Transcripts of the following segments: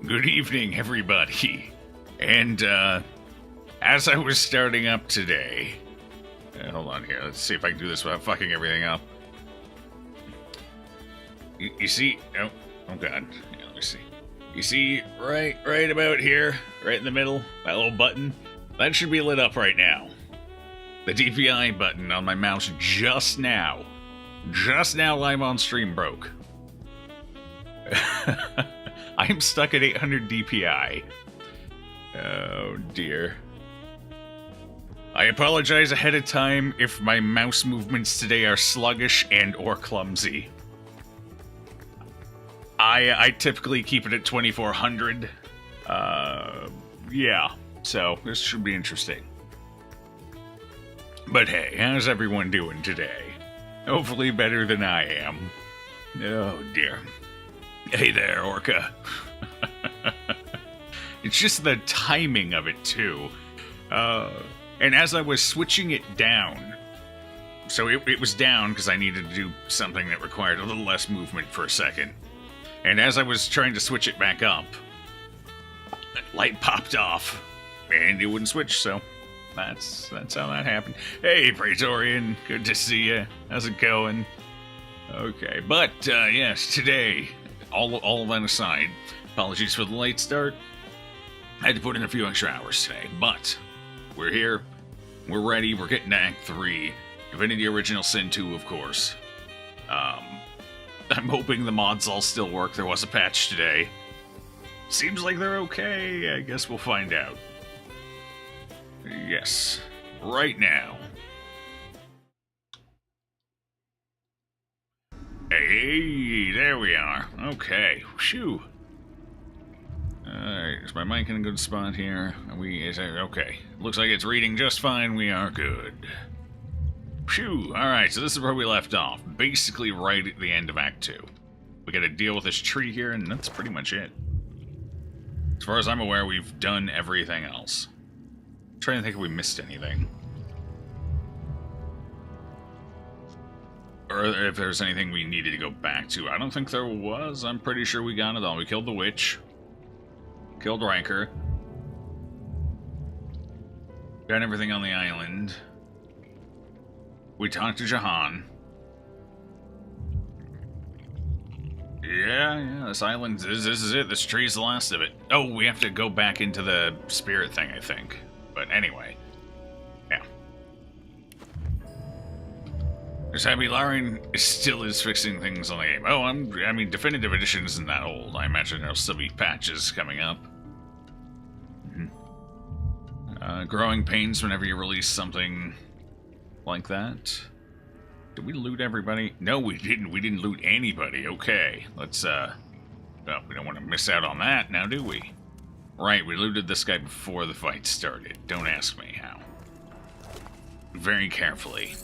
Good evening, everybody. And, as I was starting up today... hold on here, let's see if I can do this without fucking everything up. You see... Oh god. Yeah, let me see. You see, right about here, right in the middle, that little button? That should be lit up right now. The DPI button on my mouse just now live on stream broke. I'm stuck at 800 DPI. Oh dear. I apologize ahead of time if my mouse movements today are sluggish and or clumsy. I typically keep it at 2400. Yeah, so this should be interesting. But hey, how's everyone doing today? Hopefully better than I am. Oh dear. Hey there, Orca. It's just the timing of it, too. And as I was switching it down, so it was down because I needed to do something that required a little less movement for a second. And as I was trying to switch it back up, that light popped off, and it wouldn't switch, so that's how that happened. Hey, Praetorian, good to see you. How's it going? Okay, but, yes, today... All of that aside, apologies for the late start. I had to put in a few extra hours today, but we're here, we're ready, we're getting to Act 3. Divinity Original Sin 2, of course. I'm hoping the mods all still work. There was a patch today. Seems like they're okay. I guess we'll find out. Yes, right now. Hey, there we are. Okay, whew. Alright, is my mic in a good spot here? Okay. Looks like it's reading just fine. We are good. Phew. Alright, so this is where we left off. Basically right at the end of Act 2. We gotta deal with this tree here, and that's pretty much it. As far as I'm aware, we've done everything else. I'm trying to think if we missed anything. Or if there's anything we needed to go back to. I don't think there was. I'm pretty sure we got it all. We killed the witch. Killed Riker. Got everything on the island. We talked to Jahan. Yeah, this island, this is it. This tree's the last of it. Oh, we have to go back into the spirit thing, I think. But anyway. Yeah. This Abby Lauren still is fixing things on the game. Oh, I mean, Definitive Edition isn't that old. I imagine there'll still be patches coming up. Growing pains whenever you release something like that. Did we loot everybody? No, we didn't. We didn't loot anybody. Okay, let's, well, we don't want to miss out on that now, do we? Right, we looted this guy before the fight started. Don't ask me how. Very carefully.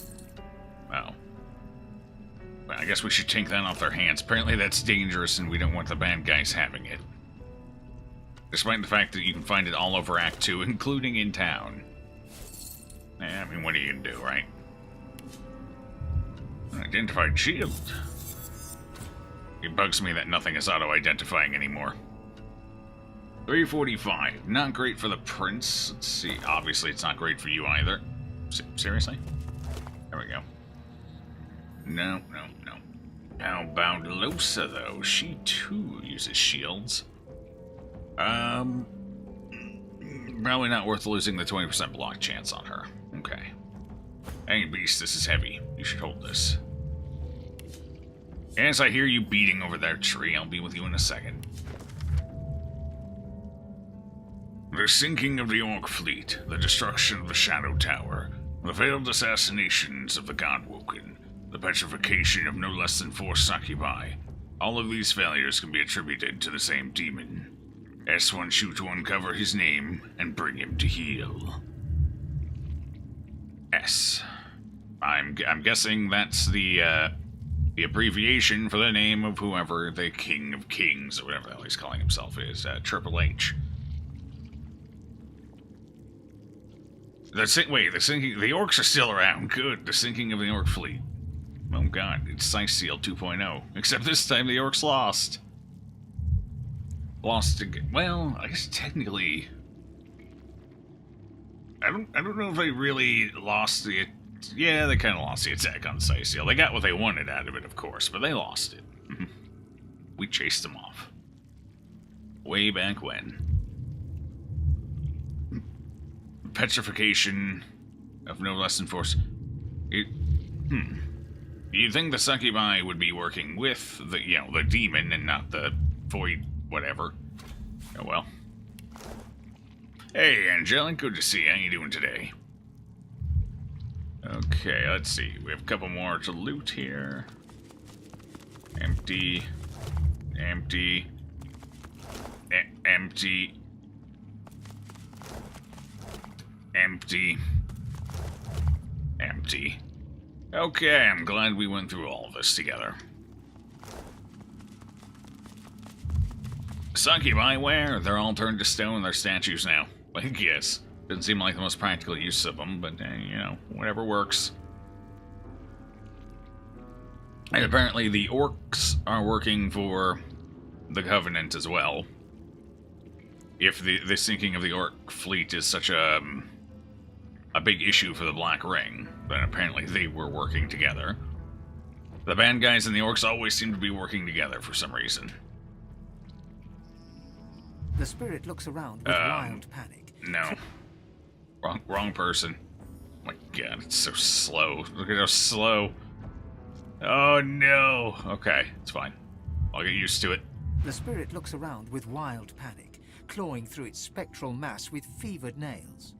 Well, I guess we should take that off their hands. Apparently that's dangerous and we don't want the bad guys having it. Despite the fact that you can find it all over Act 2, including in town. I mean, what are you gonna do, right? Identified shield. It bugs me that nothing is auto-identifying anymore. 345. Not great for the prince. Let's see. Obviously, it's not great for you either. Seriously? There we go. No. How about Losa, though? She, too, uses shields. Probably not worth losing the 20% block chance on her. Okay. Hey, Beast, this is heavy. You should hold this. As I hear you beating over that tree, I'll be with you in a second. The sinking of the Orc fleet, the destruction of the Shadow Tower, the failed assassinations of the Godwoken, the petrification of no less than 4 succubi. All of these failures can be attributed to the same demon. S wants you to uncover his name and bring him to heel. S. I'm guessing that's the abbreviation for the name of whoever the King of Kings, or whatever the hell he's calling himself is, Triple H. The orcs are still around. Good. The sinking of the orc fleet. Oh god, it's Sice Seal 2.0. Except this time the orcs lost. lost again. Well, I guess technically, I don't know if they really lost the. Yeah, they kind of lost the attack on Sicil. They got what they wanted out of it, of course, but they lost it. We chased them off. Way back when. Petrification of no less than force. You'd think the Succubi would be working with the, the demon and not the void whatever. Oh well. Hey, Angelic, good to see you. How you doing today? Okay, let's see. We have a couple more to loot here. Empty. Empty. Empty. Empty. Empty. Okay, I'm glad we went through all of this together. Succubi, where? They're all turned to stone, they're statues now. I guess. Doesn't seem like the most practical use of them, but, whatever works. And apparently the orcs are working for the Covenant as well. If the sinking of the orc fleet is such a big issue for the Black Ring, then apparently they were working together. The bad guys and the orcs always seem to be working together for some reason. The spirit looks around with wild panic. No. Wrong person. Oh my god, it's so slow. Look at how slow. Oh no. Okay, it's fine. I'll get used to it. The spirit looks around with wild panic, clawing through its spectral mass with fevered nails.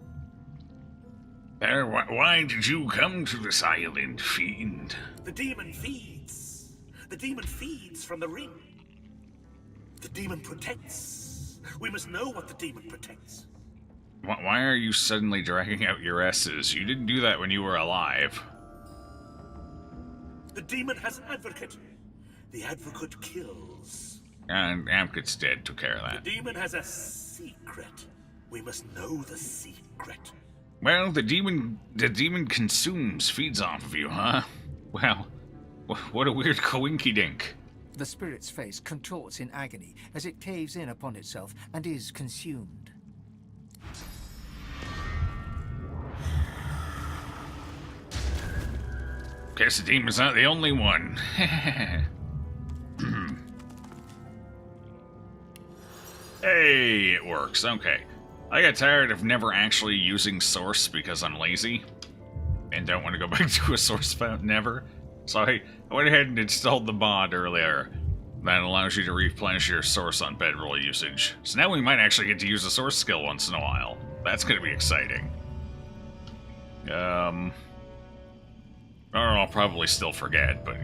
Why did you come to this island, fiend? The demon feeds. The demon feeds from the ring. The demon protects. We must know what the demon protects. Why are you suddenly dragging out your S's? You didn't do that when you were alive. The demon has advocate. The advocate kills. And Advocate's dead, took care of that. The demon has a secret. We must know the secret. Well, the demon consumes, feeds off of you, huh? Well, what a weird coinky-dink. The spirit's face contorts in agony as it caves in upon itself and is consumed. Guess the demon's not the only one. Hey, it works. Okay. I got tired of never actually using Source because I'm lazy and don't want to go back to a Source fountain ever. So I went ahead and installed the mod earlier that allows you to replenish your Source on bedroll usage. So now we might actually get to use a Source skill once in a while. That's going to be exciting. Or I'll probably still forget, but,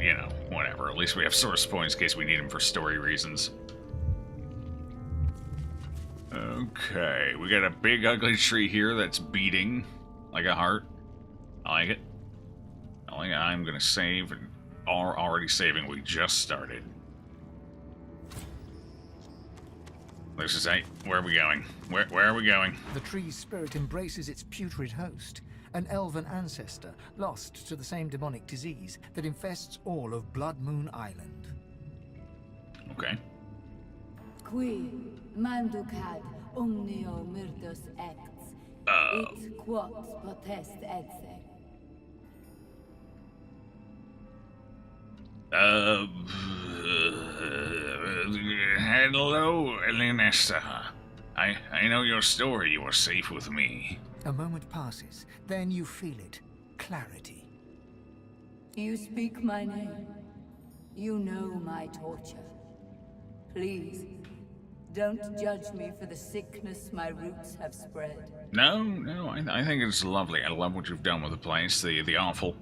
whatever. At least we have Source points in case we need them for story reasons. Okay, we got a big ugly tree here that's beating like a heart. I like it. I'm gonna save, and already saving, we just started. This is where are we going? Where are we going? The tree's spirit embraces its putrid host, an elven ancestor lost to the same demonic disease that infests all of Blood Moon Island. Okay. Qui manducad omnio murdus acts, it quod potest etse. Hello, Elinesta. I know your story. You are safe with me. A moment passes, then you feel it. Clarity. You speak my name. You know my torture. Please, don't judge me for the sickness my roots have spread. No, I think it's lovely. I love what you've done with the place. The awful...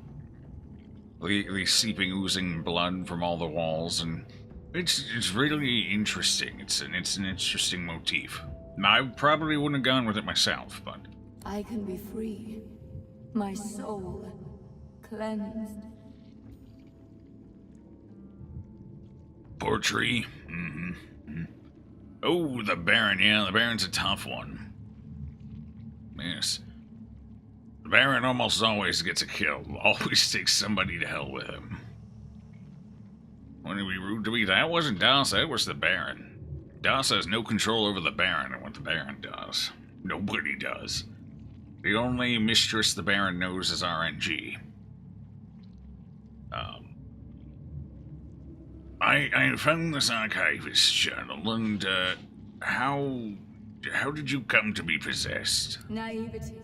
The seeping, oozing blood from all the walls, and it's really interesting. It's an interesting motif. I probably wouldn't have gone with it myself, but... I can be free. My soul cleansed. Poor tree. Oh, the Baron. Yeah, the Baron's a tough one. Yes. The Baron almost always gets a kill. Always takes somebody to hell with him. Wouldn't it be rude to me? That wasn't Dawes, that was the Baron. Das has no control over the Baron and what the Baron does. Nobody does. The only mistress the Baron knows is RNG. I found this archivist journal, and, how did you come to be possessed? Naivety,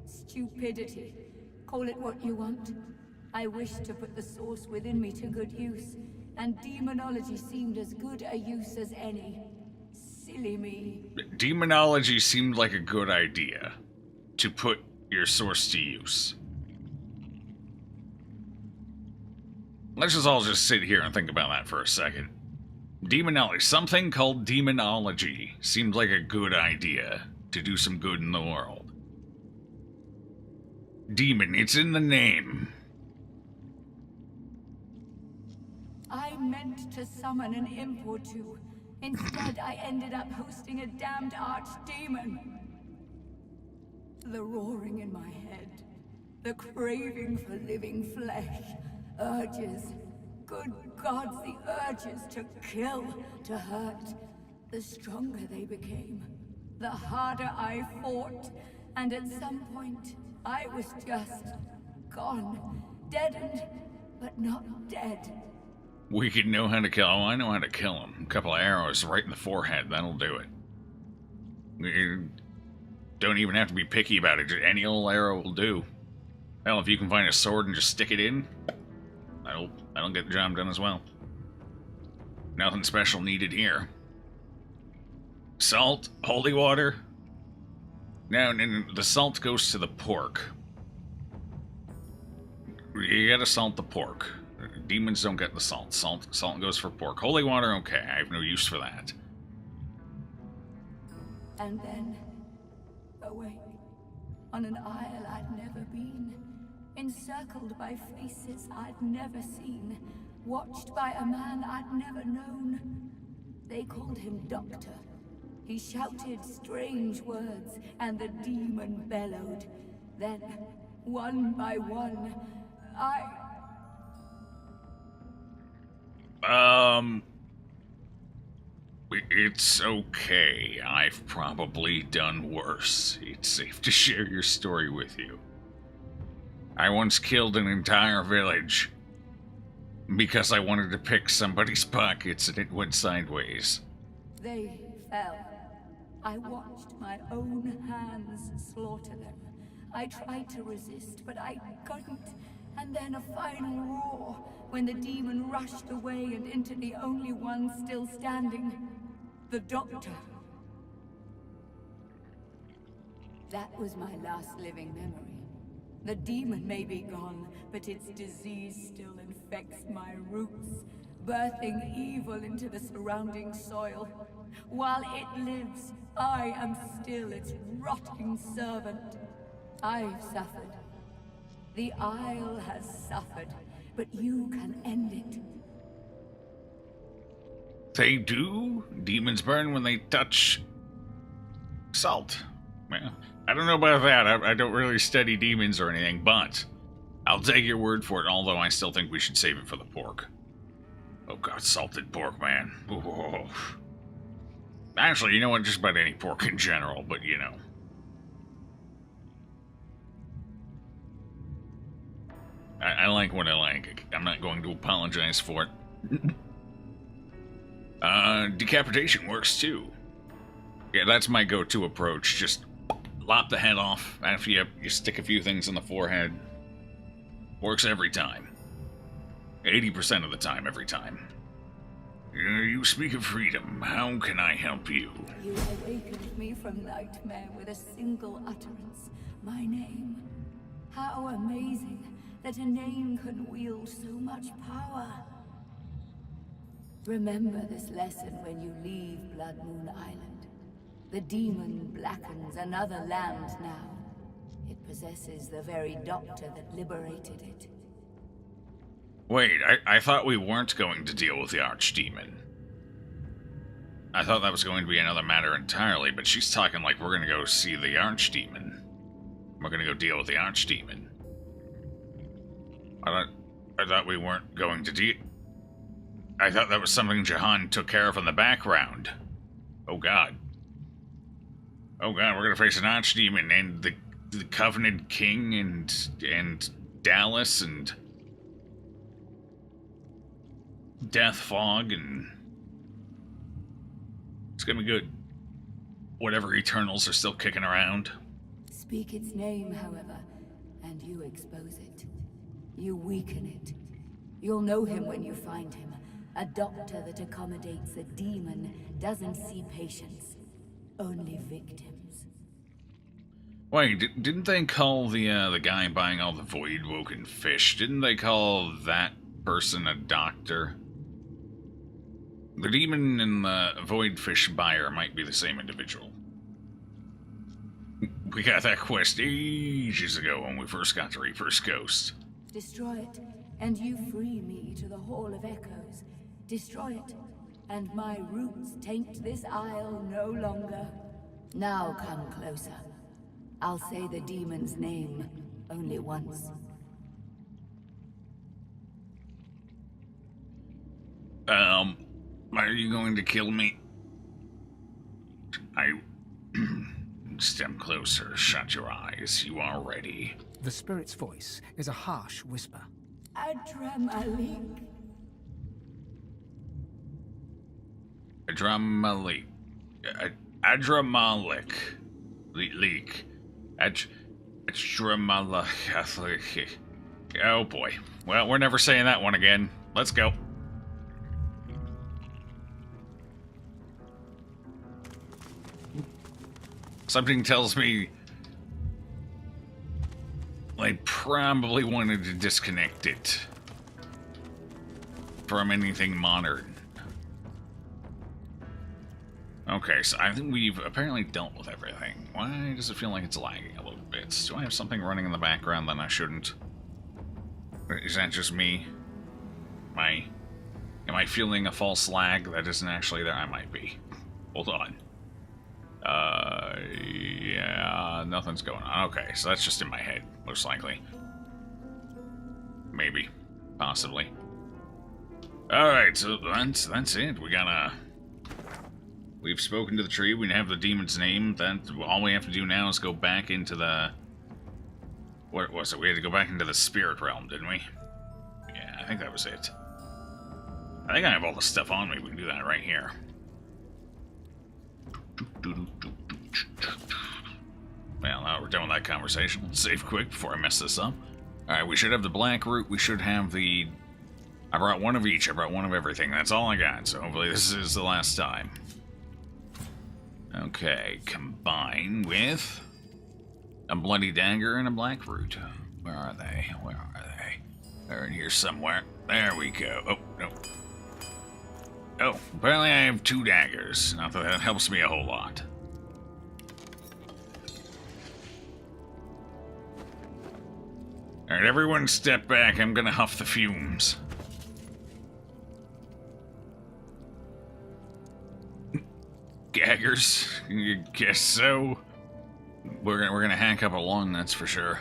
stupidity, call it what you want. I wished to put the source within me to good use, and demonology seemed as good a use as any. Silly me. Demonology seemed like a good idea, to put your source to use. Let's just all sit here and think about that for a second. Demonology, something called demonology, seemed like a good idea to do some good in the world. Demon, it's in the name. I meant to summon an imp or two. Instead, I ended up hosting a damned archdemon. The roaring in my head, the craving for living flesh, urges. Good gods, the urges to kill, to hurt. The stronger they became, the harder I fought. And at some point, I was just gone, deadened, but not dead. We could know how to kill. Oh, I know how to kill him. A couple of arrows right in the forehead. That'll do it. You don't even have to be picky about it. Just any old arrow will do. Hell, if you can find a sword and just stick it in, that'll get the job done as well. Nothing special needed here. Salt, holy water. Now, the salt goes to the pork. You gotta salt the pork. Demons don't get the salt. Salt goes for pork. Holy water, okay. I have no use for that. And then, awake, on an isle I'd never been, encircled by faces I'd never seen, watched by a man I'd never known. They called him Doctor. He shouted strange words, and the demon bellowed. Then, one by one, It's okay. I've probably done worse. It's safe to share your story with you. I once killed an entire village because I wanted to pick somebody's pockets and it went sideways. They fell. I watched my own hands slaughter them. I tried to resist, but I couldn't. And then a final roar, when the demon rushed away and into the only one still standing, the Doctor. That was my last living memory. The demon may be gone, but its disease still infects my roots, birthing evil into the surrounding soil. While it lives, I am still its rotting servant. I've suffered. The Isle has suffered, but you can end it. They do? Demons burn when they touch salt. Well, I don't know about that. I don't really study demons or anything, but I'll take your word for it, although I still think we should save it for the pork. Oh god, salted pork, man. Ooh. Actually, you know what? Just about any pork in general, but you know. I like what I like. I'm not going to apologize for it. Decapitation works too. Yeah, that's my go-to approach. Just lop the head off after you stick a few things in the forehead. Works every time. 80% of the time, every time. You speak of freedom. How can I help you? You awakened me from nightmare with a single utterance. My name. How amazing that a name can wield so much power. Remember this lesson when you leave Blood Moon Island. The demon blackens another land now. It possesses the very doctor that liberated it. Wait, I thought we weren't going to deal with the Archdemon. I thought that was going to be another matter entirely, but she's talking like we're going to go see the Archdemon. We're going to go deal with the Archdemon. I thought we weren't going to deal... I thought that was something Jahan took care of in the background. Oh god. Oh god, we're gonna face an archdemon and the Covenant King and Dallas and Death Fog, and it's gonna be good. Whatever Eternals are still kicking around. Speak its name, however, and you expose it. You weaken it. You'll know him when you find him. A doctor that accommodates a demon doesn't see patients, only victims. Wait, didn't they call the guy buying all the void-woken fish, didn't they call that person a doctor? The demon and the void fish buyer might be the same individual. We got that quest ages ago when we first got to Reaper's Ghost. Destroy it, and you free me to the Hall of Echoes. Destroy it, and my roots taint this isle no longer. Now come closer. I'll say the demon's name only once. Are you going to kill me? Step closer, shut your eyes, you are ready. The spirit's voice is a harsh whisper. Adramalik. Adramalik. Adramalik. Leak. Adramalik. Oh boy. Well, we're never saying that one again. Let's go. Something tells me I probably wanted to disconnect it from anything modern. Okay, so I think we've apparently dealt with everything. Why does it feel like it's lagging a little bit? Do I have something running in the background that I shouldn't? Is that just me? Am I feeling a false lag that isn't actually there? I might be. Hold on. Yeah, nothing's going on. Okay, so that's just in my head, most likely. Maybe. Possibly. Alright, so that's it. We've spoken to the tree, we have the demon's name. All we have to do now is go back into the... What was it? We had to go back into the spirit realm, didn't we? Yeah, I think that was it. I think I have all the stuff on me. We can do that right here. Well, now we're done with that conversation. Let's save quick before I mess this up. Alright, we should have the black root. We should have the... I brought one of each. I brought one of everything. That's all I got, so hopefully this is the last time. Okay, combine with a bloody dagger and a black root. Where are they? Where are they? They're in here somewhere. There we go. Oh, no. Oh, apparently I have 2 daggers. Not that that helps me a whole lot. Alright, everyone step back. I'm gonna huff the fumes. Gaggers? You guess so? We're gonna hack up a lung, that's for sure.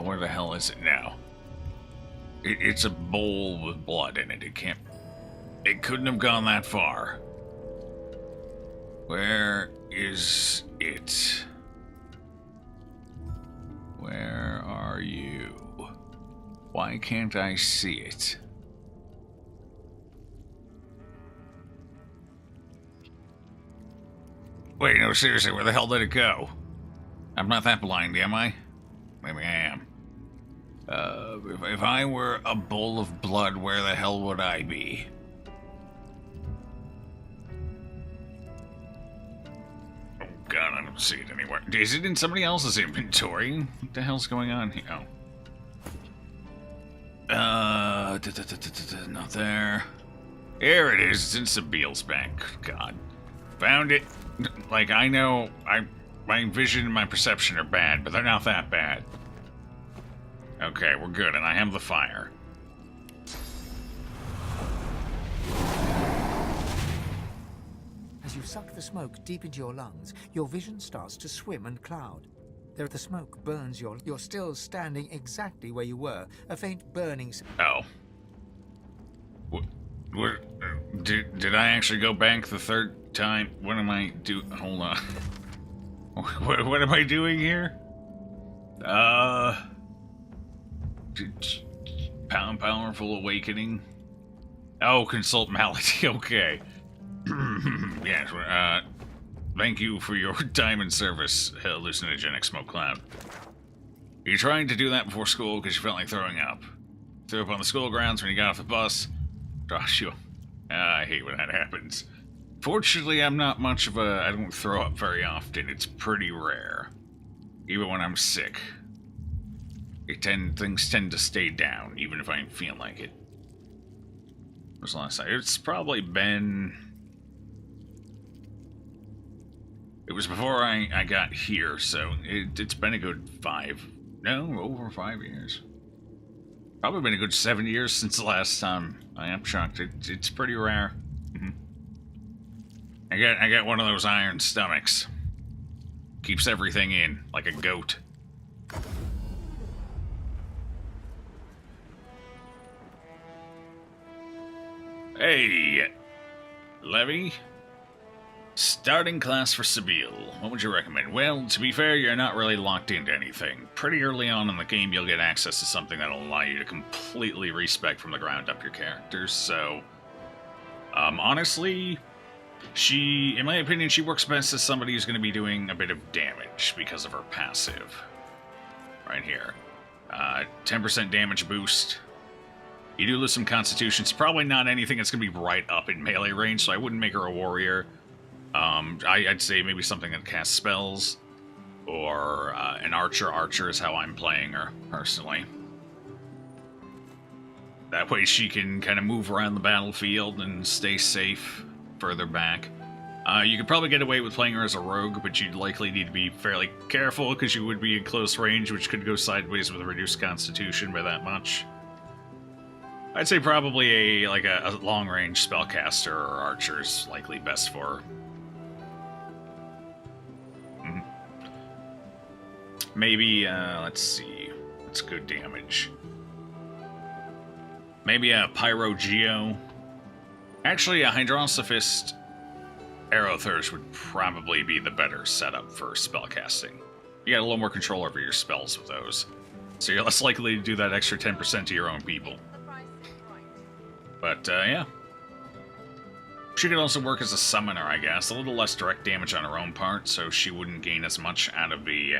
Where the hell is it now? It's a bowl with blood in it. It couldn't have gone that far. Where is it? Where are you? Why can't I see it? Wait, no, seriously, where the hell did it go? I'm not that blind, am I? Maybe I am. If I were a bowl of blood, where the hell would I be? Oh god, I don't see it anywhere. Is it in somebody else's inventory? What the hell's going on here? Oh. Not there. Here it is. It's in Sabiel's bank. God. Found it. Like, I know, my vision and my perception are bad, but they're not that bad. Okay, we're good, and I have the fire. As you suck the smoke deep into your lungs, your vision starts to swim and cloud. There, the smoke burns you're still standing exactly where you were. A faint burning... Oh. Did I actually go back the third... time. What am I do? Hold on. What am I doing here? Powerful awakening. Oh, consult malady. Okay. Yes. Thank you for your time and service, hallucinogenic smoke cloud. You trying to do that before school because you felt like throwing up. Threw up on the school grounds when you got off the bus. Gosh, you. I hate when that happens. Fortunately, I'm not much of a. I don't throw up very often. It's pretty rare. Even when I'm sick. Things tend to stay down, even if I don't feel like it. When was the last time? It's probably been. It was before I got here, so it's been a good over 5 years. Probably been a good 7 years since the last time. I am shocked. It's pretty rare. I got one of those iron stomachs. Keeps everything in, like a goat. Hey, Levy. Starting class for Sebille. What would you recommend? Well, to be fair, you're not really locked into anything. Pretty early on in the game, you'll get access to something that'll allow you to completely respec from the ground up your characters, so... honestly, in my opinion, she works best as somebody who's going to be doing a bit of damage because of her passive. Right here. 10% damage boost. You do lose some constitution. It's probably not anything that's going to be right up in melee range, so I wouldn't make her a warrior. I'd say maybe something that casts spells, or an archer. Archer is how I'm playing her, personally. That way she can kind of move around the battlefield and stay safe further back. You could probably get away with playing her as a rogue, but you'd likely need to be fairly careful, because you would be in close range, which could go sideways with a reduced constitution by that much. I'd say probably a long-range spellcaster or archer is likely best for her. Maybe, let's see. What's good damage? Maybe a Pyro Geo. Actually, a Hydrosophist Aerothurge would probably be the better setup for spellcasting. You got a little more control over your spells with those. So you're less likely to do that extra 10% to your own people. But, yeah. She could also work as a summoner, I guess. A little less direct damage on her own part, so she wouldn't gain as much out of the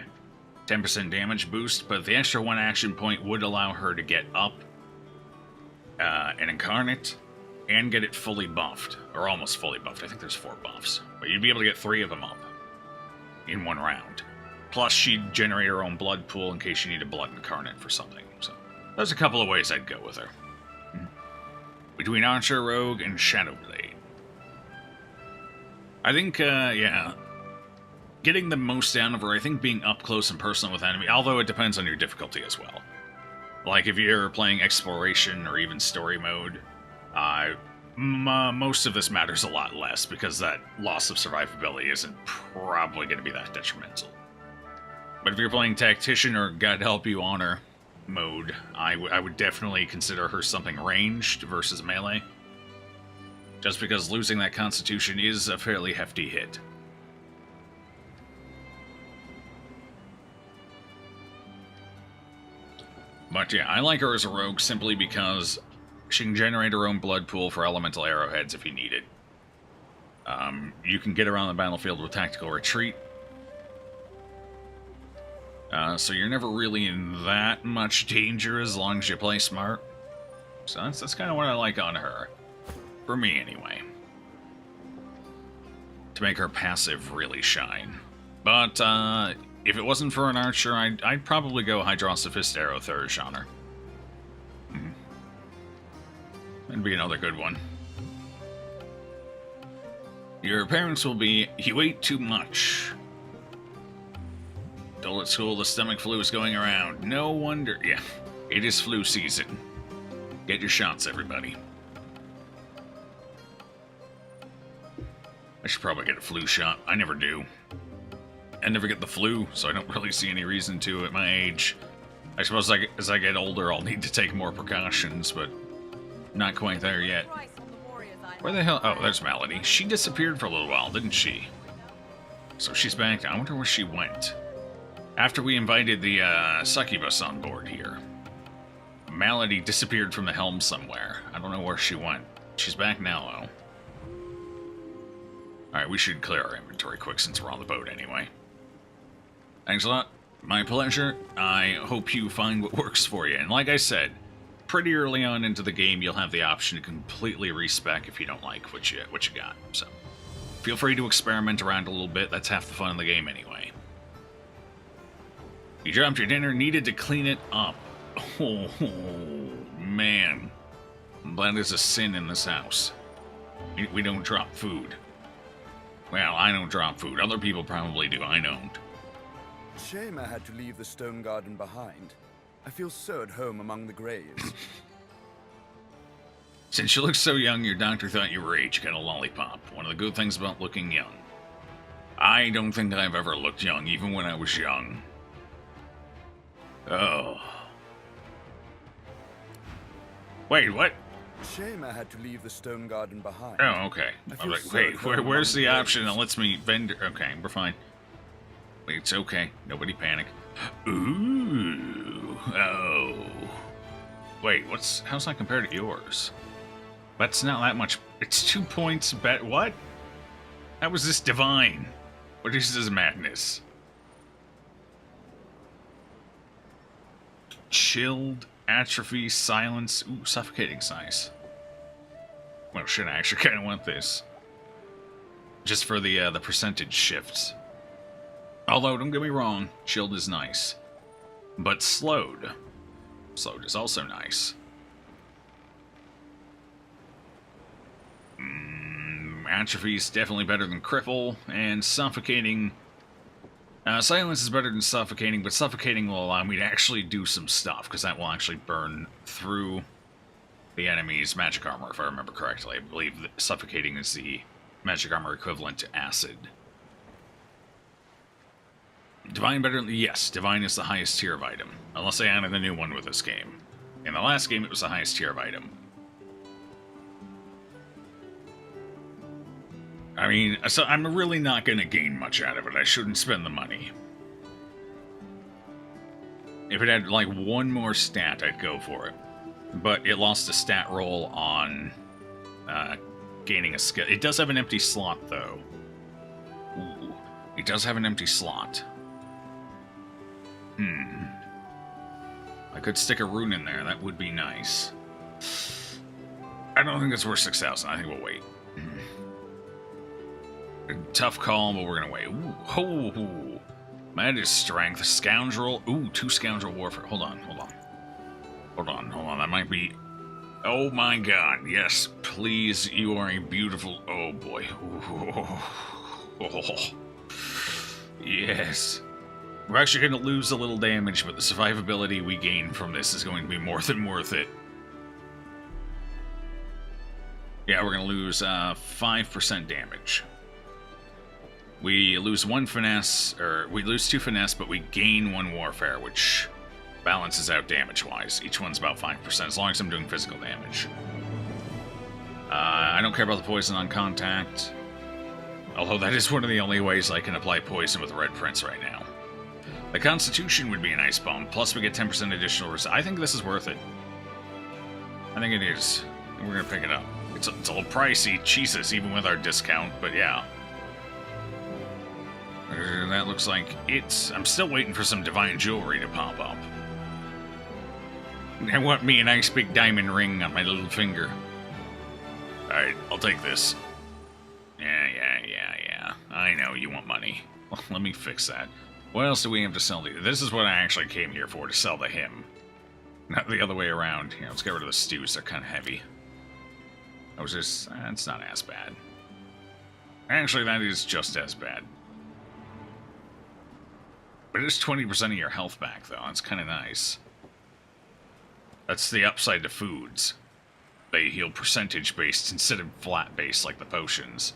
10% damage boost, but the extra 1 action point would allow her to get up and incarnate, and get it fully buffed. Or almost fully buffed. I think there's 4 buffs. But you'd be able to get 3 of them up in 1 round. Plus, she'd generate her own blood pool in case you need a blood incarnate for something. So, there's a couple of ways I'd go with her. Between Archer, Rogue, and Shadowblade. I think, yeah. Getting the most out of her, I think being up close and personal with enemy, although it depends on your difficulty as well. Like, if you're playing exploration or even story mode, most of this matters a lot less, because that loss of survivability isn't probably going to be that detrimental. But if you're playing Tactician or God Help You Honor mode, I would definitely consider her something ranged versus melee. Just because losing that Constitution is a fairly hefty hit. But yeah, I like her as a rogue simply because she can generate her own blood pool for elemental arrowheads if you need it. You can get around the battlefield with tactical retreat. So you're never really in that much danger as long as you play smart. So that's kind of what I like on her. For me, anyway. To make her passive really shine. But, if it wasn't for an archer, I'd probably go Hydrosophist Aerothurge on her. That'd be another good one. Your parents will be, you ate too much. Told at school the stomach flu is going around. No wonder. Yeah, it is flu season. Get your shots, everybody. I should probably get a flu shot. I never do. I never get the flu, so I don't really see any reason to at my age. I suppose as I get older, I'll need to take more precautions, but not quite there yet. Price on the warrior's item. Where the hell? Oh, there's Melody. She disappeared for a little while, didn't she? So she's back. I wonder where she went. After we invited the succubus on board here, Melody disappeared from the helm somewhere. I don't know where she went. She's back now, though. Alright, we should clear our inventory quick since we're on the boat anyway. Thanks a lot. My pleasure. I hope you find what works for you. And like I said, pretty early on into the game, you'll have the option to completely respec if you don't like what you got. So, feel free to experiment around a little bit. That's half the fun of the game anyway. You dropped your dinner, needed to clean it up. Oh, man. That is a sin in this house. We don't drop food. Well, I don't drop food. Other people probably do. I don't. Shame I had to leave the stone garden behind. I feel so at home among the graves. Since you look so young, your doctor thought you were age. Got a lollipop. One of the good things about looking young. I don't think I've ever looked young, even when I was young. Oh. Wait, what? Shame I had to leave the stone garden behind. Oh, okay. I was like, wait, where's the option that lets me vend? Okay, we're fine. Wait, it's okay. Nobody panic. Ooh. Oh. Wait, how's that compared to yours? That's not that much. It's 2 points bet. What? How was this divine? What is this madness? Chilled, atrophy, silence. Ooh, suffocating's nice. Well, shit, I actually kind of want this. Just for the percentage shifts. Although, don't get me wrong, chilled is nice. But slowed. Slowed is also nice. Atrophy is definitely better than cripple, and suffocating... silence is better than suffocating, but suffocating will allow me to actually do some stuff, because that will actually burn through the enemy's magic armor, if I remember correctly. I believe that suffocating is the magic armor equivalent to acid. Divine better than... Yes, Divine is the highest tier of item, unless they added a new one with this game. In the last game, it was the highest tier of item. I mean, so I'm really not going to gain much out of it. I shouldn't spend the money. If it had, like, one more stat, I'd go for it. But it lost a stat roll on gaining a skill. It does have an empty slot, though. Ooh, it does have an empty slot. I could stick a rune in there. That would be nice. I don't think it's worth 6,000. I think we'll wait. Tough call, but we're gonna wait. Ooh, ho. That is strength. Scoundrel. Ooh, 2 scoundrel warfare. Hold on. That might be... Oh my god, yes. Please, you are a beautiful... Oh boy. Oh. Yes. We're actually gonna lose a little damage, but the survivability we gain from this is going to be more than worth it. Yeah, we're gonna lose 5% damage. We lose 1 finesse, or we lose 2 finesse, but we gain 1 warfare, which balances out damage-wise. Each one's about 5%, as long as I'm doing physical damage. I don't care about the poison on contact, although that is one of the only ways I can apply poison with Red Prince right now. The Constitution would be a nice bump, plus we get 10% additional I think this is worth it. I think it is. We're gonna pick it up. It's a little pricey, Jesus, even with our discount, but yeah. That looks like it's... I'm still waiting for some divine jewelry to pop up. I want me a nice big diamond ring on my little finger. Alright, I'll take this. Yeah. I know, you want money. Well, let me fix that. What else do we have to sell to you? This is what I actually came here for, to sell to him. Not the other way around. Here, let's get rid of the stews, they're kind of heavy. I was just... it's not as bad. Actually, that is just as bad. But it's 20% of your health back, though. That's kind of nice. That's the upside to foods. They heal percentage-based instead of flat-based like the potions.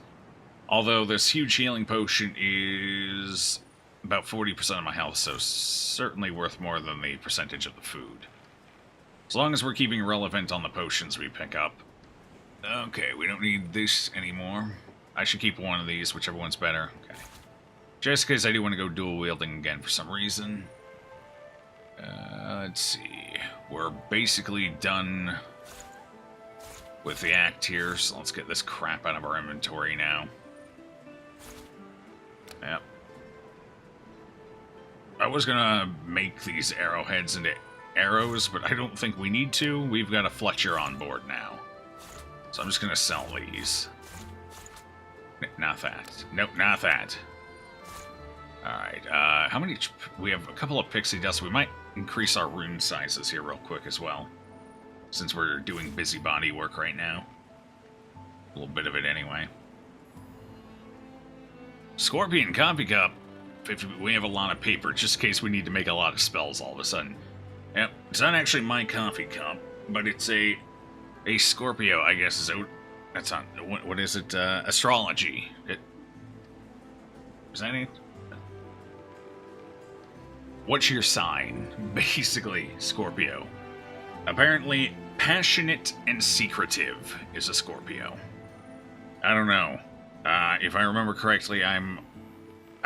Although this huge healing potion is about 40% of my health, so certainly worth more than the percentage of the food. As long as we're keeping relevant on the potions we pick up. Okay, we don't need this anymore. I should keep one of these, whichever one's better. Okay. Just because I do want to go dual wielding again for some reason. Let's see. We're basically done with the act here, so let's get this crap out of our inventory now. Yep. I was gonna make these arrowheads into arrows, but I don't think we need to. We've got a Fletcher on board now. So I'm just gonna sell these. Not that. Nope, not that. Alright, how many... We have a couple of pixie dust. We might increase our rune sizes here real quick as well, since we're doing busybody work right now. A little bit of it anyway. Scorpion Coffee Cup. We have a lot of paper, just in case we need to make a lot of spells all of a sudden. Yep, it's not actually my coffee cup, but it's a Scorpio, I guess. Is it? That's not... What is it? Astrology. Is that it? What's your sign? Basically, Scorpio. Apparently, passionate and secretive is a Scorpio. I don't know. If I remember correctly, I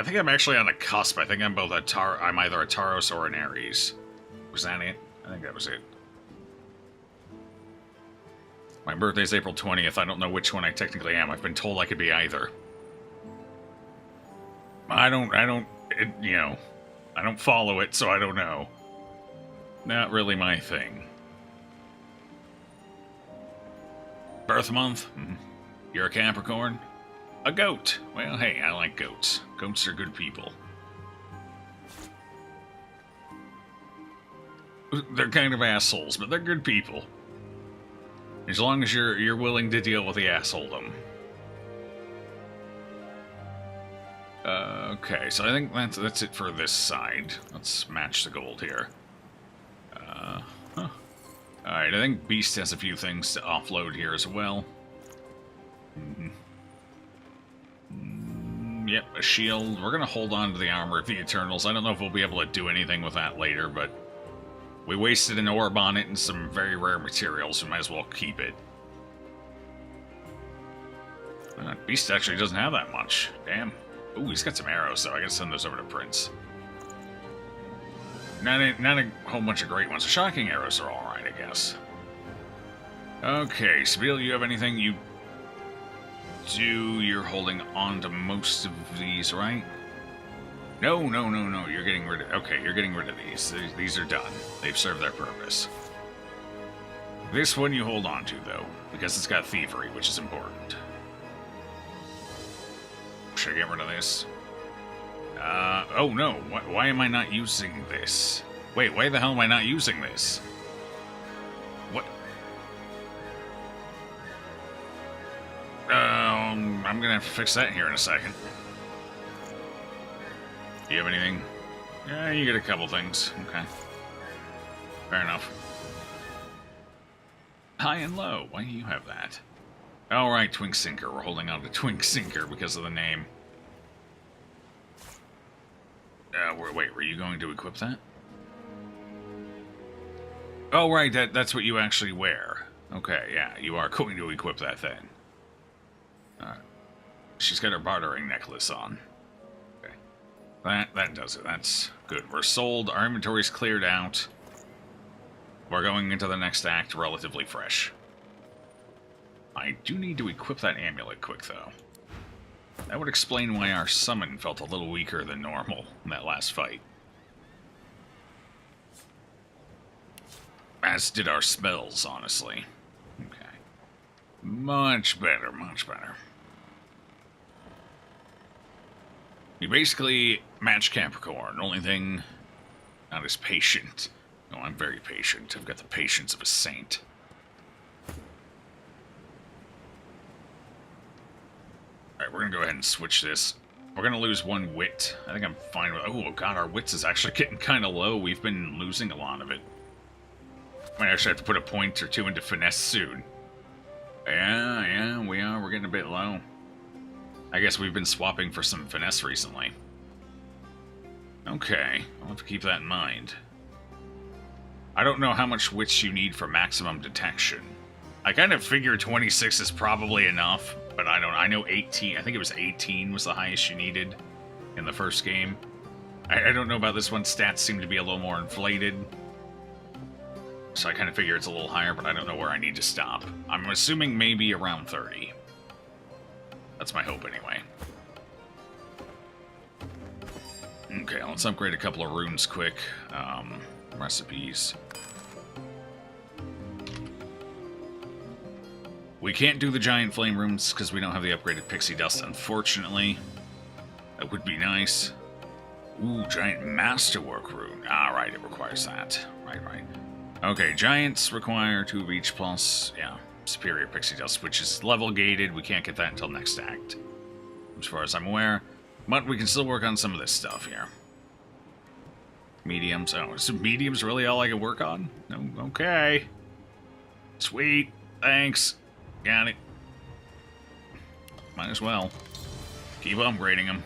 think I'm actually on a cusp. I think I'm both I'm either a Taurus or an Aries. Was that it? I think that was it. My birthday's April 20th. I don't know which one I technically am. I've been told I could be either. I don't follow it, so I don't know. Not really my thing. Birth month? You're a Capricorn? A goat. Well, hey, I like goats. Goats are good people. They're kind of assholes, but they're good people. As long as you're willing to deal with the assholedom. Okay, so I think that's it for this side. Let's match the gold here. Alright, I think Beast has a few things to offload here as well. Yep, a shield. We're going to hold on to the Armor of the Eternals. I don't know if we'll be able to do anything with that later, but we wasted an orb on it and some very rare materials, so we might as well keep it. Beast actually doesn't have that much. Damn. Ooh, he's got some arrows, though. I gotta send those over to Prince. Not a whole bunch of great ones. The shocking arrows are alright, I guess. Okay, Spiel, you have anything you do? You're holding on to most of these, right? No. You're getting rid of... Okay, you're getting rid of these. These are done. They've served their purpose. This one you hold on to, though, because it's got thievery, which is important. Should I get rid of this? Oh no. Why am I not using this? Wait, why the hell am I not using this? What? I'm gonna have to fix that here in a second. Do you have anything? Yeah, you get a couple things. Okay. Fair enough. High and low. Why do you have that? Alright, Twink Sinker. We're holding on to Twink Sinker because of the name. Wait, were you going to equip that? Oh, right, that's what you actually wear. Okay, yeah, you are going to equip that then. She's got her bartering necklace on. Okay. That does it. That's good. We're sold. Our inventory's cleared out. We're going into the next act relatively fresh. I do need to equip that amulet quick, though. That would explain why our summon felt a little weaker than normal in that last fight. As did our spells, honestly. Okay. Much better, much better. You basically match Capricorn. Only thing, not as patient. No, I'm very patient. I've got the patience of a saint. Alright, we're gonna go ahead and switch this. We're gonna lose one wit. I think I'm fine with... Oh, God, our wits is actually getting kind of low. We've been losing a lot of it. Might actually have to put a point or two into finesse soon. Yeah, we are. We're getting a bit low. I guess we've been swapping for some finesse recently. Okay, I'll have to keep that in mind. I don't know how much wits you need for maximum detection. I kind of figure 26 is probably enough, but I don't. I know 18. I think it was 18 was the highest you needed in the first game. I don't know about this one. Stats seem to be a little more inflated, so I kind of figure it's a little higher, but I don't know where I need to stop. I'm assuming maybe around 30. That's my hope, anyway. Okay, let's upgrade a couple of runes quick. Recipes. We can't do the giant flame runes because we don't have the upgraded pixie dust, unfortunately. That would be nice. Ooh, giant masterwork rune. Ah, right, it requires that. Right. Okay, giants require 2 of each plus, yeah, superior pixie dust, which is level gated. We can't get that until next act, as far as I'm aware. But we can still work on some of this stuff here. Mediums. Oh, is mediums really all I can work on? No, okay. Sweet. Thanks. Got it. Might as well. Keep upgrading them.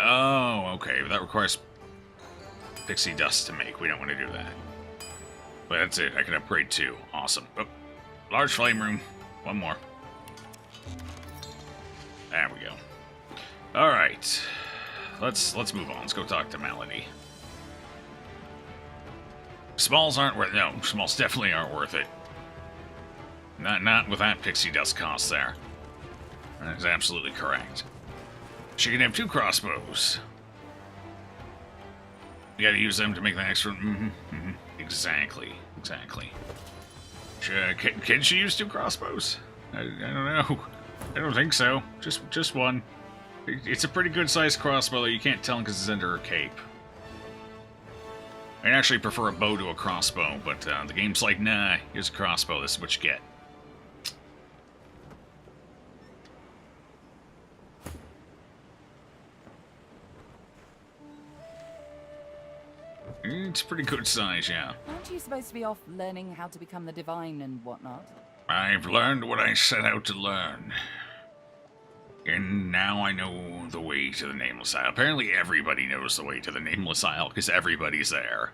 Oh, okay. That requires pixie dust to make. We don't want to do that. But that's it. I can upgrade 2. Awesome. Oh, large flame room. 1 more. There we go. All right. Let's move on. Let's go talk to Melody. Smalls aren't worth. No, smalls definitely aren't worth it. Not with that pixie dust cost there. That is absolutely correct. She can have 2 crossbows. You gotta use them to make the next one. Exactly. Can she use 2 crossbows? I don't know. I don't think so. Just 1. It's a pretty good sized crossbow, though. You can't tell because it's under her cape. I'd actually prefer a bow to a crossbow, but the game's like, nah, here's a crossbow. This is what you get. It's pretty good size, yeah. Aren't you supposed to be off learning how to become the divine and whatnot? I've learned what I set out to learn. And now I know the way to the Nameless Isle. Apparently everybody knows the way to the Nameless Isle, because everybody's there.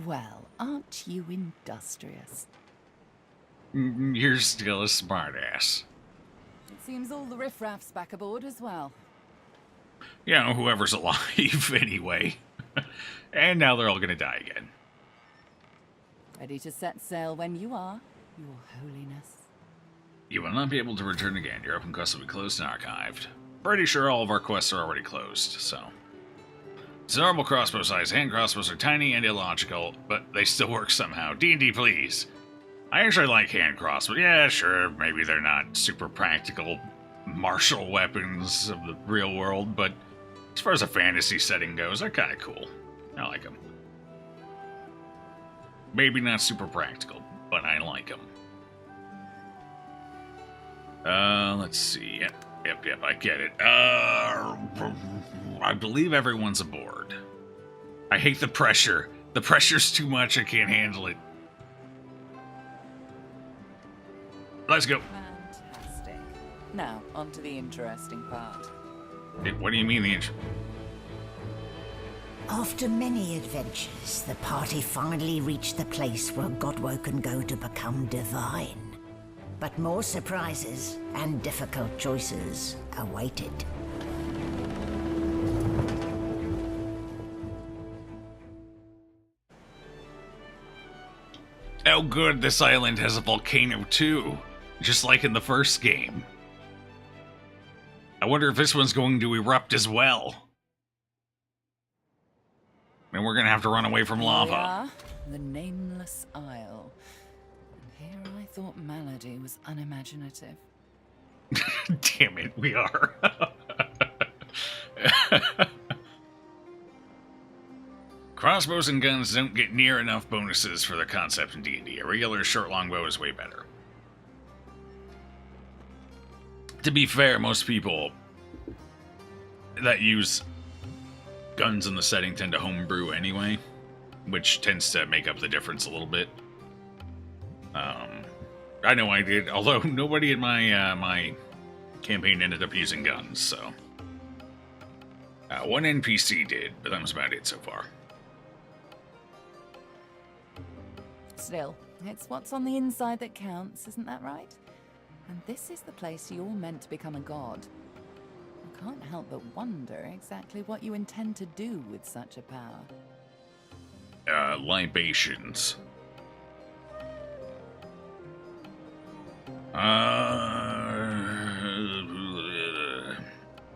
Well, aren't you industrious? You're still a smartass. It seems all the riffraff's back aboard as well. Yeah, whoever's alive, anyway. And now they're all gonna die again. Ready to set sail when you are, Your Holiness. You will not be able to return again. Your open quests will be closed and archived. Pretty sure all of our quests are already closed, so... It's a normal crossbow size. Hand crossbows are tiny and illogical, but they still work somehow. D&D, please. I actually like hand crossbows. Yeah, sure, maybe they're not super practical martial weapons of the real world, but as far as a fantasy setting goes, they're kind of cool. I like them. Maybe not super practical, but I like them. Let's see. Yep, I get it. I believe everyone's aboard. I hate the pressure. The pressure's too much, I can't handle it. Let's go. Fantastic. Now, on to the interesting part. What do you mean, After many adventures, the party finally reached the place where Godwo can go to become divine. But more surprises and difficult choices awaited. Oh good, this island has a volcano too, just like in the first game. I wonder if this one's going to erupt as well. And we're gonna have to run away from lava. Yeah, the Nameless Isle. And here I thought Melody was unimaginative. Damn it, we are. Crossbows and guns don't get near enough bonuses for the concept in D&D. A regular short longbow is way better. To be fair, most people that use guns in the setting tend to homebrew anyway, which tends to make up the difference a little bit. I know I did, although nobody in my my campaign ended up using guns, so One NPC did, but that was about it so far. Still, it's what's on the inside that counts, isn't that right? And this is the place you're meant to become a god. I can't help but wonder exactly what you intend to do with such a power. Libations.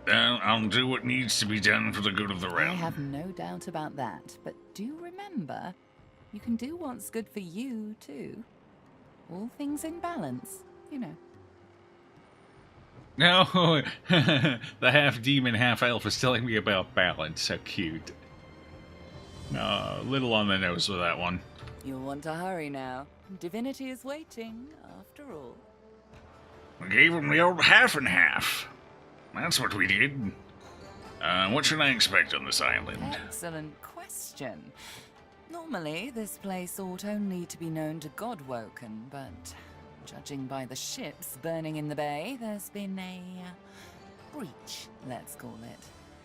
I'll do what needs to be done for the good of the realm. I have no doubt about that, but do remember, you can do what's good for you, too. All things in balance, you know. No, the half-demon, half-elf is telling me about balance. How cute. A little on the nose with that one. You'll want to hurry now. Divinity is waiting, after all. We gave him the old half and half. That's what we did. What should I expect on this island? Excellent question. Normally, this place ought only to be known to Godwoken, but judging by the ships burning in the bay, there's been a breach, let's call it.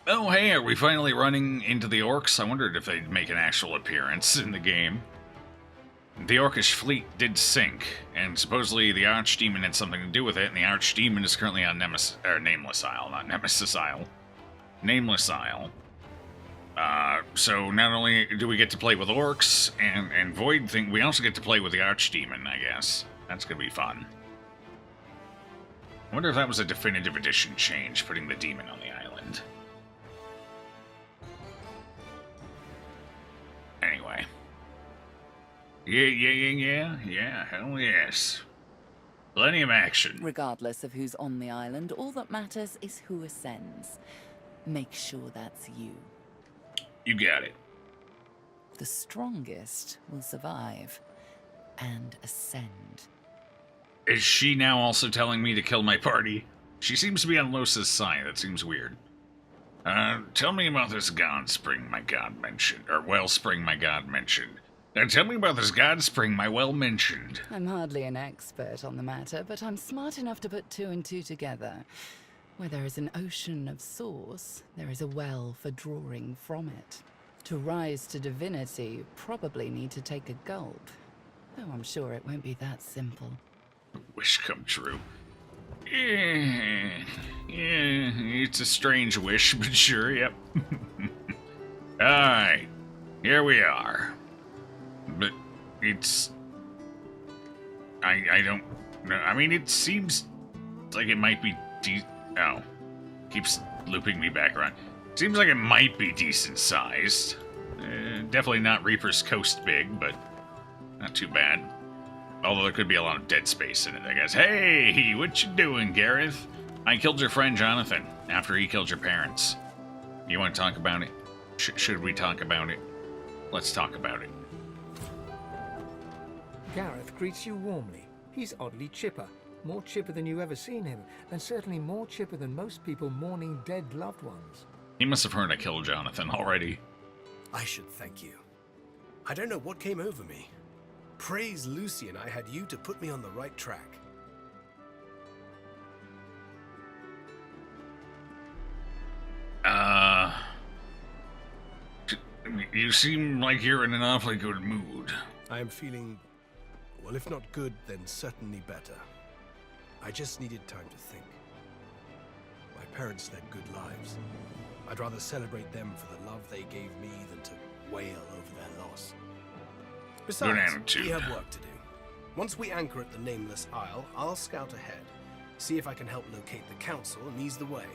Oh, hey, are we finally running into the orcs? I wondered if they'd make an actual appearance in the game. The orcish fleet did sink, and supposedly the Archdemon had something to do with it, and the Archdemon is currently on Nameless Isle, not Nemesis Isle. Nameless Isle. So not only do we get to play with orcs and Void thing, we also get to play with the Archdemon, I guess. That's gonna be fun. I wonder if that was a definitive edition change, putting the demon on the island. Anyway. Yeah, hell yes. Plenty of action. Regardless of who's on the island, all that matters is who ascends. Make sure that's you. You got it. The strongest will survive and ascend. Is she now also telling me to kill my party? She seems to be on Los's side. That seems weird. Tell me about this god spring my god mentioned. Or wellspring my god mentioned. Tell me about this god spring my well mentioned. I'm hardly an expert on the matter, but I'm smart enough to put two and two together. Where there is an ocean of source, there is a well for drawing from it. To rise to divinity, you probably need to take a gulp. Though I'm sure it won't be that simple. Wish come true. Yeah, it's a strange wish, but sure, yep. Alright, here we are. But it's... I don't know. I mean, it seems like it might be oh. Keeps looping me back around. Seems like it might be decent sized. Definitely not Reaper's Coast big, but not too bad. Although there could be a lot of dead space in it, I guess. Hey, what you doing, Gareth? I killed your friend Jonathan after he killed your parents. You want to talk about it? Should we talk about it? Let's talk about it. Gareth greets you warmly. He's oddly chipper. More chipper than you've ever seen him, and certainly more chipper than most people mourning dead loved ones. He must have heard I killed Jonathan already. I should thank you. I don't know what came over me. Praise Lucian, I had you to put me on the right track. You seem like you're in an awfully good mood. I am feeling, well, if not good, then certainly better. I just needed time to think. My parents led good lives. I'd rather celebrate them for the love they gave me than to wail over their loss. Besides, we have work to do. Once we anchor at the Nameless Isle, I'll scout ahead, see if I can help locate the council and ease the way.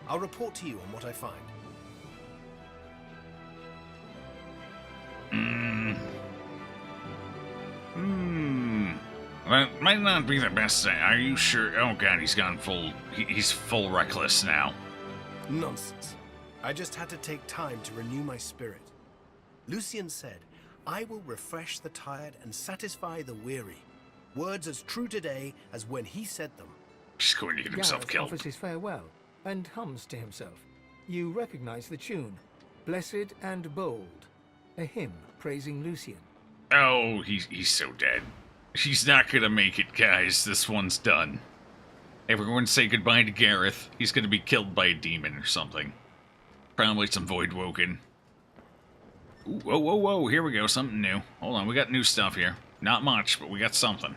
I'll report to you on what I find. That might not be the best thing. Are you sure? Oh god, he's gone full... He's full reckless now. Nonsense. I just had to take time to renew my spirit. Lucian said, I will refresh the tired and satisfy the weary. Words as true today as when he said them. He's going to get himself Gareth killed. offers his farewell and hums to himself. You recognize the tune. Blessed and bold. A hymn praising Lucian. Oh, he's so dead. He's not gonna make it, guys. This one's done. Everyone say goodbye to Gareth. He's gonna be killed by a demon or something. Probably some Void Woken. Ooh, whoa, whoa, whoa, here we go, something new. Hold on, we got new stuff here. Not much, but we got something.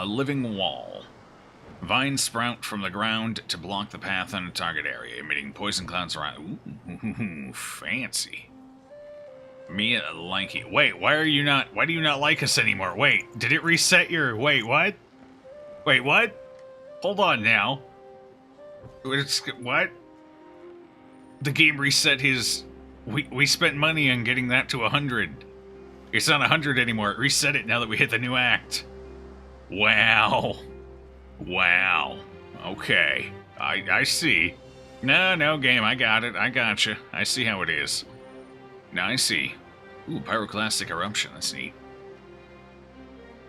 Living Wall. Vines sprout from the ground to block the path on a target area, emitting poison clouds around. Ooh, fancy. Mia like it. Wait, why do you not like us anymore? Wait, did it reset your... Wait, what? Wait, what? Hold on now. What? The game reset his... We spent money on getting that to 100. It's not 100 anymore. It reset it now that we hit the new act. Wow. Wow. Okay. I see. No, game. I got it. I gotcha. I see how it is. Now I see. Ooh, pyroclastic eruption. That's neat.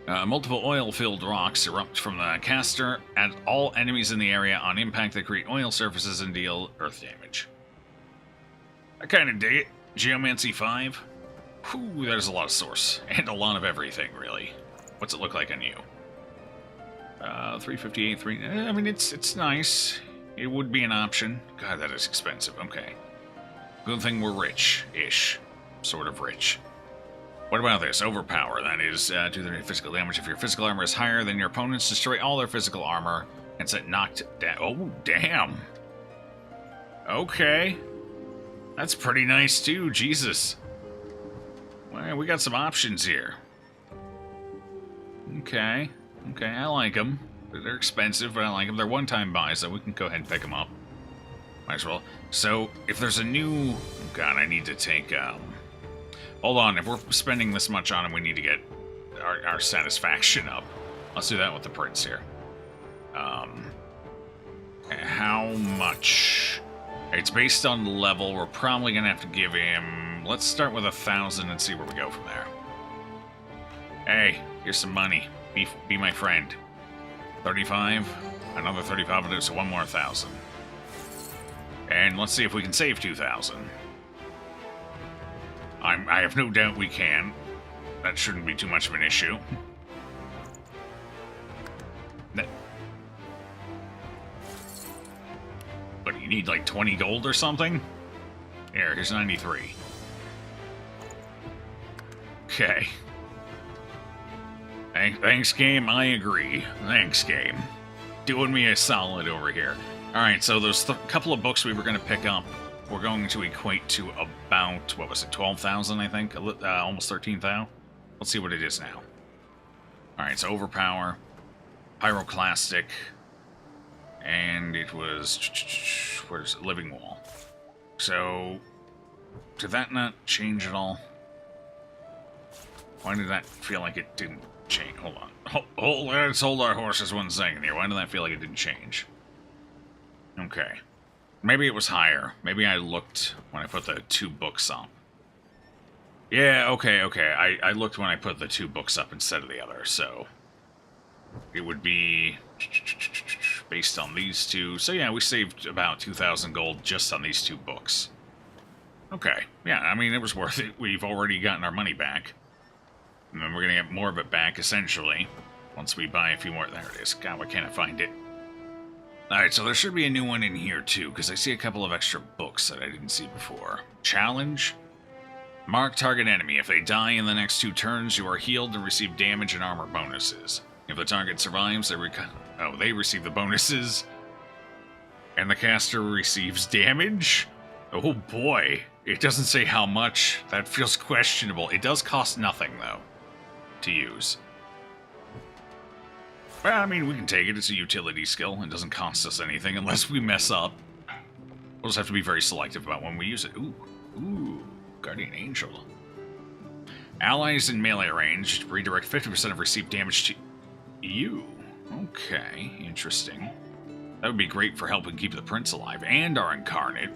Multiple oil-filled rocks erupt from the caster at all enemies in the area. On impact, they create oil surfaces and deal earth damage. I kind of dig it. Geomancy 5. Whew, there's a lot of source. And a lot of everything, really. What's it look like on you? 358, I mean, it's nice. It would be an option. God, that is expensive. Okay. Good thing we're rich-ish. Sort of rich. What about this? Overpower. That is, do their physical damage. If your physical armor is higher than your opponent's, destroy all their physical armor and set knocked down. Oh, damn. Okay. That's pretty nice, too. Jesus. Well, we got some options here. Okay. Okay, I like them. They're expensive, but I like them. They're one-time buys, so we can go ahead and pick them up. Might as well. So, if there's a new... God, I need to take, Hold on, if we're spending this much on them, we need to get our satisfaction up. Let's do that with the prince here. How much? It's based on level. We're probably going to have to give him... Let's start with 1,000 and see where we go from there. Hey, here's some money. Be my friend. 35. Another 35 will do, so one more 1,000. And let's see if we can save 2,000. I have no doubt we can. That shouldn't be too much of an issue. But you need like 20 gold or something? Here's 93. Okay. Thanks, game. I agree. Thanks, game. Doing me a solid over here. Alright, so those couple of books we were going to pick up were going to equate to about, what was it, 12,000, I think? Almost 13,000? Let's see what it is now. Alright, so Overpower, Pyroclastic, and it was... Where's it? Living Wall. So, did that not change at all? Why did that feel like it didn't change? Hold on. Let's hold our horses 1 second here. Why did that feel like it didn't change? Okay. Maybe it was higher. Maybe I looked when I put the 2 books up. Yeah, okay. I looked when I put the 2 books up instead of the other, so... It would be... based on these 2. So yeah, we saved about 2,000 gold just on these 2 books. Okay. Yeah, I mean, it was worth it. We've already gotten our money back. And then we're going to get more of it back, essentially, once we buy a few more. There it is. God, why can't I find it? Alright, so there should be a new one in here, too, because I see a couple of extra books that I didn't see before. Challenge. Mark target enemy. If they die in the next 2 turns, you are healed and receive damage and armor bonuses. If the target survives, they receive the bonuses. And the caster receives damage? Oh boy. It doesn't say how much. That feels questionable. It does cost nothing, though, to use. Well, I mean, we can take it. It's a utility skill. It doesn't cost us anything unless we mess up. We'll just have to be very selective about when we use it. Ooh, Guardian Angel. Allies in melee range redirect 50% of received damage to you. Okay, interesting. That would be great for helping keep the prince alive and our incarnate.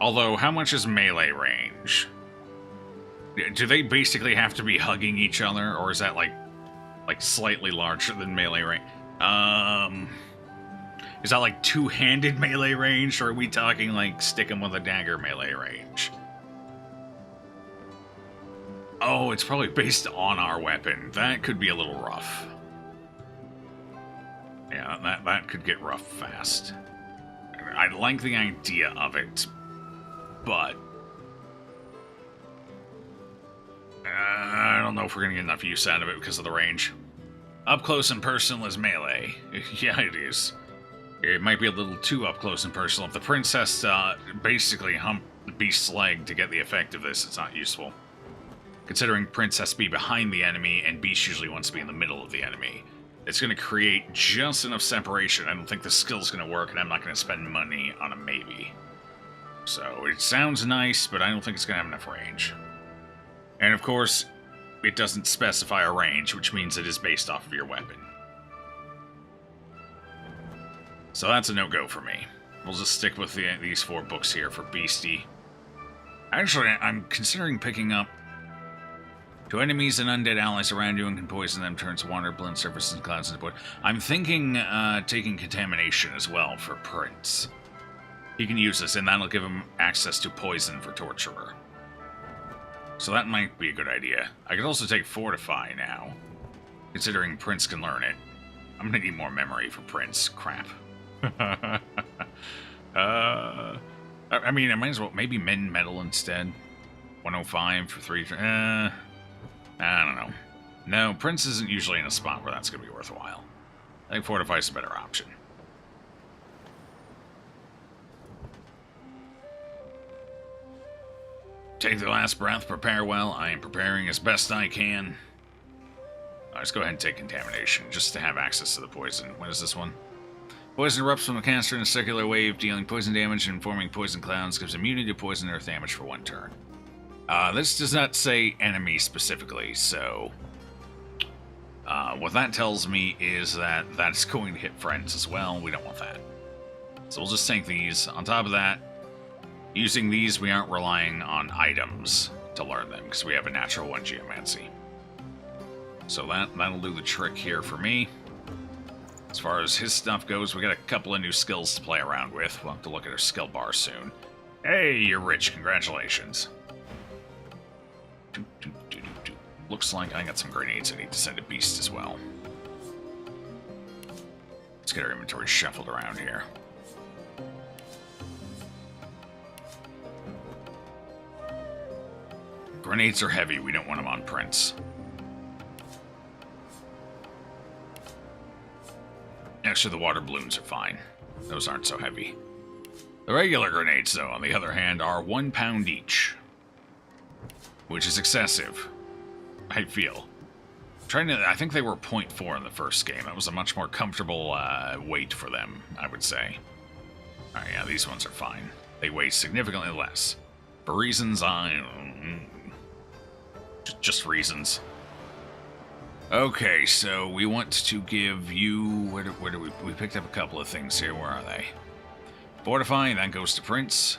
Although, how much is melee range? Do they basically have to be hugging each other, or is that like slightly larger than melee range? Is that like 2-handed melee range, or are we talking like stick 'em with a dagger melee range? Oh, it's probably based on our weapon. That could be a little rough. Yeah, that could get rough fast. I like the idea of it, but I don't know if we're going to get enough use out of it because of the range. Up close and personal is melee. Yeah, it is. It might be a little too up close and personal. If the prince has to basically hump the beast's leg to get the effect of this, it's not useful. Considering prince has to be behind the enemy and beast usually wants to be in the middle of the enemy. It's going to create just enough separation. I don't think the skill's going to work, and I'm not going to spend money on a maybe. So it sounds nice, but I don't think it's going to have enough range. And of course, it doesn't specify a range, which means it is based off of your weapon. So that's a no-go for me. We'll just stick with these 4 books here for Beastie. Actually, I'm considering picking up to enemies and undead allies around you and can poison them, turns water, blend surfaces and clouds into void. I'm thinking taking contamination as well for Prince. He can use this, and that'll give him access to poison for Torturer. So that might be a good idea. I could also take Fortify now, considering Prince can learn it. I'm gonna need more memory for Prince. Crap. I mean, I might as well maybe Mend Metal instead. 105 for 3. I don't know. No, Prince isn't usually in a spot where that's gonna be worthwhile. I think Fortify is a better option. Take the last breath, prepare well. I am preparing as best I can. Let's go ahead and take Contamination, just to have access to the poison. What is this one? Poison erupts from the caster in a circular wave, dealing poison damage and forming poison clouds, gives immunity to poison earth damage for 1 turn. This does not say enemy specifically, so what that tells me is that that's going to hit friends as well. We don't want that. So we'll just take these. On top of that, using these, we aren't relying on items to learn them, because we have a natural 1 Geomancy. So that'll do the trick here for me. As far as his stuff goes, we got a couple of new skills to play around with. We'll have to look at our skill bar soon. Hey, you're rich. Congratulations. Looks like I got some grenades I need to send to Beast as well. Let's get our inventory shuffled around here. Grenades are heavy. We don't want them on Prince. Actually, the water balloons are fine. Those aren't so heavy. The regular grenades, though, on the other hand, are 1 pound each. Which is excessive, I feel. I think they were 0.4 in the first game. That was a much more comfortable weight for them, I would say. Alright, yeah, these ones are fine. They weigh significantly less. For reasons just reasons. Okay, so we want to give you... Where do we picked up a couple of things here. Where are they? Fortify, that goes to Prince.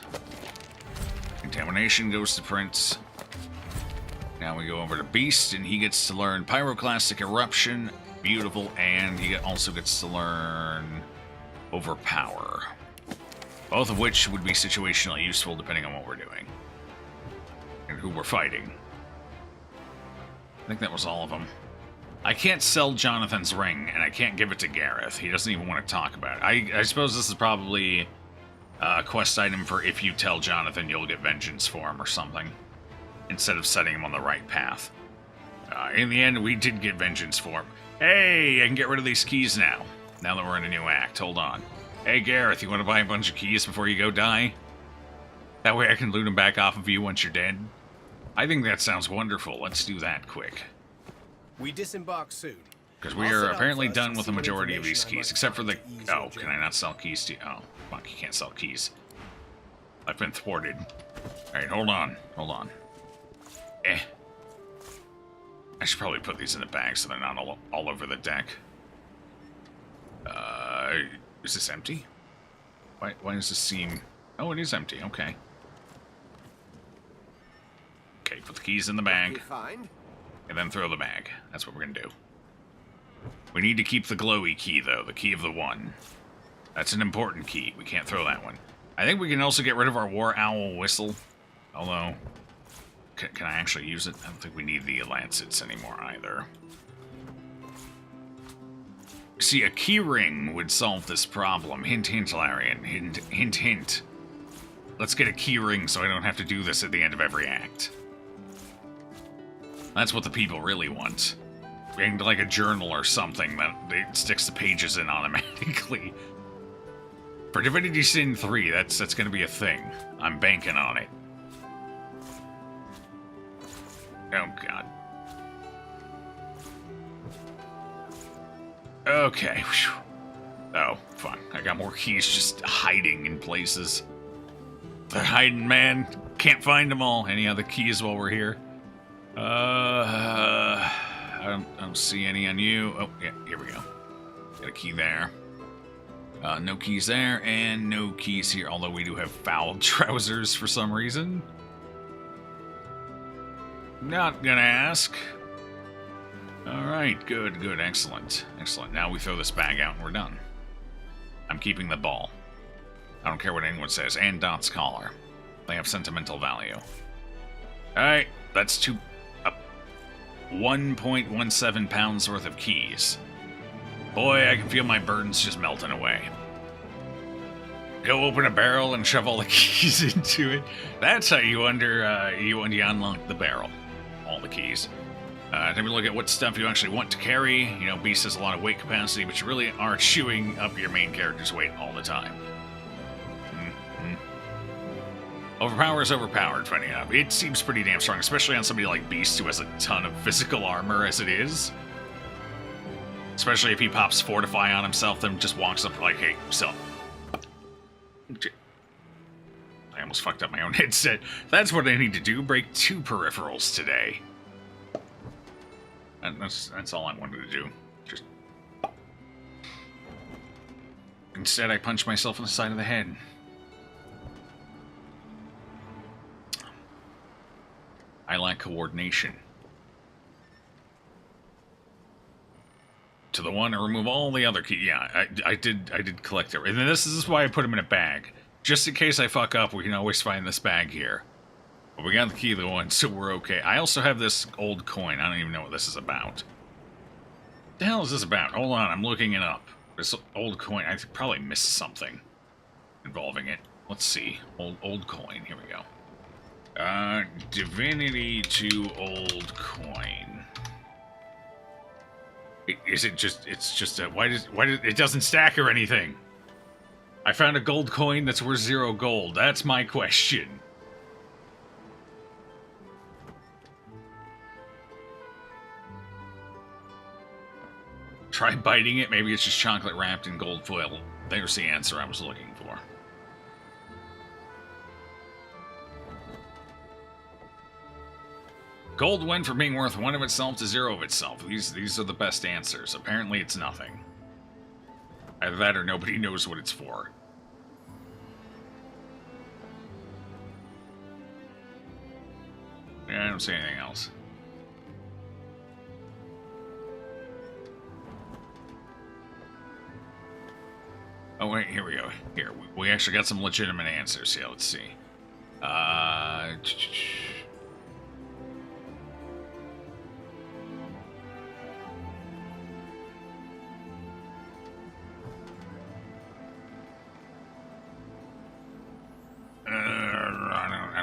Contamination goes to Prince. Now we go over to Beast, and he gets to learn Pyroclastic Eruption. Beautiful, and he also gets to learn Overpower. Both of which would be situationally useful depending on what we're doing. And who we're fighting. I think that was all of them. I can't sell Jonathan's ring, and I can't give it to Gareth. He doesn't even want to talk about it. I suppose this is probably a quest item for if you tell Jonathan you'll get vengeance for him or something, instead of setting him on the right path. In the end, we did get vengeance for him. Hey, I can get rid of these keys now that we're in a new act. Hold on. Hey, Gareth, you want to buy a bunch of keys before you go die? That way I can loot them back off of you once you're dead. I think that sounds wonderful. Let's do that quick. We disembark soon. Because we are apparently done with the majority of these keys, except for the... Oh, can I not sell keys to... Oh, fuck, you can't sell keys. I've been thwarted. Alright, hold on. Hold on. I should probably put these in the bag so they're not all over the deck. Is this empty? Why does this seem... Oh, it is empty. Okay. Okay, put the keys in the bag. And then throw the bag. That's what we're gonna do. We need to keep the glowy key, though. The key of the 1. That's an important key. We can't throw that one. I think we can also get rid of our War Owl whistle. Although... Can I actually use it? I don't think we need the lancets anymore, either. See, a key ring would solve this problem. Hint, hint, Larian. Hint, hint, hint. Let's get a key ring so I don't have to do this at the end of every act. That's what the people really want. And like a journal or something that it sticks the pages in automatically. For Divinity Sin 3, that's going to be a thing. I'm banking on it. Oh, God. Okay. Whew. Oh, fun. I got more keys just hiding in places. They're hiding, man. Can't find them all. Any other keys while we're here? I don't see any on you. Oh, yeah, here we go. Got a key there. No keys there, and no keys here, although we do have foul trousers for some reason. Not gonna ask. Alright, good, good, excellent. Excellent. Now we throw this bag out and we're done. I'm keeping the ball. I don't care what anyone says. And Dot's collar. They have sentimental value. Alright, that's 1.17 pounds worth of keys. Boy, I can feel my burdens just melting away. Go open a barrel and shove all the keys into it. That's how you unlock the barrel. All the keys. Then we look at what stuff you actually want to carry. You know, Beast has a lot of weight capacity, but you really are chewing up your main character's weight all the time. Overpower is overpowered, funny enough. It seems pretty damn strong, especially on somebody like Beast who has a ton of physical armor as it is. Especially if he pops Fortify on himself, then just walks up like, hey, so. I almost fucked up my own headset. That's what I need to do, break 2 peripherals today. And that's all I wanted to do. Just. Instead, I punched myself in the side of the head. I lack coordination. To the one to remove all the other keys. Yeah, I did collect everything. And this is why I put them in a bag. Just in case I fuck up, we can always find this bag here. But we got the key to the one, so we're okay. I also have this old coin. I don't even know what this is about. What the hell is this about? Hold on, I'm looking it up. This old coin, I probably missed something involving it. Let's see. Old coin, here we go. Divinity 2 old coin. Is it just, it's just a, why did, it doesn't stack or anything? I found a gold coin that's worth 0 gold. That's my question. Try biting it, maybe it's just chocolate wrapped in gold foil. There's the answer I was looking for. Gold went from being worth 1 of itself to 0 of itself. These are the best answers. Apparently it's nothing. Either that or nobody knows what it's for. Yeah, I don't see anything else. Oh wait, here we go. Here, we actually got some legitimate answers here. Let's see. I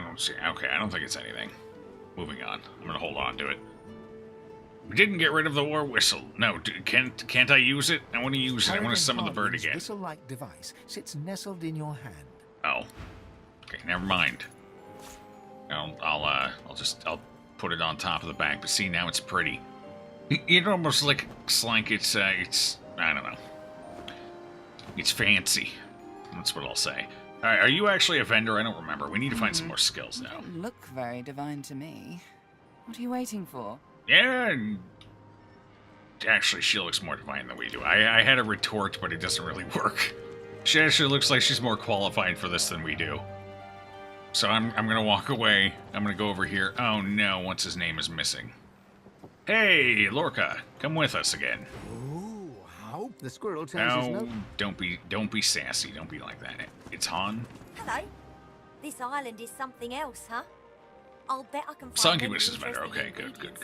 don't see. Okay, I don't think it's anything. Moving on. I'm gonna hold on to it. We didn't get rid of the war whistle. No, can't I use it? I want to use it. I want to summon the bird again. Whistle-like device sits nestled in your hand. Oh. Okay, never mind. I'll put it on top of the bag. But see, now it's pretty. It almost looks like it's I don't know. It's fancy. That's what I'll say. All right, are you actually a vendor? I don't remember. We need to find some more skills now. Don't look very divine to me. What are you waiting for? Yeah. Actually, she looks more divine than we do. I had a retort, but it doesn't really work. She actually looks like she's more qualified for this than we do. So I'm gonna walk away. I'm gonna go over here. Oh no, what's his name is missing. Hey, Lorca, come with us again. Ooh, how? The squirrel tells his No, note. don't be sassy. Don't be like that. It's Han. Hello. This island is something else, huh? I'll bet I can find Suncubus many is better. interesting Okay, good. ingredients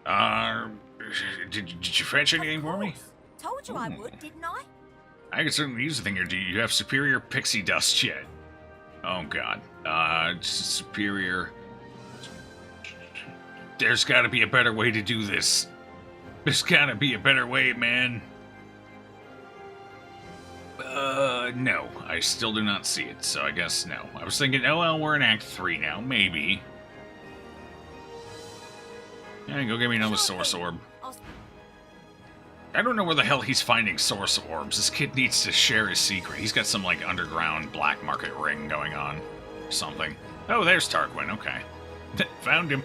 here. Did you fetch anything for me? Of course. Told you I would, didn't I? I could certainly use the thing here. Do you have superior pixie dust yet? Oh god. Superior. There's gotta be a better way to do this. There's gotta be a better way, man. No. I still do not see it, so I guess no. I was thinking, oh well, we're in Act 3 now. Maybe. Yeah, go get me another source orb. I don't know where the hell he's finding source orbs. This kid needs to share his secret. He's got some, like, underground black market ring going on. Or something. Oh, there's Tarquin. Okay. Found him.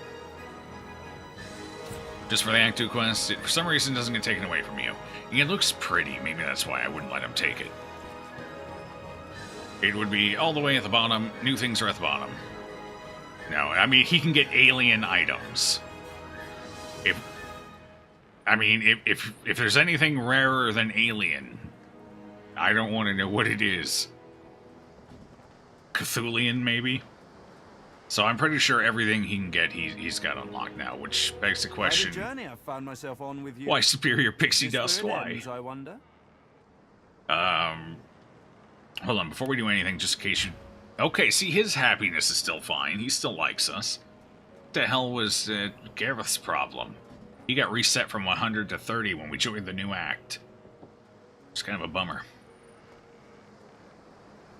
Just for the Act 2 quest. It, for some reason, doesn't get taken away from you. It looks pretty. Maybe that's why I wouldn't let him take it. It would be all the way at the bottom. New things are at the bottom. No, I mean, he can get alien items. If there's anything rarer than alien, I don't want to know what it is. Cthulian, maybe? So I'm pretty sure everything he can get, he's got unlocked now, which begs the question, Quite a journey I've found myself on with you. why superior pixie Is this dust? where it Why? ends, I wonder? Hold on, before we do anything, just in case you... Okay, see, his happiness is still fine. He still likes us. What the hell was Gareth's problem? He got reset from 100 to 30 when we joined the new act. It's kind of a bummer.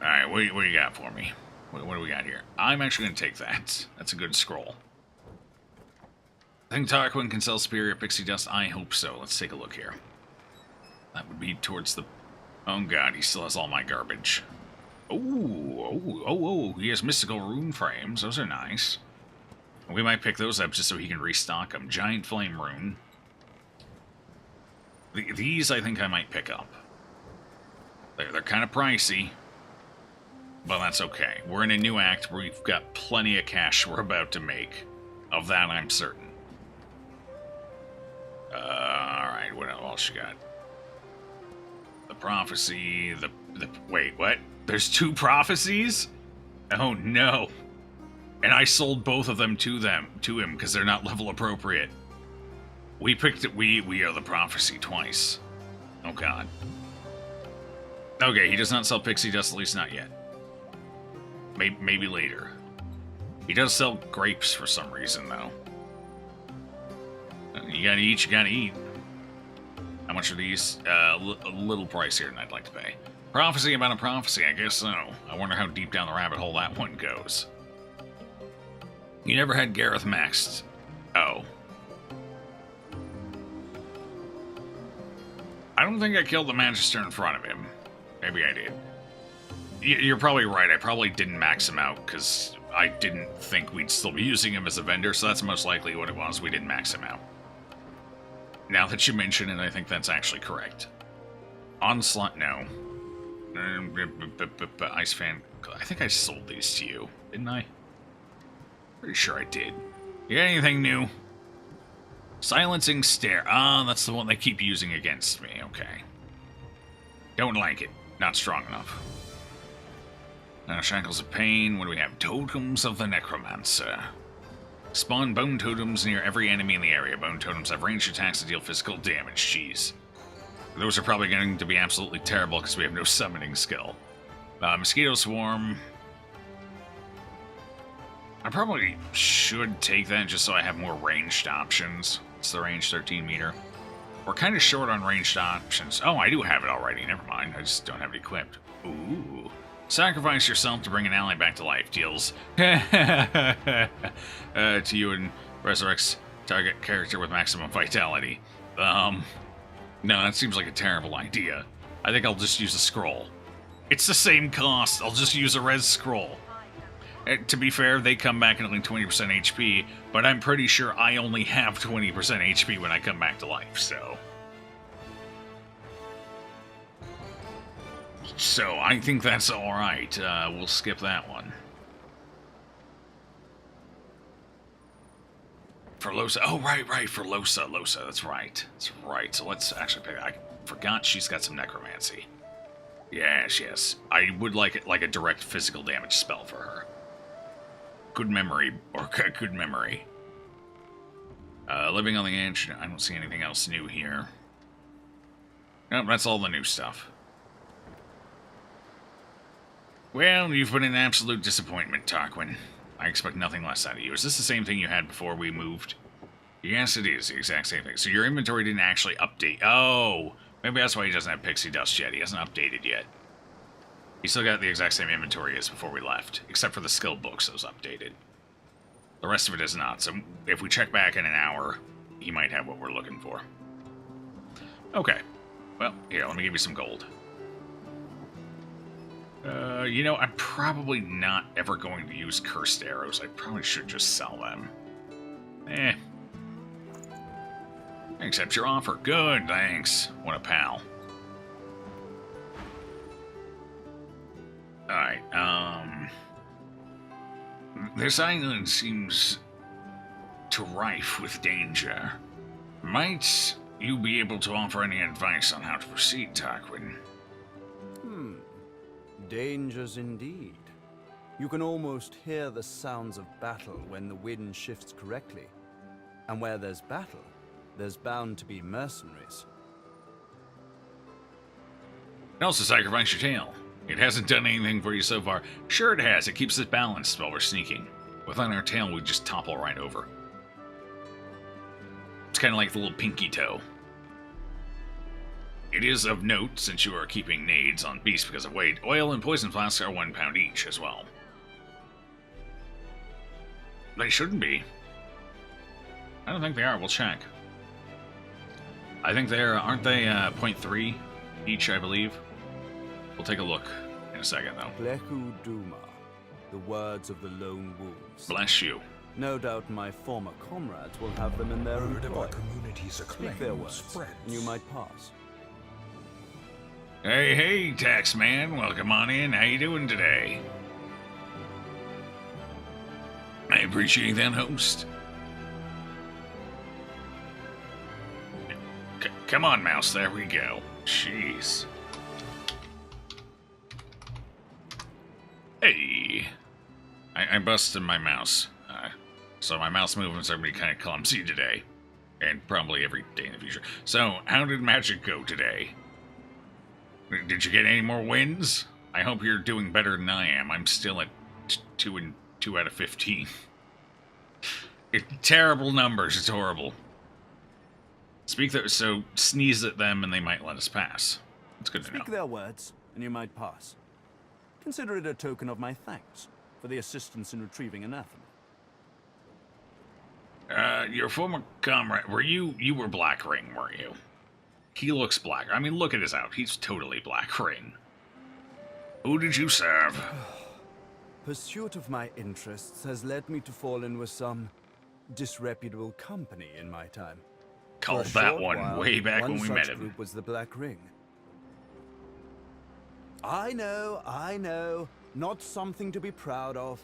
Alright, what do you got for me? What do we got here? I'm actually going to take that. That's a good scroll. I think Tarquin can sell superior pixie dust. I hope so. Let's take a look here. That would be towards the... Oh god, he still has all my garbage. Oh, he has mystical rune frames. Those are nice. We might pick those up just so he can restock them. Giant flame rune. These I think I might pick up. They're kind of pricey. But that's okay. We're in a new act where we've got plenty of cash we're about to make. Of that I'm certain. Alright, what else you got? The prophecy, the... Wait, what? There's 2 prophecies? Oh no. And I sold both of them to him, because they're not level appropriate. We picked it, we are the prophecy twice. Oh god. Okay, he does not sell pixie dust, at least not yet. Maybe later. He does sell grapes for some reason, though. You gotta eat, you gotta eat. How much are these? A little pricier than I'd like to pay. Prophecy about a prophecy, I guess so. I wonder how deep down the rabbit hole that one goes. You never had Gareth maxed. Oh. I don't think I killed the Magister in front of him. Maybe I did. You're probably right. I probably didn't max him out because I didn't think we'd still be using him as a vendor, so that's most likely what it was. We didn't max him out. Now that you mention it, I think that's actually correct. Onslaught, no. Ice Fan, I think I sold these to you, didn't I? Pretty sure I did. You got anything new? Silencing Stare. Ah, that's the one they keep using against me. Okay. Don't like it. Not strong enough. Shackles of Pain. What do we have? Totems of the Necromancer. Spawn bone totems near every enemy in the area. Bone totems have ranged attacks to deal physical damage. Jeez. Those are probably going to be absolutely terrible because we have no summoning skill. Mosquito Swarm. I probably should take that just so I have more ranged options. It's the range 13 meter. We're kind of short on ranged options. Oh, I do have it already. Never mind. I just don't have it equipped. Ooh. Sacrifice yourself to bring an ally back to life. Deals to you and resurrects target character with maximum vitality. No, that seems like a terrible idea. I think I'll just use a scroll. It's the same cost. I'll just use a res scroll. To be fair, they come back at only 20% HP, but I'm pretty sure I only have 20% HP when I come back to life, so... So, I think that's alright. We'll skip that one. For Losa. Oh, right, for Losa. That's right. So let's actually pick... I forgot she's got some necromancy. Yes. I would like it like a direct physical damage spell for her. Good memory. Living on the Edge. I don't see anything else new here. Nope, that's all the new stuff. Well, you've been an absolute disappointment, Tarquin. I expect nothing less out of you. Is this the same thing you had before we moved? Yes, it is the exact same thing. So your inventory didn't actually update. Oh, maybe that's why he doesn't have pixie dust yet. He hasn't updated yet. He still got the exact same inventory as before we left, except for the skill books that was updated. The rest of it is not, so if we check back in an hour, he might have what we're looking for. Okay. Well, here, let me give you some gold. You know, I'm probably not ever going to use cursed arrows. I probably should just sell them. Eh. Accept your offer. Good, thanks. What a pal. Alright, this island seems too rife with danger. Might you be able to offer any advice on how to proceed, Tarquin? Dangers indeed. You can almost hear the sounds of battle when the wind shifts correctly. And where there's battle, there's bound to be mercenaries. And also sacrifice your tail. It hasn't done anything for you so far. Sure it has. It keeps us balanced while we're sneaking. Without our tail, we just topple right over. It's kind of like the little pinky toe. It is of note, since you are keeping nades on beasts because of weight, oil and poison flasks are 1 pound each as well. They shouldn't be. I don't think they are. We'll check. I think they're, aren't they 0.3 each, I believe? We'll take a look in a second, though. Pleku Duma, the words of the lone wolves. Bless you. No doubt my former comrades will have them in their Word of our employ. community's Speak their acclaim words, spreads. and you might pass. Hey, hey, Taxman. Welcome on in. How you doing today? I appreciate that, host. Come on, mouse. There we go. Jeez. Hey. I busted my mouse. So my mouse movements are going to be kind of clumsy today. And probably every day in the future. So, how did magic go today? Did you get any more wins? I hope you're doing better than I am. I'm still at 2 out of 15. Terrible numbers. It's horrible. So sneeze at them and they might let us pass. It's good to know. Speak their words, and you might pass. Consider it a token of my thanks for the assistance in retrieving anathema. Your former comrade, you were Black Ring, weren't you? He looks black. I mean, look at his out. He's totally Black Ring. Who did you serve? Pursuit of my interests has led me to fall in with some disreputable company in my time. Called For a that short one while, way back when we such met him. Group was the Black Ring. I know, not something to be proud of,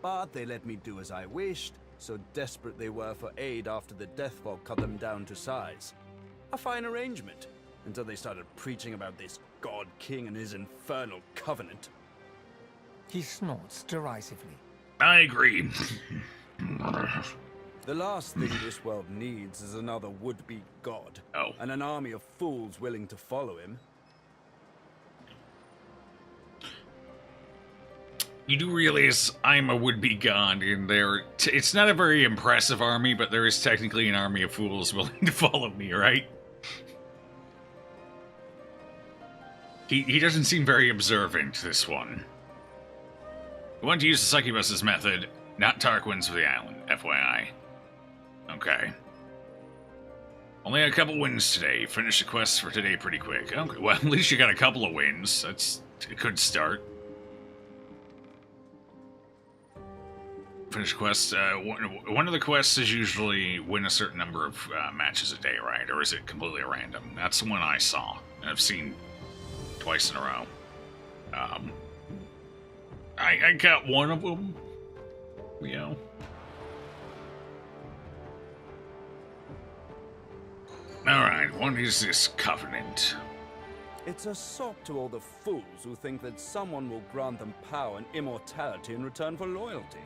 but they let me do as I wished, so desperate they were for aid after the Death Fog cut them down to size. A fine arrangement, until they started preaching about this God King and his infernal covenant. He snorts derisively. I agree. The last thing this world needs is another would-be god. Oh. And an army of fools willing to follow him. You do realize I'm a would-be god in there. It's not a very impressive army, but there is technically an army of fools willing to follow me, right? He doesn't seem very observant, this one. We want to use the succubus's method, not Tarquin's for the island, FYI. Okay. Only a couple wins today. Finished the quests for today pretty quick. Okay, well, at least you got a couple of wins. That's a good start. Finish quests. One of the quests is usually win a certain number of matches a day, right? Or is it completely random? That's the one I saw. I've seen twice in a row. I got one of them. You know. Alright, what is this covenant? It's a sop to all the fools who think that someone will grant them power and immortality in return for loyalty.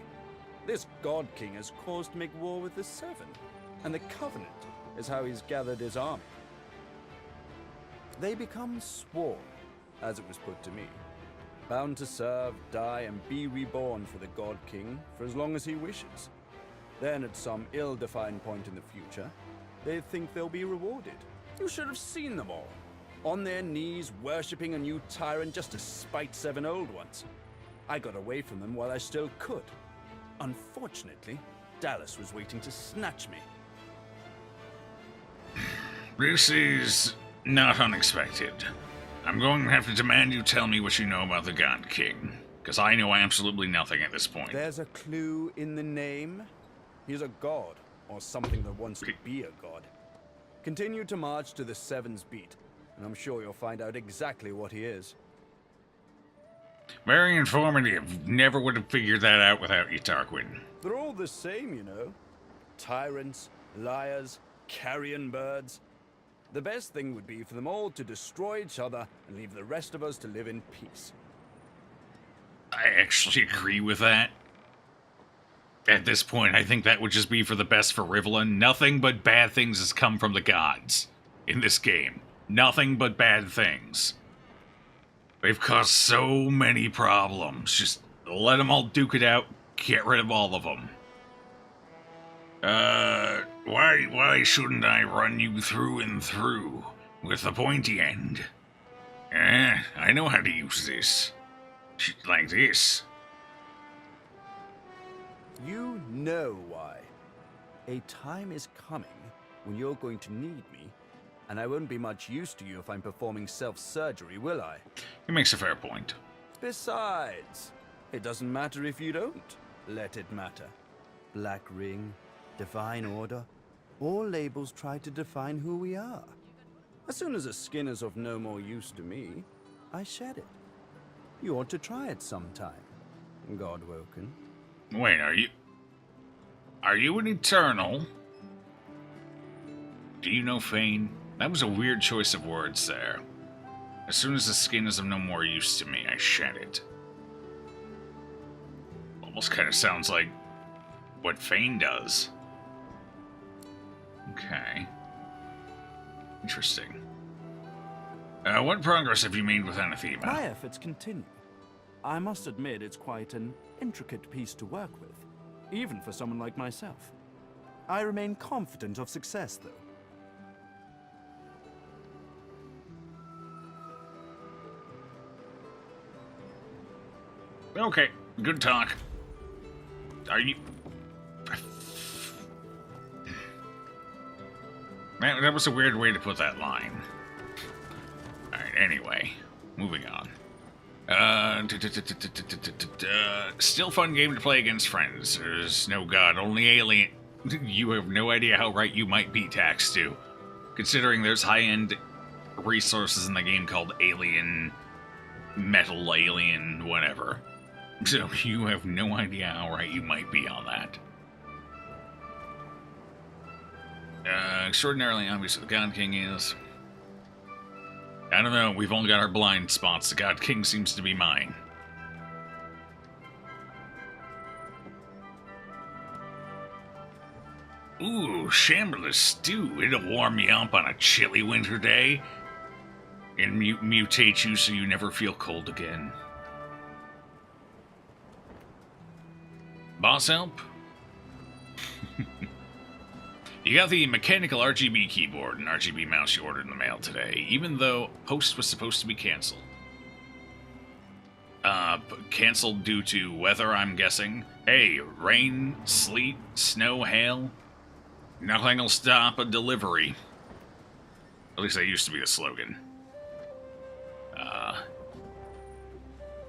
This God King has caused to make war with the Seven, and the Covenant is how he's gathered his army. They become sworn, as it was put to me. bound to serve, die, and be reborn for the God King for as long as he wishes. Then, at some ill-defined point in the future, they think they'll be rewarded. You should have seen them all. On their knees, worshipping a new tyrant just to spite 7 old ones. I got away from them while I still could. Unfortunately, Dallas was waiting to snatch me. This is not unexpected. I'm going to have to demand you tell me what you know about the God King, because I know absolutely nothing at this point. There's a clue in the name. He's a god, or something that wants to be a god. Continue to march to the Seven's Beat, and I'm sure you'll find out exactly what he is. Very informative. Never would have figured that out without you, Tarquin. They're all the same, you know. Tyrants, liars, carrion birds. The best thing would be for them all to destroy each other and leave the rest of us to live in peace. I actually agree with that. At this point, I think that would just be for the best for Rivlin. Nothing but bad things has come from the gods in this game. Nothing but bad things. They've caused so many problems. Just let them all duke it out. Get rid of all of them. Why shouldn't I run you through and through with the pointy end? I know how to use this. Like this. You know why. A time is coming when you're going to need me, and I won't be much use to you if I'm performing self-surgery, will I? He makes a fair point. Besides, it doesn't matter if you don't let it matter. Black Ring, Divine Order, all labels try to define who we are. As soon as a skin is of no more use to me, I shed it. You ought to try it sometime, Godwoken. Wait, are you an Eternal? Do you know Fane? That was a weird choice of words there. As soon as the skin is of no more use to me, I shed it. Almost kind of sounds like what Fane does. Okay. Interesting. What progress have you made with Anathema? My efforts continue. I must admit it's quite an intricate piece to work with, even for someone like myself. I remain confident of success, though. Okay, good talk. Are you... Man, that was a weird way to put that line. Alright, anyway. Moving on. Still fun game to play against friends. There's no god, only alien. You have no idea how right you might be, Tax 2. Considering there's high-end resources in the game called Alien... Metal Alien... whatever. So you have no idea how right you might be on that. Extraordinarily obvious what the God King is. I don't know, we've only got our blind spots. The God King seems to be mine. Ooh, Chamberlain stew. It'll warm you up on a chilly winter day. And mutate you so you never feel cold again. Boss help? You got the mechanical RGB keyboard and RGB mouse you ordered in the mail today, even though post was supposed to be canceled. Canceled due to weather, I'm guessing. Hey, rain, sleet, snow, hail. Nothing'll stop a delivery. At least that used to be the slogan.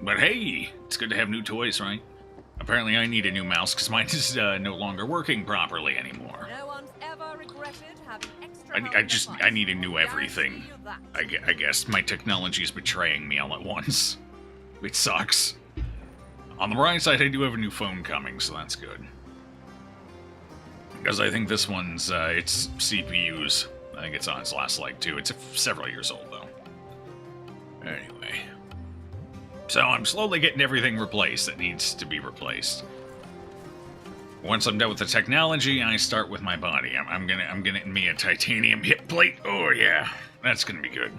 But hey, it's good to have new toys, right? Apparently I need a new mouse because mine is no longer working properly anymore. No one's ever regretted having extra I need a new everything. I guess my technology is betraying me all at once. It sucks. On the bright side, I do have a new phone coming, so that's good. Because I think this one's, its CPU's, I think it's on its last leg too. It's several years old though. Anyway. So I'm slowly getting everything replaced that needs to be replaced. Once I'm done with the technology, I start with my body. I'm gonna me a titanium hip plate. Oh yeah, that's gonna be good.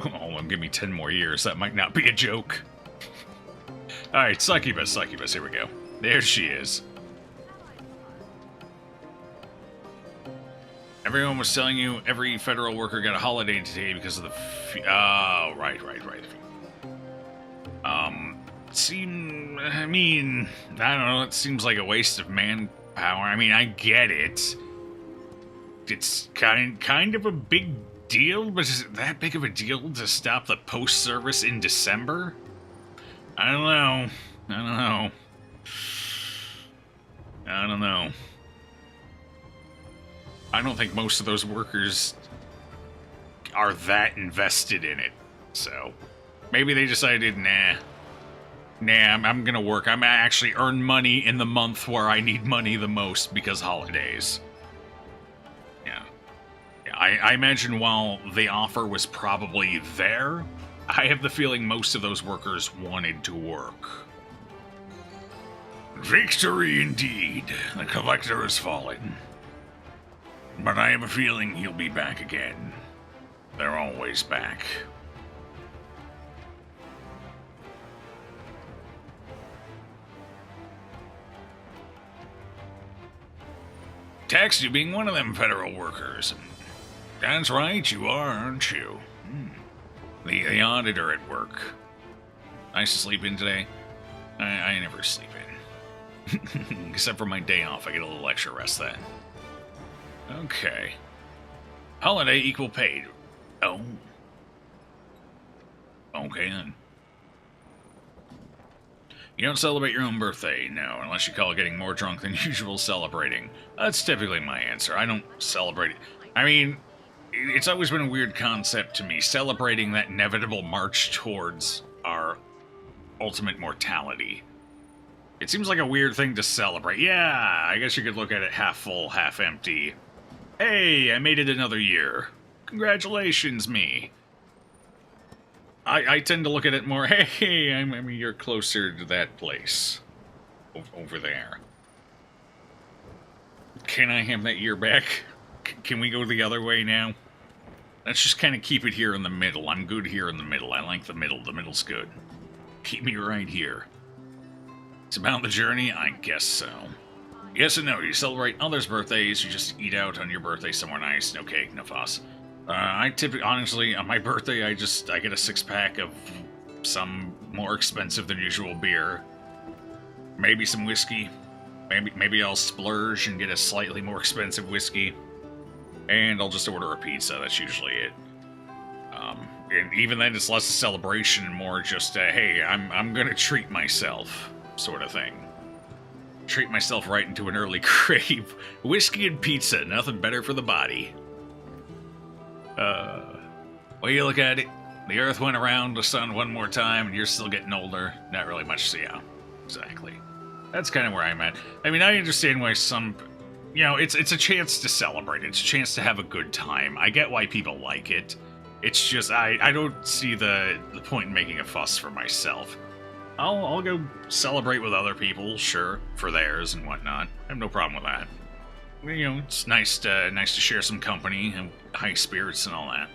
Oh, give me 10 more years. That might not be a joke. Alright, Succubus, here we go. There she is. Everyone was telling you every federal worker got a holiday today because of the oh, right. I mean, I don't know, it seems like a waste of manpower. I mean, I get it. It's kind of a big deal, but is it that big of a deal to stop the post service in December? I don't know. I don't think most of those workers are that invested in it. So, maybe they decided, nah, I'm gonna work. I'm gonna actually earn money in the month where I need money the most because holidays. Yeah, I imagine while the offer was probably there, I have the feeling most of those workers wanted to work. Victory indeed. The Collector has fallen. But I have a feeling he'll be back again. They're always back. Tax you being one of them federal workers. That's right, you are, aren't you? The auditor at work. Nice to sleep in today. I never sleep in. Except for my day off, I get a little extra rest then. Okay. Holiday equal paid. Oh. Okay then. You don't celebrate your own birthday, no, unless you call getting more drunk than usual celebrating. That's typically my answer. I don't celebrate it. I mean, it's always been a weird concept to me, celebrating that inevitable march towards our ultimate mortality. It seems like a weird thing to celebrate. Yeah, I guess you could look at it half full, half empty. Hey, I made it another year. Congratulations, me. I tend to look at it more, hey, I'm a year closer to that place. Over there. Can I have that year back? Can we go the other way now? Let's just kind of keep it here in the middle. I'm good here in the middle. I like the middle. The middle's good. Keep me right here. It's about the journey? I guess so. Yes and no. You celebrate others' birthdays, you just eat out on your birthday somewhere nice. No cake, no fuss. I typically, honestly, on my birthday, I get a six-pack of some more expensive than usual beer. Maybe some whiskey. Maybe I'll splurge and get a slightly more expensive whiskey. And I'll just order a pizza. That's usually it. And even then, it's less a celebration and more just a, hey, I'm gonna treat myself sort of thing. Treat myself right into an early grave. Whiskey and pizza, nothing better for the body. Well, you look at it, the Earth went around the sun one more time, and you're still getting older. Not really much, yeah, exactly. That's kind of where I'm at. I mean, I understand why some, it's a chance to celebrate. It's a chance to have a good time. I get why people like it. It's just, I don't see the point in making a fuss for myself. I'll go celebrate with other people, sure, for theirs and whatnot. I have no problem with that. It's nice to share some company and high spirits and all that.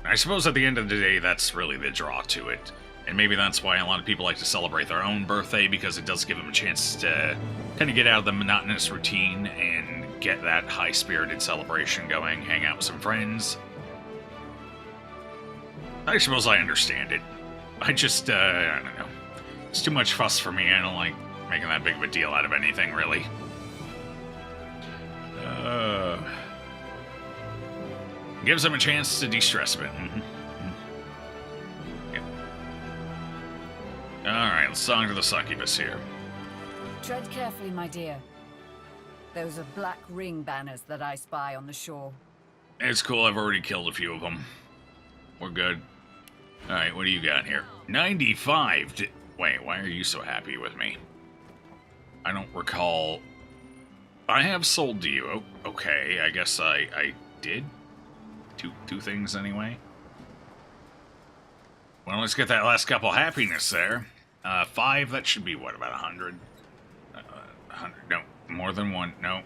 I suppose at the end of the day, that's really the draw to it. And maybe that's why a lot of people like to celebrate their own birthday, because it does give them a chance to kind of get out of the monotonous routine and get that high-spirited celebration going, hang out with some friends. I suppose I understand it. I just, I don't know. It's too much fuss for me. I don't like making that big of a deal out of anything, really. Gives them a chance to de-stress a bit. Yep. Alright, let's talk to the succubus here. Tread carefully, my dear. Those are black ring banners that I spy on the shore. It's cool, I've already killed a few of them. We're good. Alright, what do you got here? 95! Wait, why are you so happy with me? I don't recall... I have sold to you. Oh, okay, I guess I did. Two things anyway. Well, let's get that last couple happiness there. 5, that should be what, about 100? 100, no, more than one, no.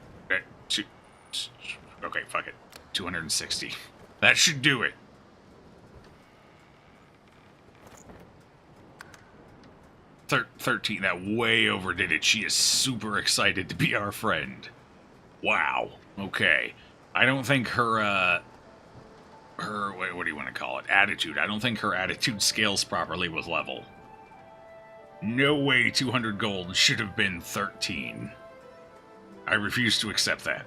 2, okay, fuck it. 260. That should do it. 13, that way overdid it. She is super excited to be our friend. Wow. Okay. I don't think her what do you want to call it? Attitude. I don't think her attitude scales properly with level. No way 200 gold should have been 13. I refuse to accept that.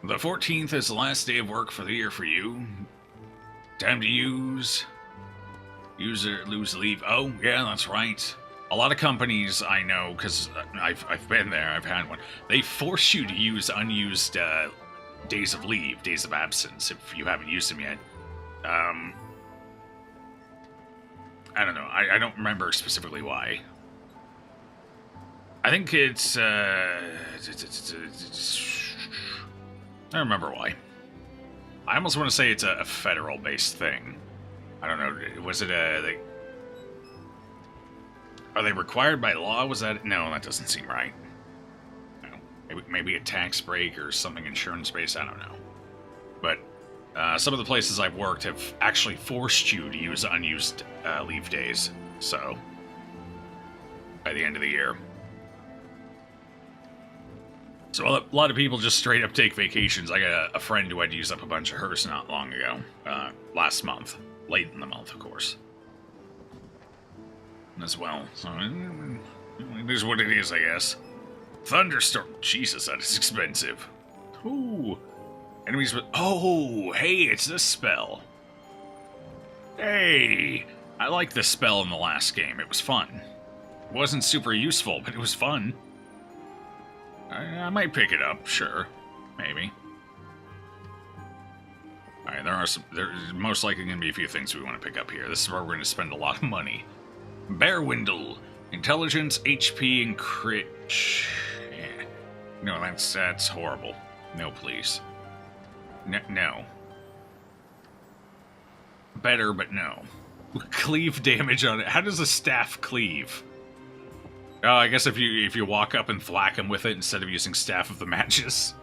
The 14th is the last day of work for the year for you. Time to use or lose leave. Oh, yeah, that's right. A lot of companies I know, because I've been there, I've had one, they force you to use unused days of leave, days of absence, if you haven't used them yet. I don't know. I don't remember specifically why. I think it's I don't remember why. I almost want to say it's a federal-based thing. I don't know. Was it are they required by law? Was that... No, that doesn't seem right. No. Maybe a tax break or something insurance-based. I don't know. But some of the places I've worked have actually forced you to use unused leave days. So, by the end of the year. So a lot of people just straight up take vacations. I got a friend who had to use up a bunch of hers not long ago. Last month. Late in the month, of course. As well. So, it is what it is, I guess. Thunderstorm. Jesus, that is expensive. Ooh. Enemies with... Oh, hey, it's this spell. Hey. I liked this spell in the last game. It was fun. It wasn't super useful, but it was fun. I might pick it up, sure. Maybe. Alright, there's most likely going to be a few things we want to pick up here. This is where we're going to spend a lot of money. Bearwindle. Intelligence, HP, and crit. Yeah. No, that's horrible. No, please. No. Better, but no. Cleave damage on it. How does a staff cleave? Oh, I guess if you walk up and thwack him with it instead of using Staff of the Matches.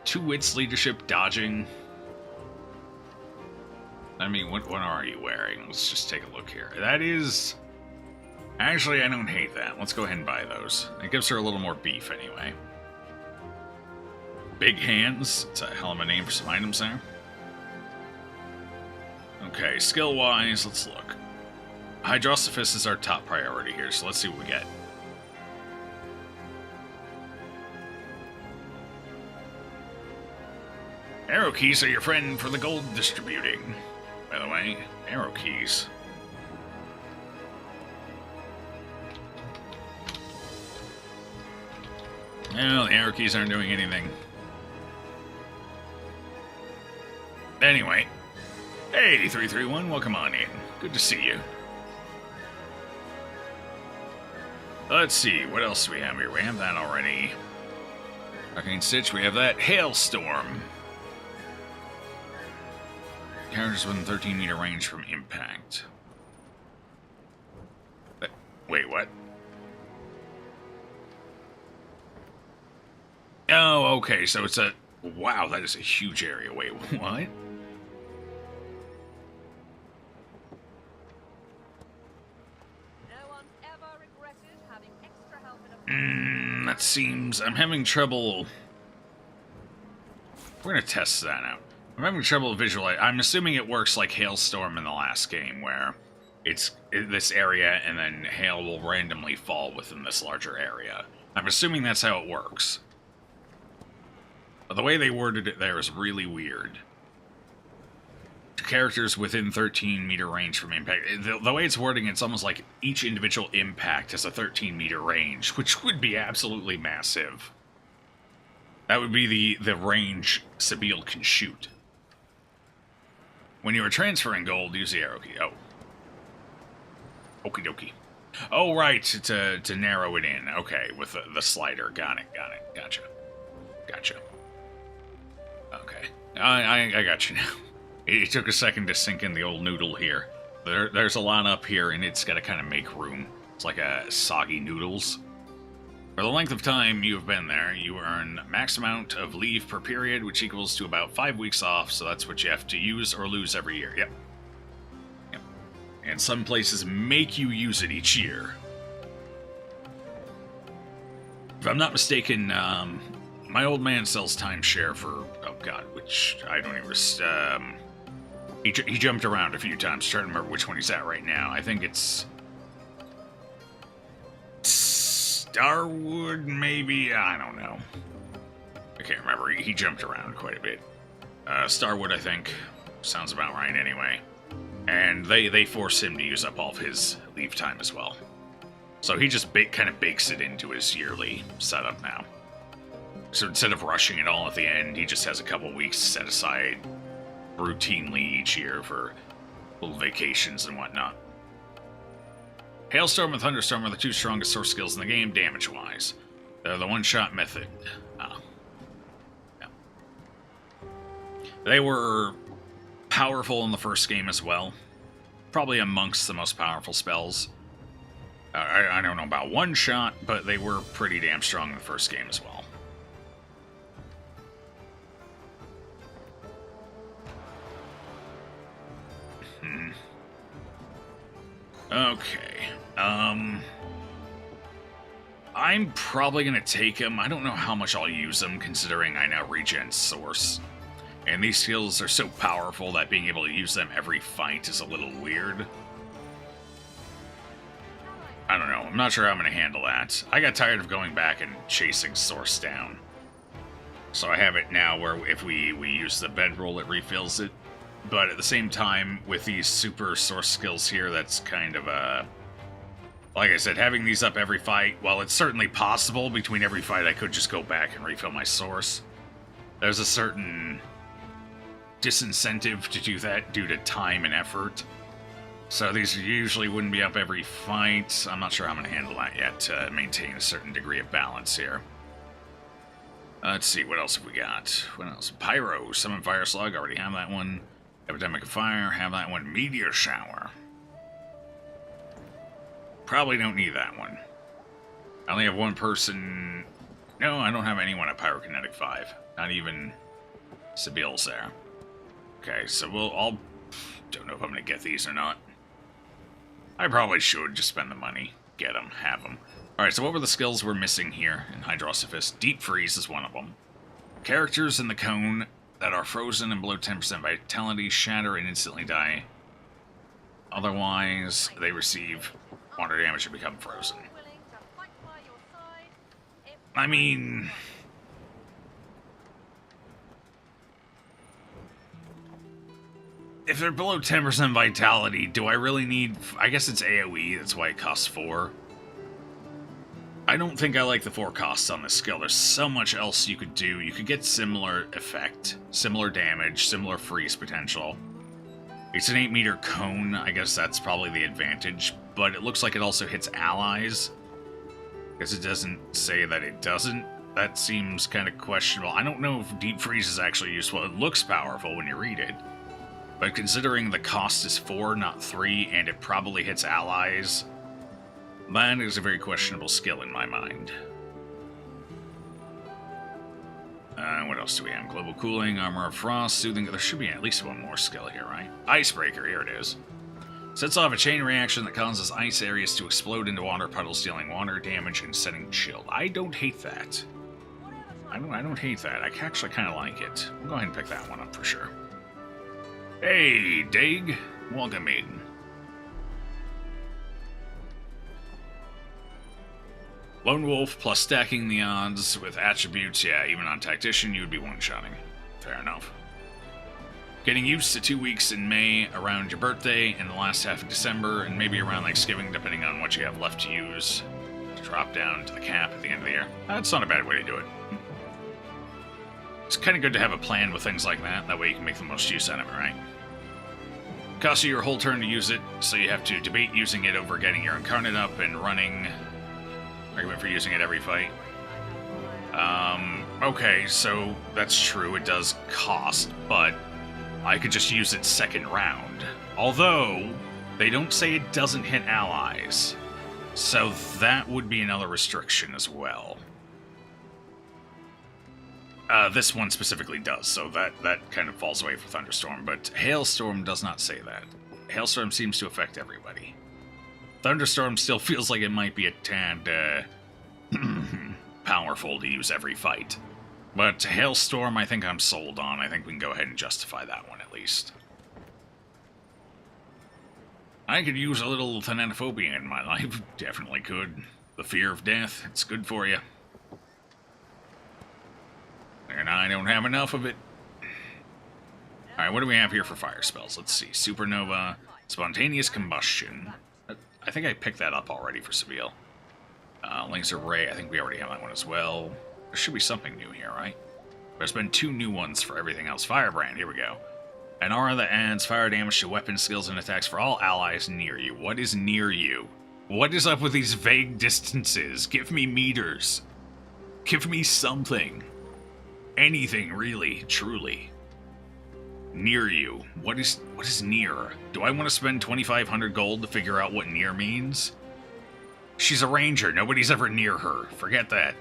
2 wits, leadership, dodging. I mean, what are you wearing? Let's just take a look here. That is... Actually, I don't hate that. Let's go ahead and buy those. It gives her a little more beef anyway. Big hands. It's a hell of a name for some items there. Okay, skill-wise, let's look. Hydrosophist is our top priority here, so let's see what we get. Arrow keys are your friend for the gold distributing. By the way, arrow keys. Well, the arrow keys aren't doing anything. Anyway. Hey, 331, welcome on in. Good to see you. Let's see, what else do we have here? We have that already. Arcane Stitch, we have that. Hailstorm. Characters within 13-meter range from impact. Wait, what? Oh, okay, so it's a... Wow, that is a huge area. Wait, what? That seems... I'm having trouble... We're gonna test that out. I'm having trouble visualizing... I'm assuming it works like Hailstorm in the last game, where it's in this area and then hail will randomly fall within this larger area. I'm assuming that's how it works. But the way they worded it there is really weird. Characters within 13-meter range from impact. The way it's wording, it's almost like each individual impact has a 13-meter range, which would be absolutely massive. That would be the range Sabine can shoot. When you are transferring gold, use the arrow key. Oh. Okie dokie. Oh, right, to narrow it in. Okay, with the slider. Got it. Gotcha. Okay. I got you now. It took a second to sink in the old noodle here. There's a lot up here, and it's got to kind of make room. It's like a soggy noodles. For the length of time you have been there, you earn max amount of leave per period, which equals to about 5 weeks off, so that's what you have to use or lose every year. Yep, And some places make you use it each year. If I'm not mistaken, my old man sells timeshare for, oh god, which I don't even, he jumped around a few times, trying to remember which one he's at right now. I think it's Starwood, maybe? I don't know. I can't remember. He jumped around quite a bit. Starwood, I think. Sounds about right anyway. And they force him to use up all of his leave time as well. So he just kind of bakes it into his yearly setup now. So instead of rushing it all at the end, he just has a couple weeks set aside routinely each year for little vacations and whatnot. Hailstorm and Thunderstorm are the two strongest source skills in the game, damage-wise. They're the one-shot method. Yeah. They were powerful in the first game as well. Probably amongst the most powerful spells. I don't know about one-shot, but they were pretty damn strong in the first game as well. Okay. I'm probably going to take him. I don't know how much I'll use them, considering I now regen Source. And these skills are so powerful that being able to use them every fight is a little weird. I don't know. I'm not sure how I'm going to handle that. I got tired of going back and chasing Source down. So I have it now where if we use the bedroll, it refills it. But at the same time, with these super Source skills here, that's kind of like I said, having these up every fight, while it's certainly possible, between every fight I could just go back and refill my Source. There's a certain disincentive to do that due to time and effort. So these usually wouldn't be up every fight. I'm not sure how I'm going to handle that yet to maintain a certain degree of balance here. Let's see, what else have we got? What else? Pyro, Summon Fire Slug, already have that one. Epidemic of Fire, have that one. Meteor Shower. Probably don't need that one. I only have one person... No, I don't have anyone at Pyrokinetic 5. Not even Sibyl's there. Okay, so I'll... Don't know if I'm going to get these or not. I probably should just spend the money. Get them, have them. Alright, so what were the skills we're missing here in Hydrosophist? Deep Freeze is one of them. Characters in the cone that are frozen and below 10% vitality shatter and instantly die. Otherwise, they receive water damage and become frozen. I mean... if they're below 10% vitality, do I really need... I guess it's AoE, that's why it costs 4. I don't think I like the 4 costs on this skill. There's so much else you could do. You could get similar effect, similar damage, similar freeze potential. It's an 8-meter cone. I guess that's probably the advantage. But it looks like it also hits allies. Because it doesn't say that it doesn't. That seems kind of questionable. I don't know if Deep Freeze is actually useful. It looks powerful when you read it. But considering the cost is 4, not 3, and it probably hits allies... that is a very questionable skill in my mind. What else do we have? Global Cooling, Armor of Frost, Soothing... There should be at least one more skill here, right? Icebreaker, here it is. Sets off a chain reaction that causes ice areas to explode into water puddles, dealing water damage and setting chill. I don't hate that. I don't hate that. I actually kind of like it. I'll go ahead and pick that one up for sure. Hey, Dig. Welcome in. Lone Wolf plus stacking the odds with attributes. Yeah, even on Tactician, you would be one-shotting. Fair enough. Getting used to 2 weeks in May around your birthday and the last half of December, and maybe around Thanksgiving, depending on what you have left to use to drop down to the cap at the end of the year. That's not a bad way to do it. It's kind of good to have a plan with things like that. That way you can make the most use out of it, right? Costs you your whole turn to use it, so you have to debate using it over getting your Incarnate up and running. Argument for using it every fight. Okay, so that's true, it does cost, but I could just use it second round. Although, they don't say it doesn't hit allies, so that would be another restriction as well. This one specifically does, so that kind of falls away for Thunderstorm, but Hailstorm does not say that. Hailstorm seems to affect everybody. Thunderstorm still feels like it might be a tad powerful to use every fight. But Hailstorm, I think I'm sold on. I think we can go ahead and justify that one at least. I could use a little thanatophobia in my life. Definitely could. The fear of death, it's good for you. And I don't have enough of it. Alright, what do we have here for fire spells? Let's see. Supernova, Spontaneous Combustion. I think I picked that up already for Seville. Laser Ray, I think we already have that one as well. There should be something new here, right? There's been 2 new ones for everything else. Firebrand, here we go. An aura that adds fire damage to weapon skills and attacks for all allies near you. What is near you? What is up with these vague distances? Give me meters. Give me something. Anything, really, truly. Near you. What is near? Do I want to spend 2,500 gold to figure out what near means? She's a ranger. Nobody's ever near her. Forget that.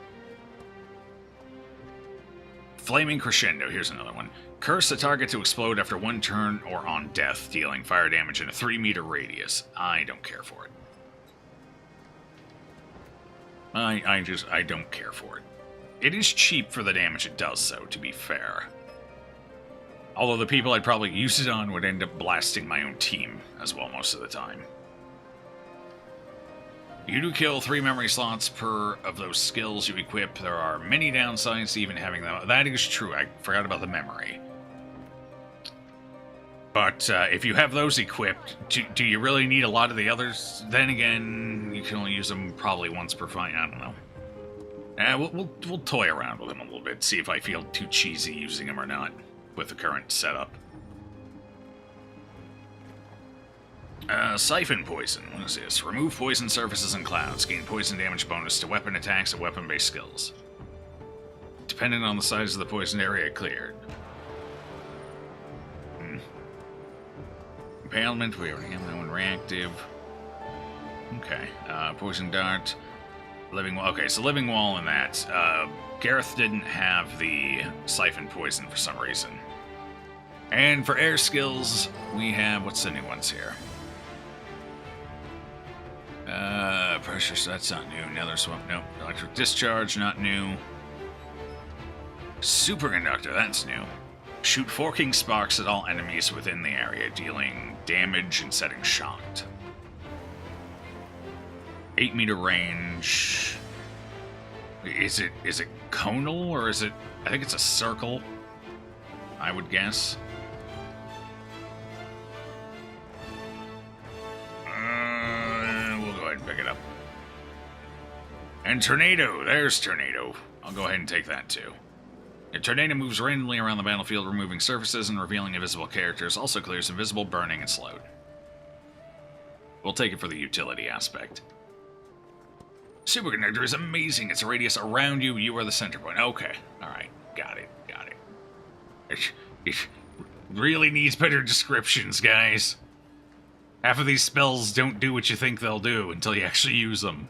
Flaming Crescendo. Here's another one. Curse the target to explode after 1 turn or on death, dealing fire damage in a 3-meter radius. I don't care for it. I don't care for it. It is cheap for the damage it does, though, to be fair. Although the people I'd probably use it on would end up blasting my own team as well most of the time. You do kill 3 memory slots per of those skills you equip. There are many downsides to even having them. That is true. I forgot about the memory. But if you have those equipped, do you really need a lot of the others? Then again, you can only use them probably once per fight. I don't know. We'll toy around with them a little bit, see if I feel too cheesy using them or not with the current setup. Siphon Poison. What is this? Remove poison surfaces and clouds. Gain poison damage bonus to weapon attacks and weapon-based skills. Depending on the size of the poisoned area cleared. Impalement, we already have that one. Reactive. Okay. Poison Dart. Living Wall. Okay, so Living Wall and that. Gareth didn't have the Siphon Poison for some reason. And for air skills, we have... What's the new ones here? Pressure, so that's not new. Nether Swamp, nope. Electric Discharge, not new. Superconductor, that's new. Shoot forking sparks at all enemies within the area, dealing damage and setting shocked. 8-meter range. Is it conal or is it... I think it's a circle, I would guess. We'll go ahead and pick it up. And Tornado. There's Tornado. I'll go ahead and take that too. A tornado moves randomly around the battlefield, removing surfaces and revealing invisible characters. Also clears invisible, burning, and slowed. We'll take it for the utility aspect. Superconductor is amazing. It's a radius around you. You are the center point. Okay. Alright. Got it. It really needs better descriptions, guys. Half of these spells don't do what you think they'll do until you actually use them.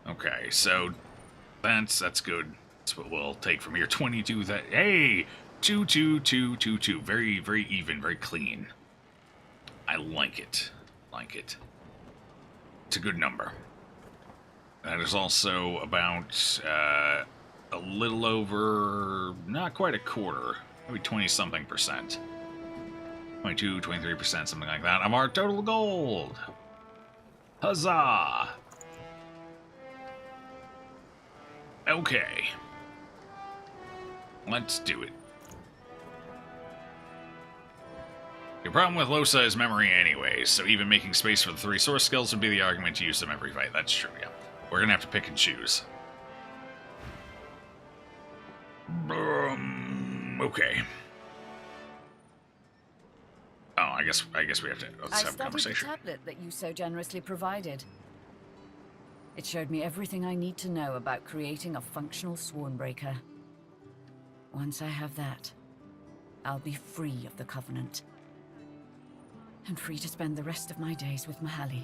Okay, so that's good. That's what we'll take from here. 22. Hey, 2, 2, 2, 2, 2. Very, very even, very clean. I like it. It's a good number. That is also about a little over, not quite a quarter, maybe 20-something%. 22, 23%, something like that, of our total gold. Huzzah! Okay. Let's do it. Your problem with Losa is memory anyways, so even making space for the 3 source skills would be the argument to use them every fight. That's true, yeah. We're gonna have to pick and choose. Okay. Oh, I guess we have to let's have a conversation. I studied the tablet that you so generously provided. It showed me everything I need to know about creating a functional Swornbreaker. Once I have that, I'll be free of the Covenant. And free to spend the rest of my days with Mahali.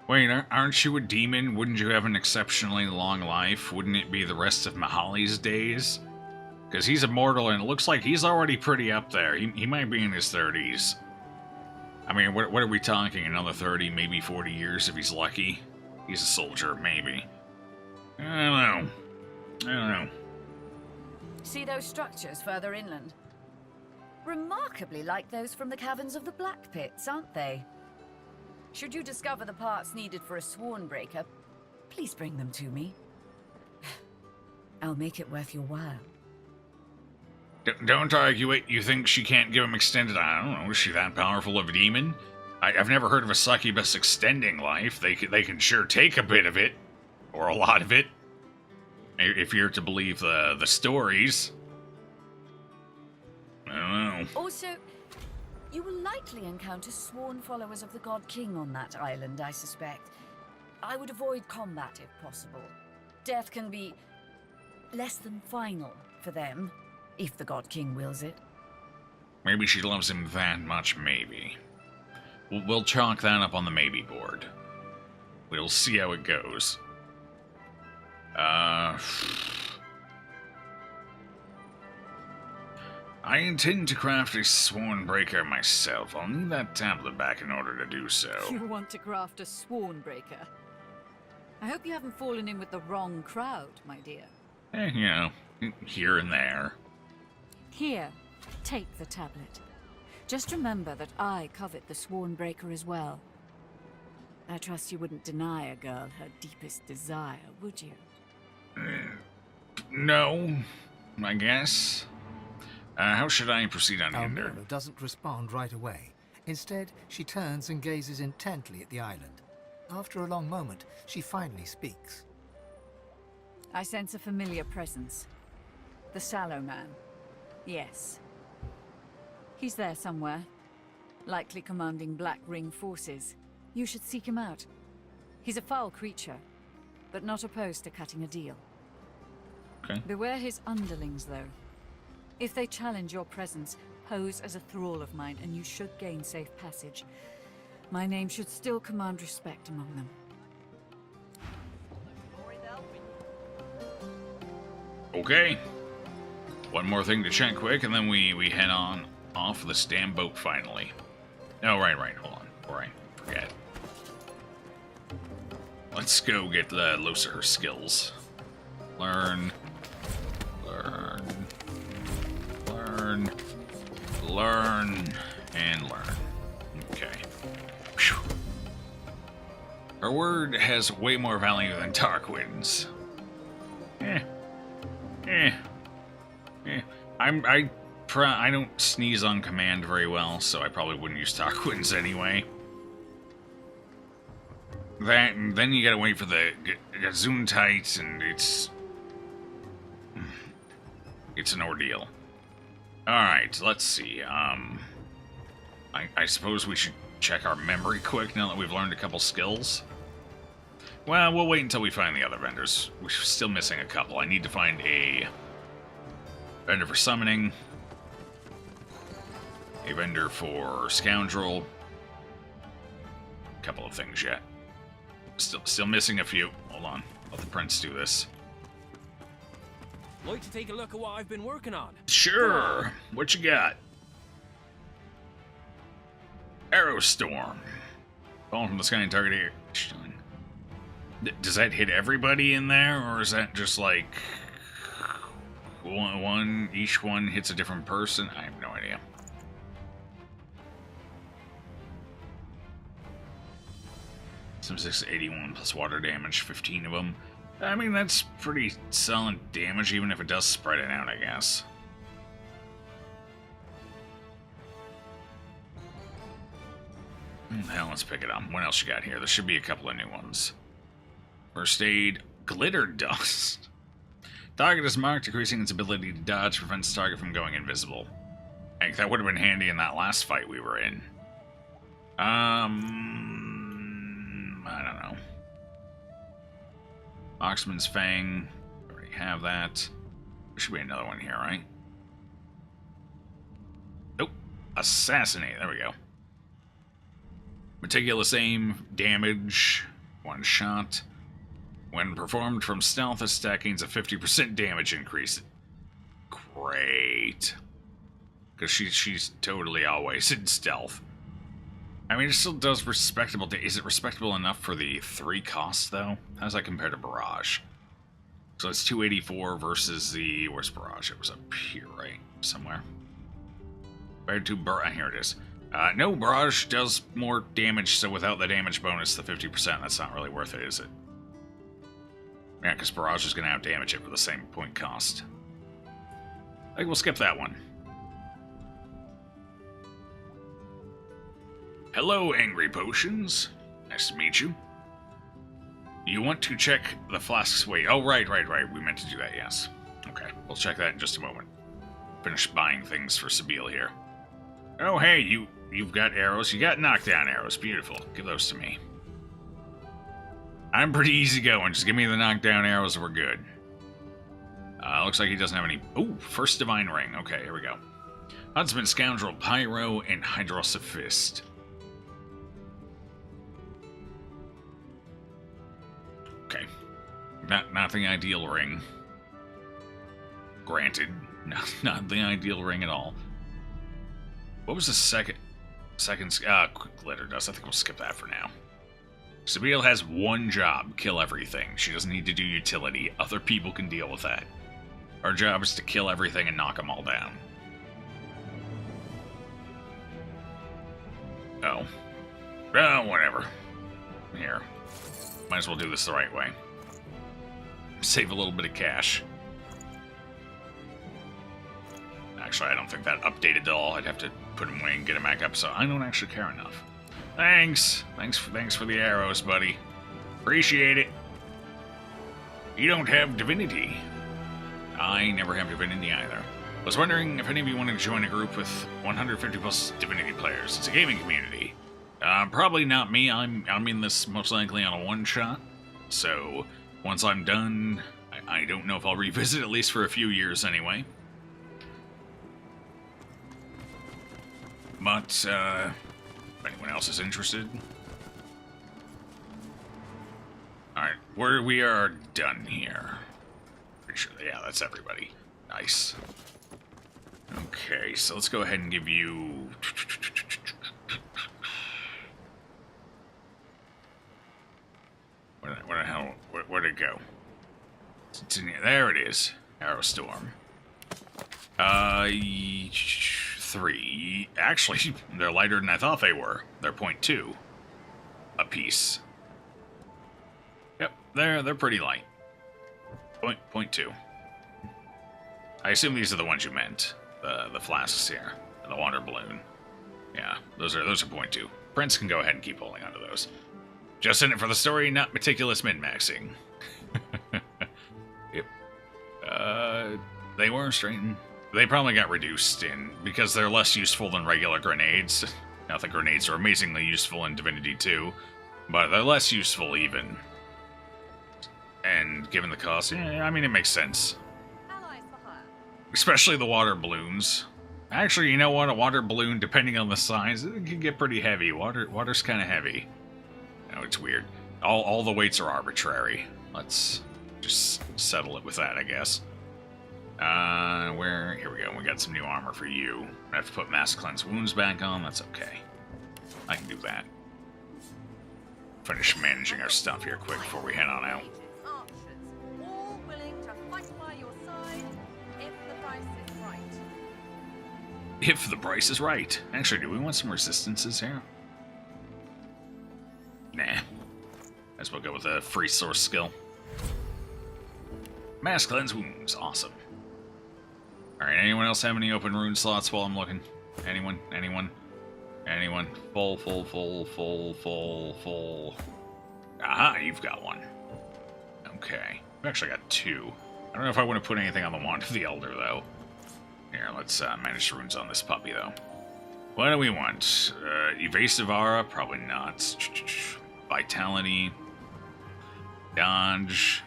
Wait, aren't you a demon? Wouldn't you have an exceptionally long life? Wouldn't it be the rest of Mahali's days? Because he's immortal and it looks like he's already pretty up there. He might be in his 30s. I mean, what are we talking? Another 30, maybe 40 years if he's lucky? He's a soldier, maybe. I don't know. See those structures further inland? Remarkably like those from the caverns of the Black Pits, aren't they? Should you discover the parts needed for a Swornbreaker, please bring them to me. I'll make it worth your while. Don't argue it. You think she can't give him extended... I don't know, is she that powerful of a demon? I've never heard of a succubus extending life. They can sure take a bit of it. Or a lot of it. If you're to believe the stories. I don't know. Also, you will likely encounter sworn followers of the God King on that island, I suspect. I would avoid combat if possible. Death can be less than final for them, if the God King wills it. Maybe she loves him that much, maybe. We'll chalk that up on the maybe board. We'll see how it goes. I intend to craft a Swornbreaker myself. I'll need that tablet back in order to do so. You want to craft a Swornbreaker? I hope you haven't fallen in with the wrong crowd, my dear. You know, here and there. Here, take the tablet. Just remember that I covet the Swornbreaker as well. I trust you wouldn't deny a girl her deepest desire, would you? No, I guess. How should I proceed on Hinder? Almora doesn't respond right away. Instead, she turns and gazes intently at the island. After a long moment, she finally speaks. I sense a familiar presence. The Sallow Man. Yes. He's there somewhere. Likely commanding Black Ring forces. You should seek him out. He's a foul creature, but not opposed to cutting a deal. Okay. Beware his underlings, though. If they challenge your presence, pose as a thrall of mine, and you should gain safe passage. My name should still command respect among them. Okay. One more thing to check quick, and then we head on off this damn boat finally. Oh, right, hold on. Before I forget. Let's go get loose of her skills. Learn, and learn. Okay. Whew. Her word has way more value than Tarquin's. I don't sneeze on command very well, so I probably wouldn't use Tarquin's anyway. That, and then you gotta wait for the Gesundheit, and it's an ordeal. Alright, let's see, I suppose we should check our memory quick now that we've learned a couple skills. Well, we'll wait until we find the other vendors. We're still missing a couple. I need to find a vendor for summoning, a vendor for scoundrel, a couple of things yet. Still missing a few. Hold on, let the prince do this. Like to take a look at what I've been working on? Sure. What you got? Arrow Storm. Falling from the sky and target here. Does that hit everybody in there, or is that just like one? Each one hits a different person? I have no idea. Some 681 plus water damage, 15 of them. I mean, that's pretty solid damage, even if it does spread it out, I guess. Hell, let's pick it up. What else you got here? There should be a couple of new ones. First aid, glitter dust. Target is marked, decreasing its ability to dodge, prevents target from going invisible. Heck, that would have been handy in that last fight we were in. I don't know. Oxman's Fang. Already have that. There should be another one here, right? Nope. Assassinate. There we go. Meticulous aim, damage, one shot. When performed from stealth, this attack gains a 50% damage increase. Great. Because she's totally always in stealth. I mean, it still does respectable. Is it respectable enough for the 3 costs, though? How does that compare to Barrage? So it's 284 versus the... Where's Barrage? It was up here, right? Somewhere. Compared to Barrage... Here it is. No, Barrage does more damage, so without the damage bonus, the 50%, that's not really worth it, is it? Yeah, because Barrage is going to out-damage it for the same point cost. I think we'll skip that one. Hello, Angry Potions. Nice to meet you. You want to check the flasks? Wait, oh, right. We meant to do that, yes. Okay, we'll check that in just a moment. Finish buying things for Sabile here. Oh, hey, you've got arrows. You got knockdown arrows. Beautiful. Give those to me. I'm pretty easygoing. Just give me the knockdown arrows and we're good. Looks like he doesn't have any... Ooh, first Divine Ring. Okay, here we go. Huntsman, Scoundrel, Pyro, and Hydrosophist. Okay. Not the ideal ring. Granted. Not the ideal ring at all. What was the second... Quick Glitter Dust. I think we'll skip that for now. Sabile has one job. Kill everything. She doesn't need to do utility. Other people can deal with that. Our job is to kill everything and knock them all down. Oh. Oh, whatever. Here. Might as well do this the right way. Save a little bit of cash. Actually, I don't think that updated at all. I'd have to put him away and get him back up, so I don't actually care enough. Thanks. Thanks for the arrows, buddy. Appreciate it. You don't have Divinity. I never have Divinity either. Was wondering if any of you wanted to join a group with 150 plus Divinity players. It's a gaming community. Probably not me. I'm in this most likely on a one-shot. So, once I'm done, I don't know if I'll revisit, at least for a few years anyway. But, if anyone else is interested. Alright, we are done here. Pretty sure, yeah, that's everybody. Nice. Okay, so let's go ahead and give you... Where the hell? Where'd it go? There it is. Arrow Storm. 3. Actually, they're lighter than I thought they were. They're 0.2 a piece. Yep, they're pretty light. 0.2. I assume these are the ones you meant. The flasks here. And the water balloon. Yeah, those are 0.2. Prince can go ahead and keep holding onto those. Just in it for the story, not meticulous min-maxing. Yep. They were straightened. They probably got reduced because they're less useful than regular grenades. Not that grenades are amazingly useful in Divinity 2, but they're less useful even. And given the cost, yeah, I mean, it makes sense. Especially the water balloons. Actually, you know what? A water balloon, depending on the size, it can get pretty heavy. Water's kind of heavy. No, it's weird. All the weights are arbitrary. Let's just settle it with that, I guess. Here we go. We got some new armor for you. I have to put Mass Cleanse Wounds back on. That's okay. I can do that. Finish managing our stuff here quick before we head on out. All willing to fight by your side if the price is right. If the price is right. Actually, do we want some resistances here? Nah. As well go with a free source skill. Mass Cleanse Wounds. Awesome. Alright, anyone else have any open rune slots while I'm looking? Anyone? Full. Aha, you've got one. Okay. I've actually got 2. I don't know if I want to put anything on the Wand of the Elder, though. Here, let's manage runes on this puppy, though. What do we want? Evasive Aura? Probably not. Vitality. Dodge.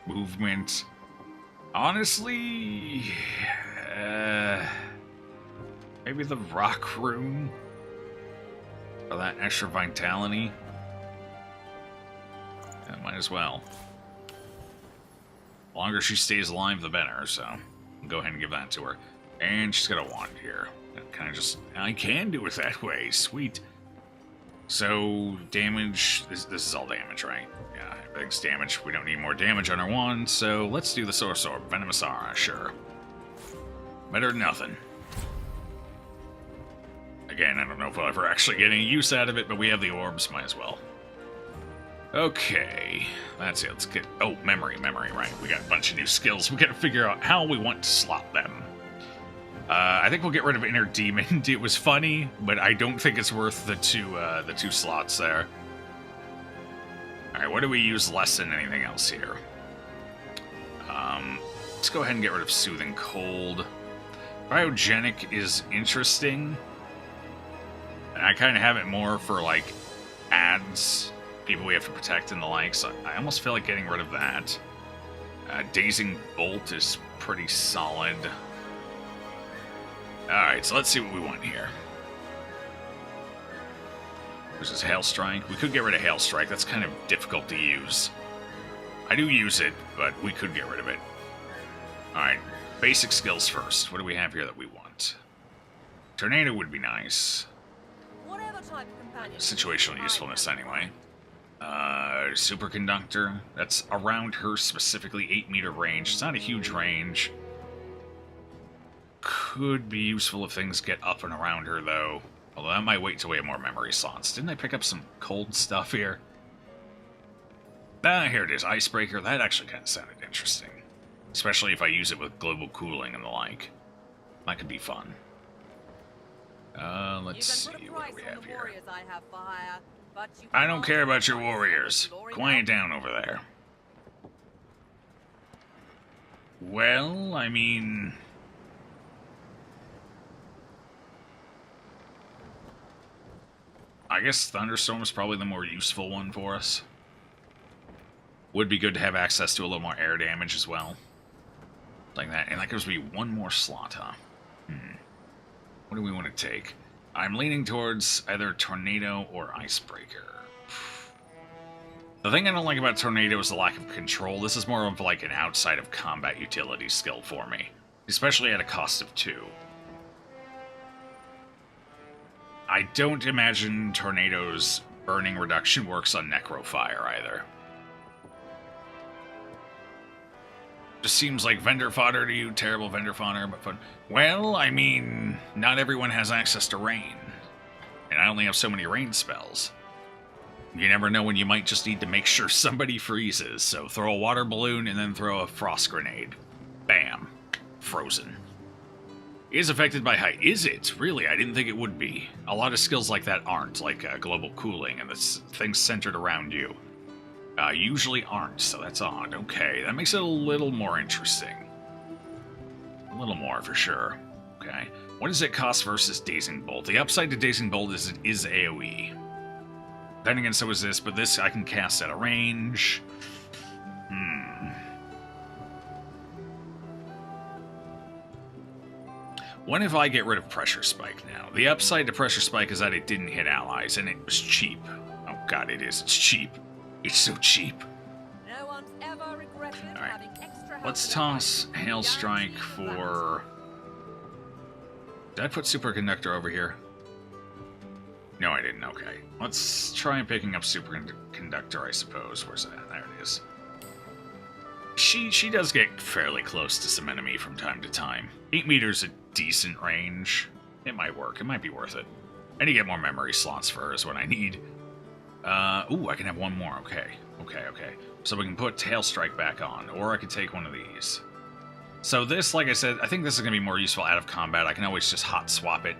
Movement. Honestly... maybe the Rock Rune? For that extra vitality? Yeah, might as well. The longer she stays alive, the better, so... I'll go ahead and give that to her. And she's got a wand here. I can do it that way. Sweet. So, damage... This is all damage, right? Yeah, everything's damage. We don't need more damage on our one, so let's do the Source Orb. Venomous Aura, sure. Better than nothing. Again, I don't know if we'll ever actually get any use out of it, but we have the orbs, might as well. Okay, that's it. Let's get... Oh, memory, right. We got a bunch of new skills. We gotta figure out how we want to slot them. I think we'll get rid of Inner Demon. It was funny, but I don't think it's worth the two slots there. Alright, what do we use less than anything else here? Let's go ahead and get rid of Soothing Cold. Cryogenic is interesting. And I kind of have it more for, like, ads, people we have to protect and the like, so I almost feel like getting rid of that. Dazing Bolt is pretty solid. Alright, so let's see what we want here. This is Hail Strike. We could get rid of Hail Strike. That's kind of difficult to use. I do use it, but we could get rid of it. Alright, basic skills first. What do we have here that we want? Tornado would be nice. Whatever type of companion. Situational usefulness, anyway. Superconductor. That's around her specifically, 8-meter range. It's not a huge range. Could be useful if things get up and around her, though. Although that might wait till we have more memory slots. Didn't I pick up some cold stuff here? Ah, here it is. Icebreaker. That actually kind of sounded interesting. Especially if I use it with global cooling and the like. That could be fun. Let's see what we have here. I don't care about your warriors. Quiet down over there. Well, I mean... I guess Thunderstorm is probably the more useful one for us. Would be good to have access to a little more air damage as well. Like that. And that gives me one more slot, huh? What do we want to take? I'm leaning towards either Tornado or Icebreaker. The thing I don't like about Tornado is the lack of control. This is more of like an outside of combat utility skill for me. Especially at a cost of 2. I don't imagine Tornado's burning reduction works on Necrofire either. Just seems like vendor fodder to you, terrible vendor fodder, but fun. Well, I mean, not everyone has access to rain. And I only have so many rain spells. You never know when you might just need to make sure somebody freezes, so throw a water balloon and then throw a frost grenade. Bam. Frozen. Is affected by height. Is it? Really? I didn't think it would be. A lot of skills like that aren't, like global cooling and the things centered around you. Usually aren't, so that's odd. Okay, that makes it a little more interesting. A little more, for sure. Okay. What does it cost versus Dazing Bolt? The upside to Dazing Bolt is it is AoE. Then again, so is this, but this I can cast at a range. What if I get rid of Pressure Spike now? The upside to Pressure Spike is that it didn't hit allies, and it was cheap. Oh god, it is. It's cheap. It's so cheap. No one's ever regretted having extra help. Let's toss Hail Strike for... Did I put Superconductor over here? No, I didn't. Okay. Let's try picking up Superconductor, I suppose. Where's that? There it is. She does get fairly close to some enemy from time to time. 8 meters a decent range. It might work. It might be worth it. I need to get more memory slots for her is what I need. Ooh, I can have one more. Okay. Okay. So we can put Hail Strike back on, or I can take one of these. So this, like I said, I think this is going to be more useful out of combat. I can always just hot swap it.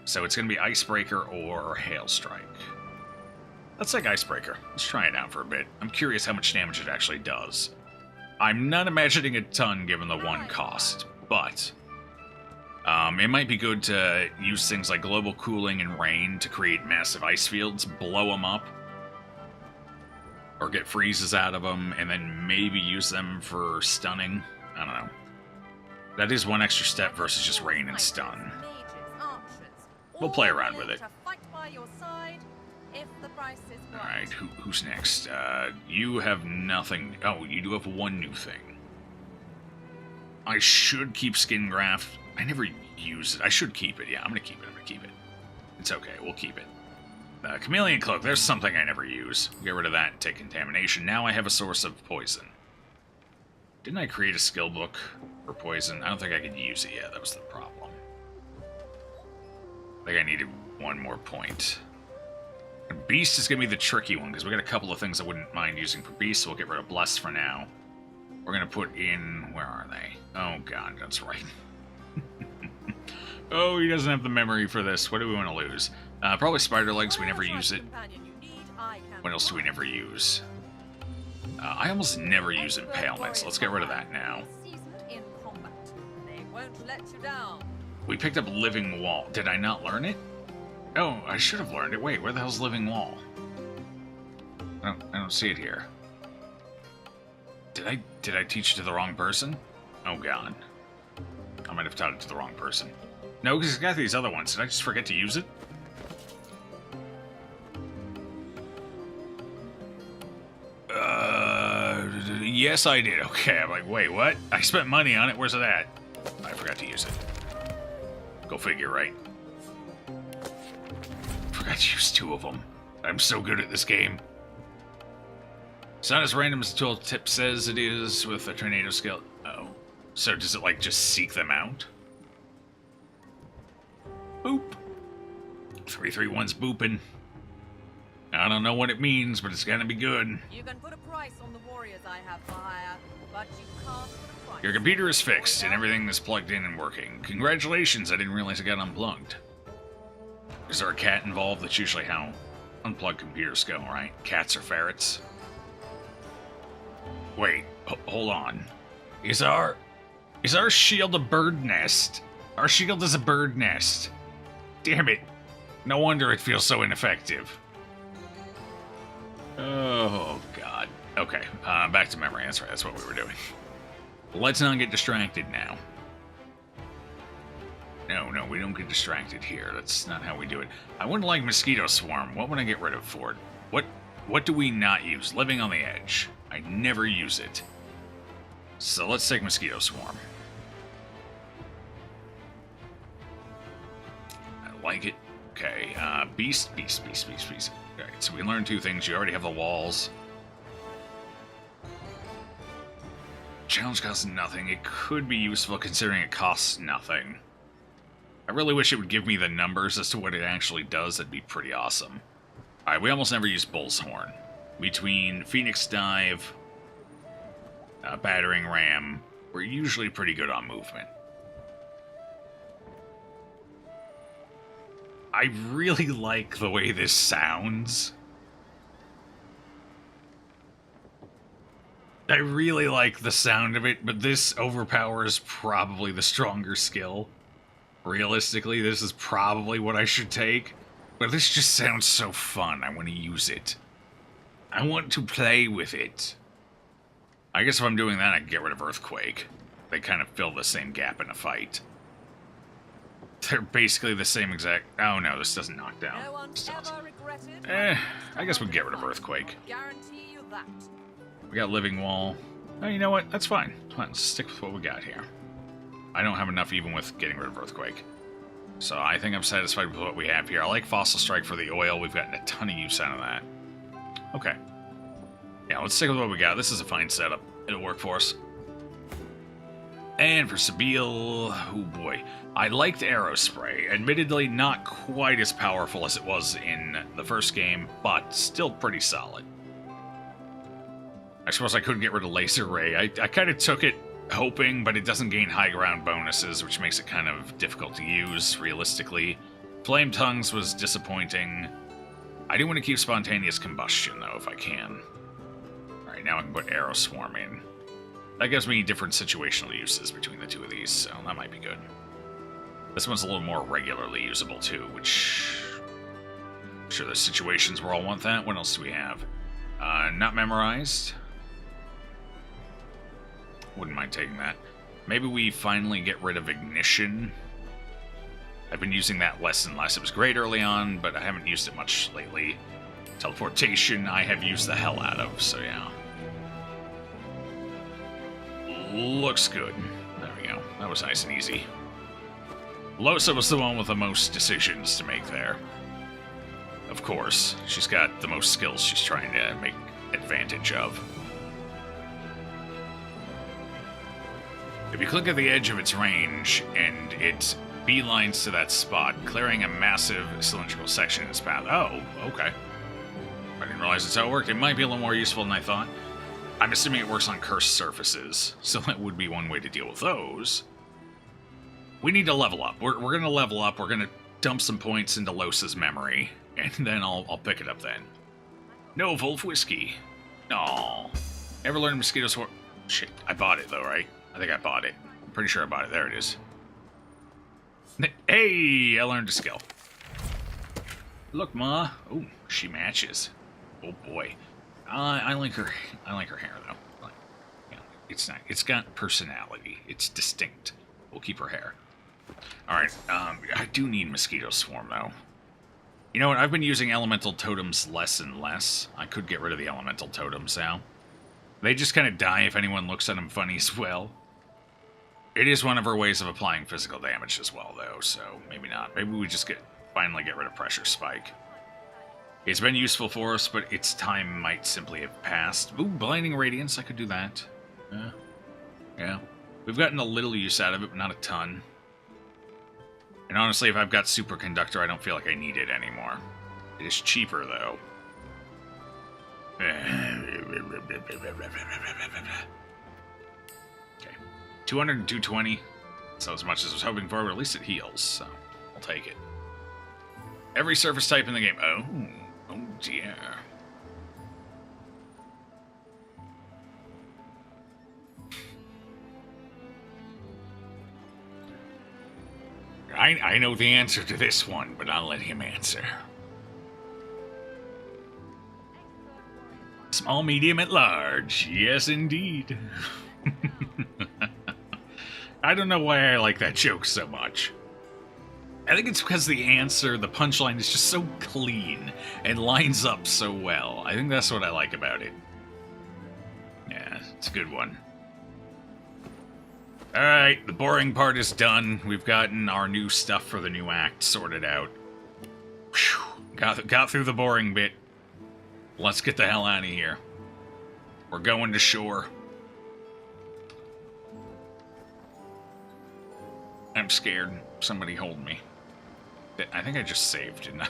So it's going to be Icebreaker or Hail Strike. Let's take Icebreaker. Let's try it out for a bit. I'm curious how much damage it actually does. I'm not imagining a ton given the 1 cost, but it might be good to use things like global cooling and rain to create massive ice fields, blow them up, or get freezes out of them, and then maybe use them for stunning. I don't know. That is one extra step versus just rain and stun. We'll play around with it. Alright, who's next? You have nothing. Oh, you do have one new thing. I should keep Skin Graft. I never use it. I should keep it. Yeah, I'm gonna keep it. It's okay. We'll keep it. Chameleon Cloak, there's something I never use. Get rid of that and take contamination. Now I have a source of poison. Didn't I create a skill book for poison? I don't think I could use it yet. That was the problem. I think I needed one more point. And Beast is going to be the tricky one, because we got a couple of things I wouldn't mind using for Beast, so we'll get rid of Bless for now. We're going to put in... Where are they? Oh, God, that's right. Oh, he doesn't have the memory for this. What do we want to lose? Probably Spider Legs. We never use it. What else do we never use? I almost never use Impalement, so let's get rid of that now. We picked up Living Wall. Did I not learn it? Oh, I should have learned it. Wait, where the hell's Living Wall? I don't see it here. Did I teach it to the wrong person? Oh, God. I might have taught it to the wrong person. No, because it's got these other ones. Did I just forget to use it? Yes, I did. Okay, I'm like, wait, what? I spent money on it. Where's it at? I forgot to use it. Go figure, right? Forgot to use 2 of them. I'm so good at this game. It's not as random as the tooltip says it is with a tornado skill. Oh. So does it, like, just seek them out? Boop. 331's booping. I don't know what it means, but it's gonna be good. You can put a price on the warriors I have for hire, but you can't put a price. Your computer is fixed, and everything is plugged in and working. Congratulations, I didn't realize it got unplugged. Is there a cat involved? That's usually how unplugged computers go, right? Cats or ferrets? Wait, hold on. Is our shield a bird nest? Our shield is a bird nest. Damn it. No wonder it feels so ineffective. Oh, God. Okay, back to memory. That's right, that's what we were doing. Let's not get distracted now. No, we don't get distracted here. That's not how we do it. I wouldn't like Mosquito Swarm. What would I get rid of for it? What do we not use? Living on the Edge. I never use it. So let's take Mosquito Swarm. I like it. Okay, Beast. Alright, so we learned 2 things. You already have the walls. Challenge costs nothing. It could be useful considering it costs nothing. I really wish it would give me the numbers as to what it actually does. That'd be pretty awesome. Alright, we almost never use Bull's Horn. Between Phoenix Dive, Battering Ram, we're usually pretty good on movement. I really like the way this sounds. I really like the sound of it, but this overpowers probably the stronger skill. Realistically, this is probably what I should take. But this just sounds so fun, I want to use it. I want to play with it. I guess if I'm doing that, I can get rid of Earthquake. They kind of fill the same gap in a fight. They're basically the same exact... Oh no, this doesn't knock down. I guess we can get rid of Earthquake. Guarantee you that. We got Living Wall. Oh, you know what? That's fine. Fine, let's stick with what we got here. I don't have enough even with getting rid of Earthquake. So I think I'm satisfied with what we have here. I like Fossil Strike for the oil. We've gotten a ton of use out of that. Okay. Yeah, let's stick with what we got. This is a fine setup. It'll work for us. And for Sabille, oh boy. I liked Aerospray. Admittedly, not quite as powerful as it was in the first game, but still pretty solid. I suppose I couldn't get rid of Laser Ray. I kind of took it hoping, but it doesn't gain high ground bonuses, which makes it kind of difficult to use, realistically. Flame Tongues was disappointing. I do want to keep Spontaneous Combustion, though, if I can. Alright, now I can put Arrow Swarm in. That gives me different situational uses between the 2 of these, so that might be good. This one's a little more regularly usable, too, which... I'm sure there's situations where I'll want that. What else do we have? Not memorized. Wouldn't mind taking that. Maybe we finally get rid of Ignition. I've been using that less and less. It was great early on, but I haven't used it much lately. Teleportation, I have used the hell out of, so yeah. Looks good. There we go. That was nice and easy. Losa was the one with the most decisions to make there. of course. She's got the most skills she's trying to make advantage of. If you click at the edge of its range, and it beelines to that spot, clearing a massive cylindrical section in its path. Oh, okay. I didn't realize that's how it worked. It might be a little more useful than I thought. I'm assuming it works on cursed surfaces, so that would be one way to deal with those. We need to level up. We're going to level up. We're going to dump some points into Los's memory, and then I'll pick it up then. No Wolf Whiskey. No. Ever learned mosquito swarm? Shit, I bought it though, right? I think I bought it. I'm pretty sure I bought it. There it is. Hey, I learned a skill. Look, Ma. Oh, she matches. Oh boy. I like her. I like her hair though. Like, you know, it's got personality. It's distinct. We'll keep her hair. All right. I do need mosquito swarm though. You know what? I've been using elemental totems less and less. I could get rid of the elemental totems now. They just kind of die if anyone looks at them funny as well. It is one of our ways of applying physical damage as well, though, so maybe not. Maybe we just finally get rid of Pressure Spike. It's been useful for us, but its time might simply have passed. Ooh, Blinding Radiance, I could do that. Yeah. We've gotten a little use out of it, but not a ton. And honestly, if I've got Superconductor, I don't feel like I need it anymore. It is cheaper, though. Okay. 200 and 220. So as much as I was hoping for, but at least it heals, so I'll take it. Every surface type in the game. Oh dear. I know the answer to this one, but I'll let him answer. Small, medium, at large. Yes, indeed. I don't know why I like that joke so much. I think it's because the answer, the punchline, is just so clean and lines up so well. I think that's what I like about it. Yeah, it's a good one. Alright, the boring part is done. We've gotten our new stuff for the new act sorted out. Whew. Got through the boring bit. Let's get the hell out of here. We're going to shore. I'm scared. Somebody hold me. I think I just saved, didn't I?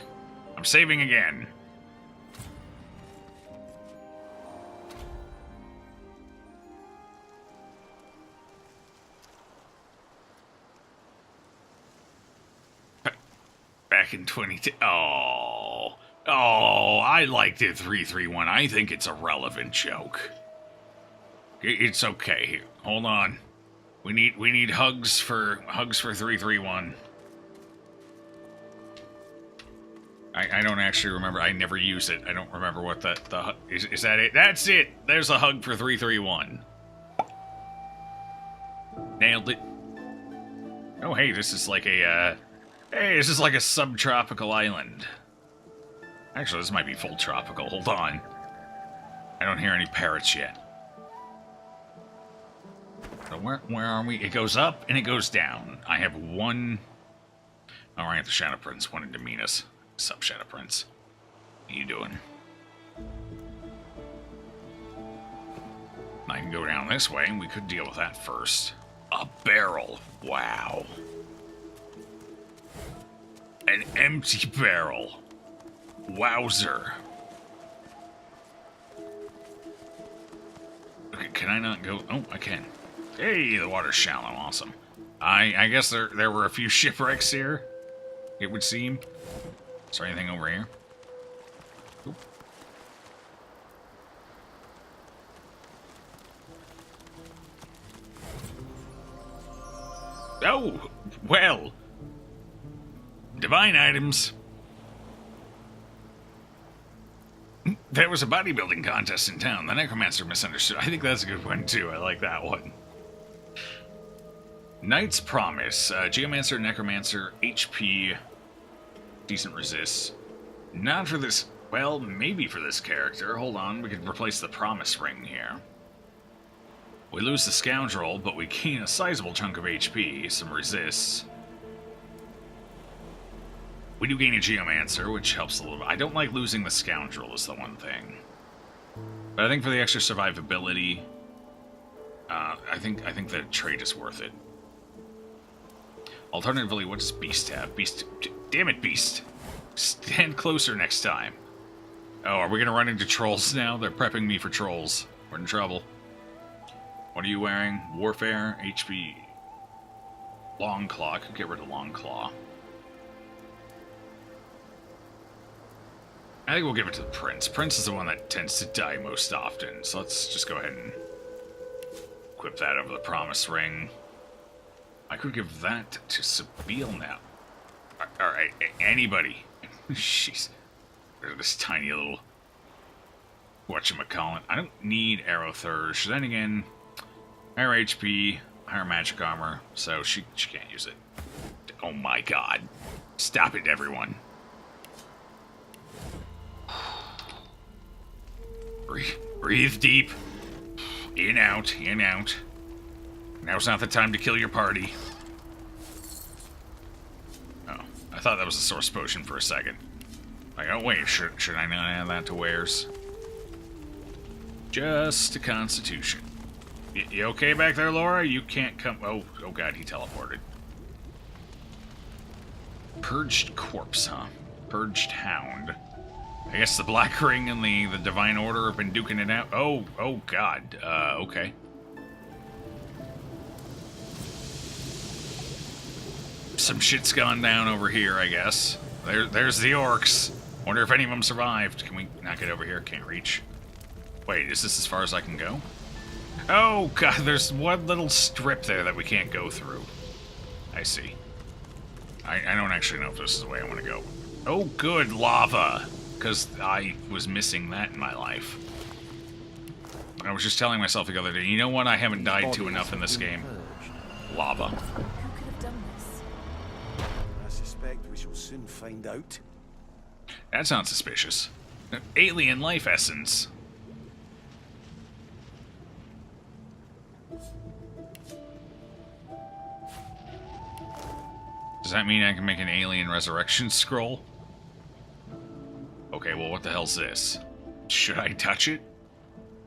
I'm saving again. Back in 22. Oh, I liked it 331. I think it's a relevant joke. It's okay. Here, hold on. We need hugs for 331. I don't actually remember. I never use it. I don't remember what the is that it? That's it. There's a hug for 331. Nailed it. Oh, hey, this is like a this is like a subtropical island. Actually, this might be full tropical. Hold on. I don't hear any parrots yet. So where are we? It goes up and it goes down. I have one. Oh, I have the Shadow Prince wanted to meet us. Sup, Shadow Prince? How you doing? I can go down this way, and we could deal with that first. A barrel. Wow. An empty barrel. Wowzer. Okay, can I not go? Oh, I can. Hey, the water's shallow. Awesome. I guess there were a few shipwrecks here, it would seem. Is there anything over here? Oop. Oh, well. Divine items. There was a bodybuilding contest in town. The Necromancer misunderstood. I think that's a good one, too. I like that one. Knight's Promise. Geomancer, Necromancer, HP... decent resists. Not for this... well, maybe for this character. Hold on, we could replace the Promise Ring here. We lose the Scoundrel, but we gain a sizable chunk of HP, some resists. We do gain a Geomancer, which helps a little bit. I don't like losing the Scoundrel is the one thing. But I think for the extra survivability, I think the trade is worth it. Alternatively, what does Beast have? Beast... Damn it, Beast! Stand closer next time. Oh, are we gonna run into trolls now? They're prepping me for trolls. We're in trouble. What are you wearing? Warfare, HP... Long Claw. I could get rid of Long Claw. I think we'll give it to the Prince. Prince is the one that tends to die most often, so let's just go ahead and equip that over the Promise Ring. I could give that to Sabine now. Alright, anybody. Jeez. This tiny little... whatchamacallit. I don't need Arrow Thurge. Then again, higher HP, higher magic armor, so she can't use it. Oh my god. Stop it, everyone. Breathe deep. In, out, in, out. Now's not the time to kill your party. Oh, I thought that was a source potion for a second. Like, oh wait, should I not add that to wares? Just a constitution. You okay back there, Laura? You can't come... Oh god, he teleported. Purged corpse, huh? Purged hound. I guess the Black Ring and the Divine Order have been duking it out. Oh god. Okay. Some shit's gone down over here, I guess. There's the orcs. Wonder if any of them survived. Can we not get over here? Can't reach. Wait, is this as far as I can go? Oh god, there's one little strip there that we can't go through. I see. I don't actually know if this is the way I want to go. Oh good, lava! Because I was missing that in my life. I was just telling myself the other day, you know what I haven't died to enough in this game? Lava. Who could have done this? I suspect we shall soon find out. That sounds suspicious. Alien life essence. Does that mean I can make an alien resurrection scroll? Okay, well, what the hell's this? Should I touch it?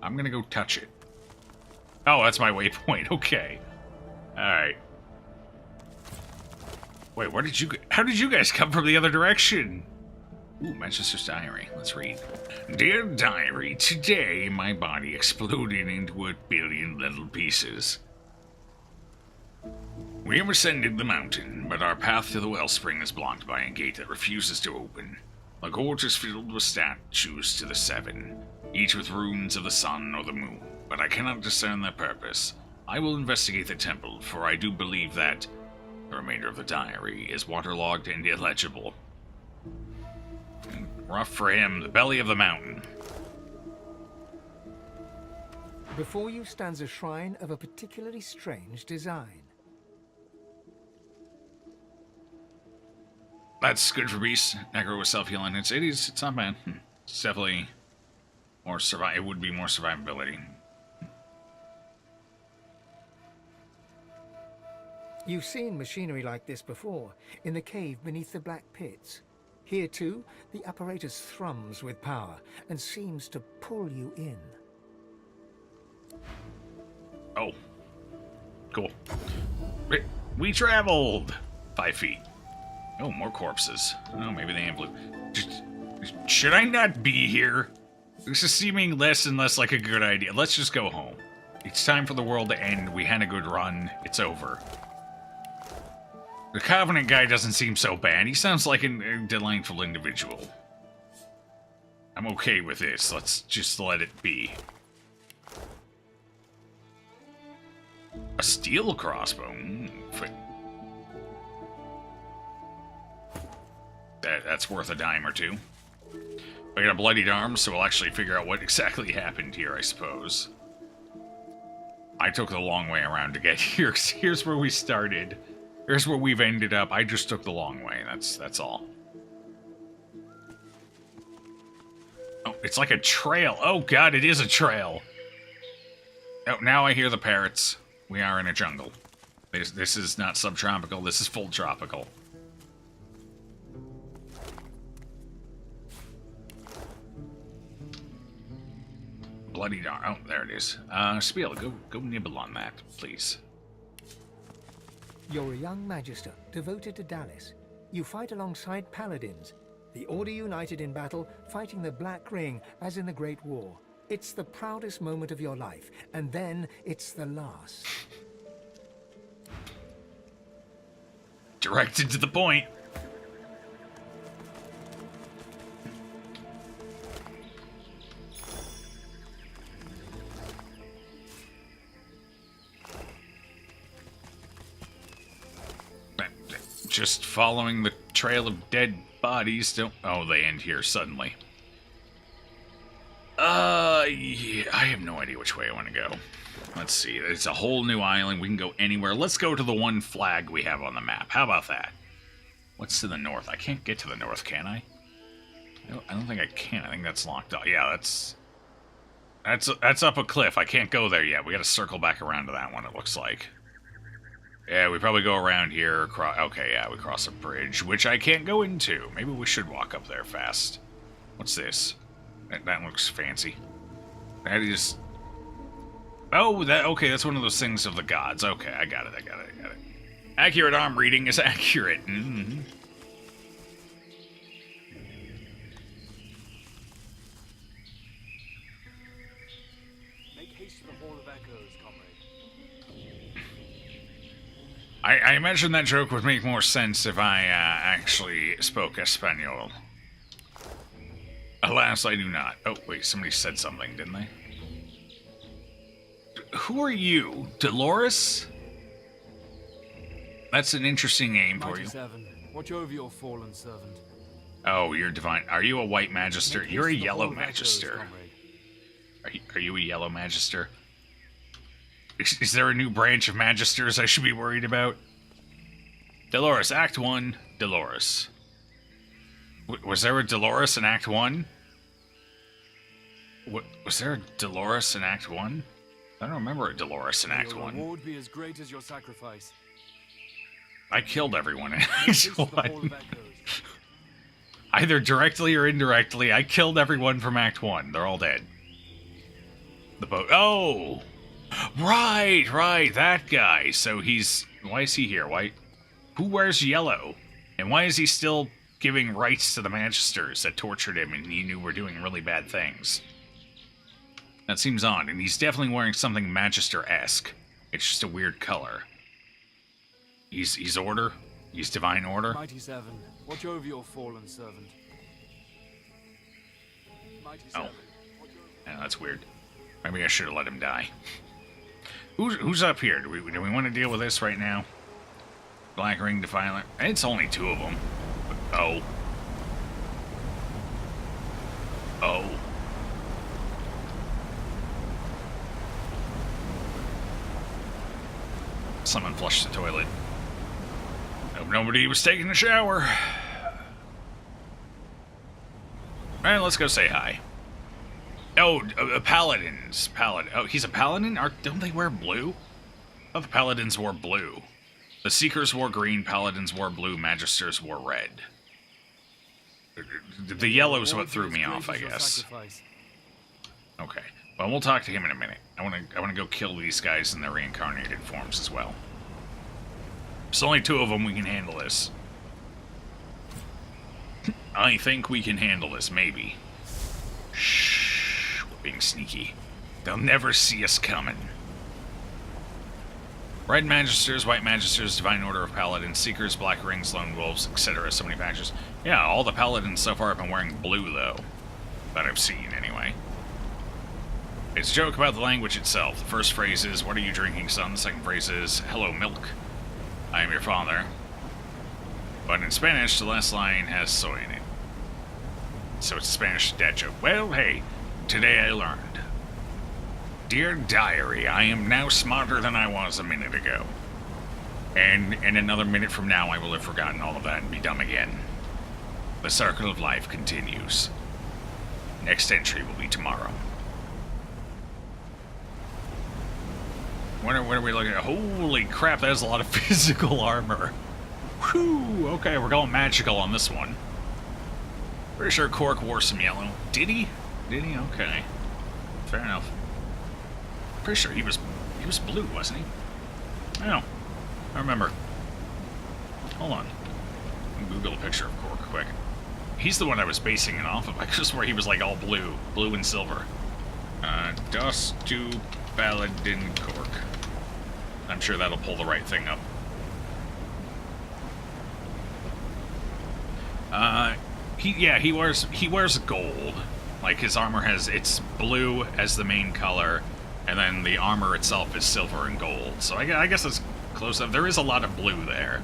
I'm gonna go touch it. Oh, that's my waypoint. Okay. Alright. Wait, how did you guys come from the other direction? Ooh, Manchester's diary. Let's read. Dear diary, today my body exploded into a billion little pieces. We have ascended the mountain, but our path to the wellspring is blocked by a gate that refuses to open. The court is filled with statues to the seven, each with runes of the sun or the moon, but I cannot discern their purpose. I will investigate the temple, for I do believe that the remainder of the diary is waterlogged and illegible. Rough for him, the belly of the mountain. Before you stands a shrine of a particularly strange design. That's good for beasts. Necro with self-healing. It's not bad. It's definitely more it would be more survivability. You've seen machinery like this before, in the cave beneath the Black Pits. Here too, the apparatus thrums with power, and seems to pull you in. Oh. Cool. We traveled! 5 feet. Oh, more corpses. Oh, maybe they ain't blue. Should I not be here? This is seeming less and less like a good idea. Let's just go home. It's time for the world to end. We had a good run. It's over. The Covenant guy doesn't seem so bad. He sounds like a delightful individual. I'm okay with this. Let's just let it be. A steel crossbow? That's worth a dime or two. I got a bloodied arm, so we'll actually figure out what exactly happened here, I suppose. I took the long way around to get here. Here's where we started. Here's where we've ended up. I just took the long way. That's all. Oh, it's like a trail. Oh god, it is a trail. Oh, now I hear the parrots. We are in a jungle. This is not subtropical. This is full tropical. bloody darn. Oh, there it is. Spiel, go nibble on that, please. You're a young magister, devoted to Dallas. You fight alongside paladins. The Order united in battle, fighting the Black Ring, as in the Great War. It's the proudest moment of your life, and then it's the last. Directed to the point. Just following the trail of dead bodies. Don't. Oh, they end here suddenly. Yeah, I have no idea which way I want to go. Let's see. It's a whole new island. We can go anywhere. Let's go to the one flag we have on the map. How about that? What's to the north? I can't get to the north, can I? No, I don't think I can. I think that's locked up. Yeah, that's up a cliff. I can't go there yet. We got to circle back around to that one, it looks like. Yeah, we probably go around here. Okay, yeah, we cross a bridge, which I can't go into. Maybe we should walk up there fast. What's this? That looks fancy. That is... Oh, okay, that's one of those things of the gods. Okay, I got it. Accurate arm reading is accurate. Mm-hmm. Make haste to the Hall of Echoes, comrade. I imagine that joke would make more sense if I actually spoke Espanol. Alas, I do not. Oh, wait, somebody said something, didn't they? Who are you? Dolores? That's an interesting name for you. Watch over your fallen servant. Oh, you're divine. Are you a white magister? You're a yellow magister. Are you a yellow magister? Is there a new branch of magisters I should be worried about? Dolores, Act 1, Dolores. Was there a Dolores in Act 1? Was there a Dolores in Act 1? I don't remember a Dolores in Act 1. Your reward be as great as your sacrifice. I killed everyone in Act 1. Either directly or indirectly, I killed everyone from Act 1. They're all dead. The boat. Oh! Right, that guy. So why is he here? Who wears yellow? And why is he still giving rights to the magisters that tortured him and he knew were doing really bad things? That seems odd, and he's definitely wearing something magister-esque. It's just a weird color. He's order? He's divine order? Mighty Seven, watch over your fallen servant. Mighty Seven, yeah, that's weird. Maybe I should have let him die. Who's up here? Do we want to deal with this right now? Black Ring Defiler. It's only two of them. Oh. Someone flushed the toilet. Hope nobody was taking a shower. Alright, let's go say hi. Oh, paladins. Oh, he's a paladin? Don't they wear blue? I thought the paladins wore blue. The Seekers wore green, paladins wore blue, magisters wore red. The yellow's what threw me off, I guess. Okay. Well, we'll talk to him in a minute. I want to go kill these guys in their reincarnated forms as well. There's only two of them. We can handle this. I think we can handle this, maybe. Shh. We're being sneaky. They'll never see us coming. Red Magisters, White Magisters, Divine Order of Paladins, Seekers, Black Rings, Lone Wolves, etc. So many factions. Yeah, all the Paladins so far have been wearing blue, though. That I've seen, anyway. It's a joke about the language itself. The first phrase is, "What are you drinking, son?" The second phrase is, "Hello, milk. I am your father." But in Spanish, the last line has soy in it. So it's a Spanish dad joke. Well, hey, today I learned. Dear Diary, I am now smarter than I was a minute ago. And in another minute from now, I will have forgotten all of that and be dumb again. The circle of life continues. Next entry will be tomorrow. What are we looking at? Holy crap, that is a lot of physical armor. Whew, okay, we're going magical on this one. Pretty sure Cork wore some yellow. Did he? Okay. fair enough. Pretty sure he was blue, wasn't he? I don't know. I remember. Hold on. I'll Google a picture of Cork quick. He's the one I was basing it off of. I just swear he was like all blue and silver. DOS to Paladin Cork. I'm sure that'll pull the right thing up. He wears gold. Like his armor it's blue as the main color, and then the armor itself is silver and gold. So I guess it's close enough. There is a lot of blue there.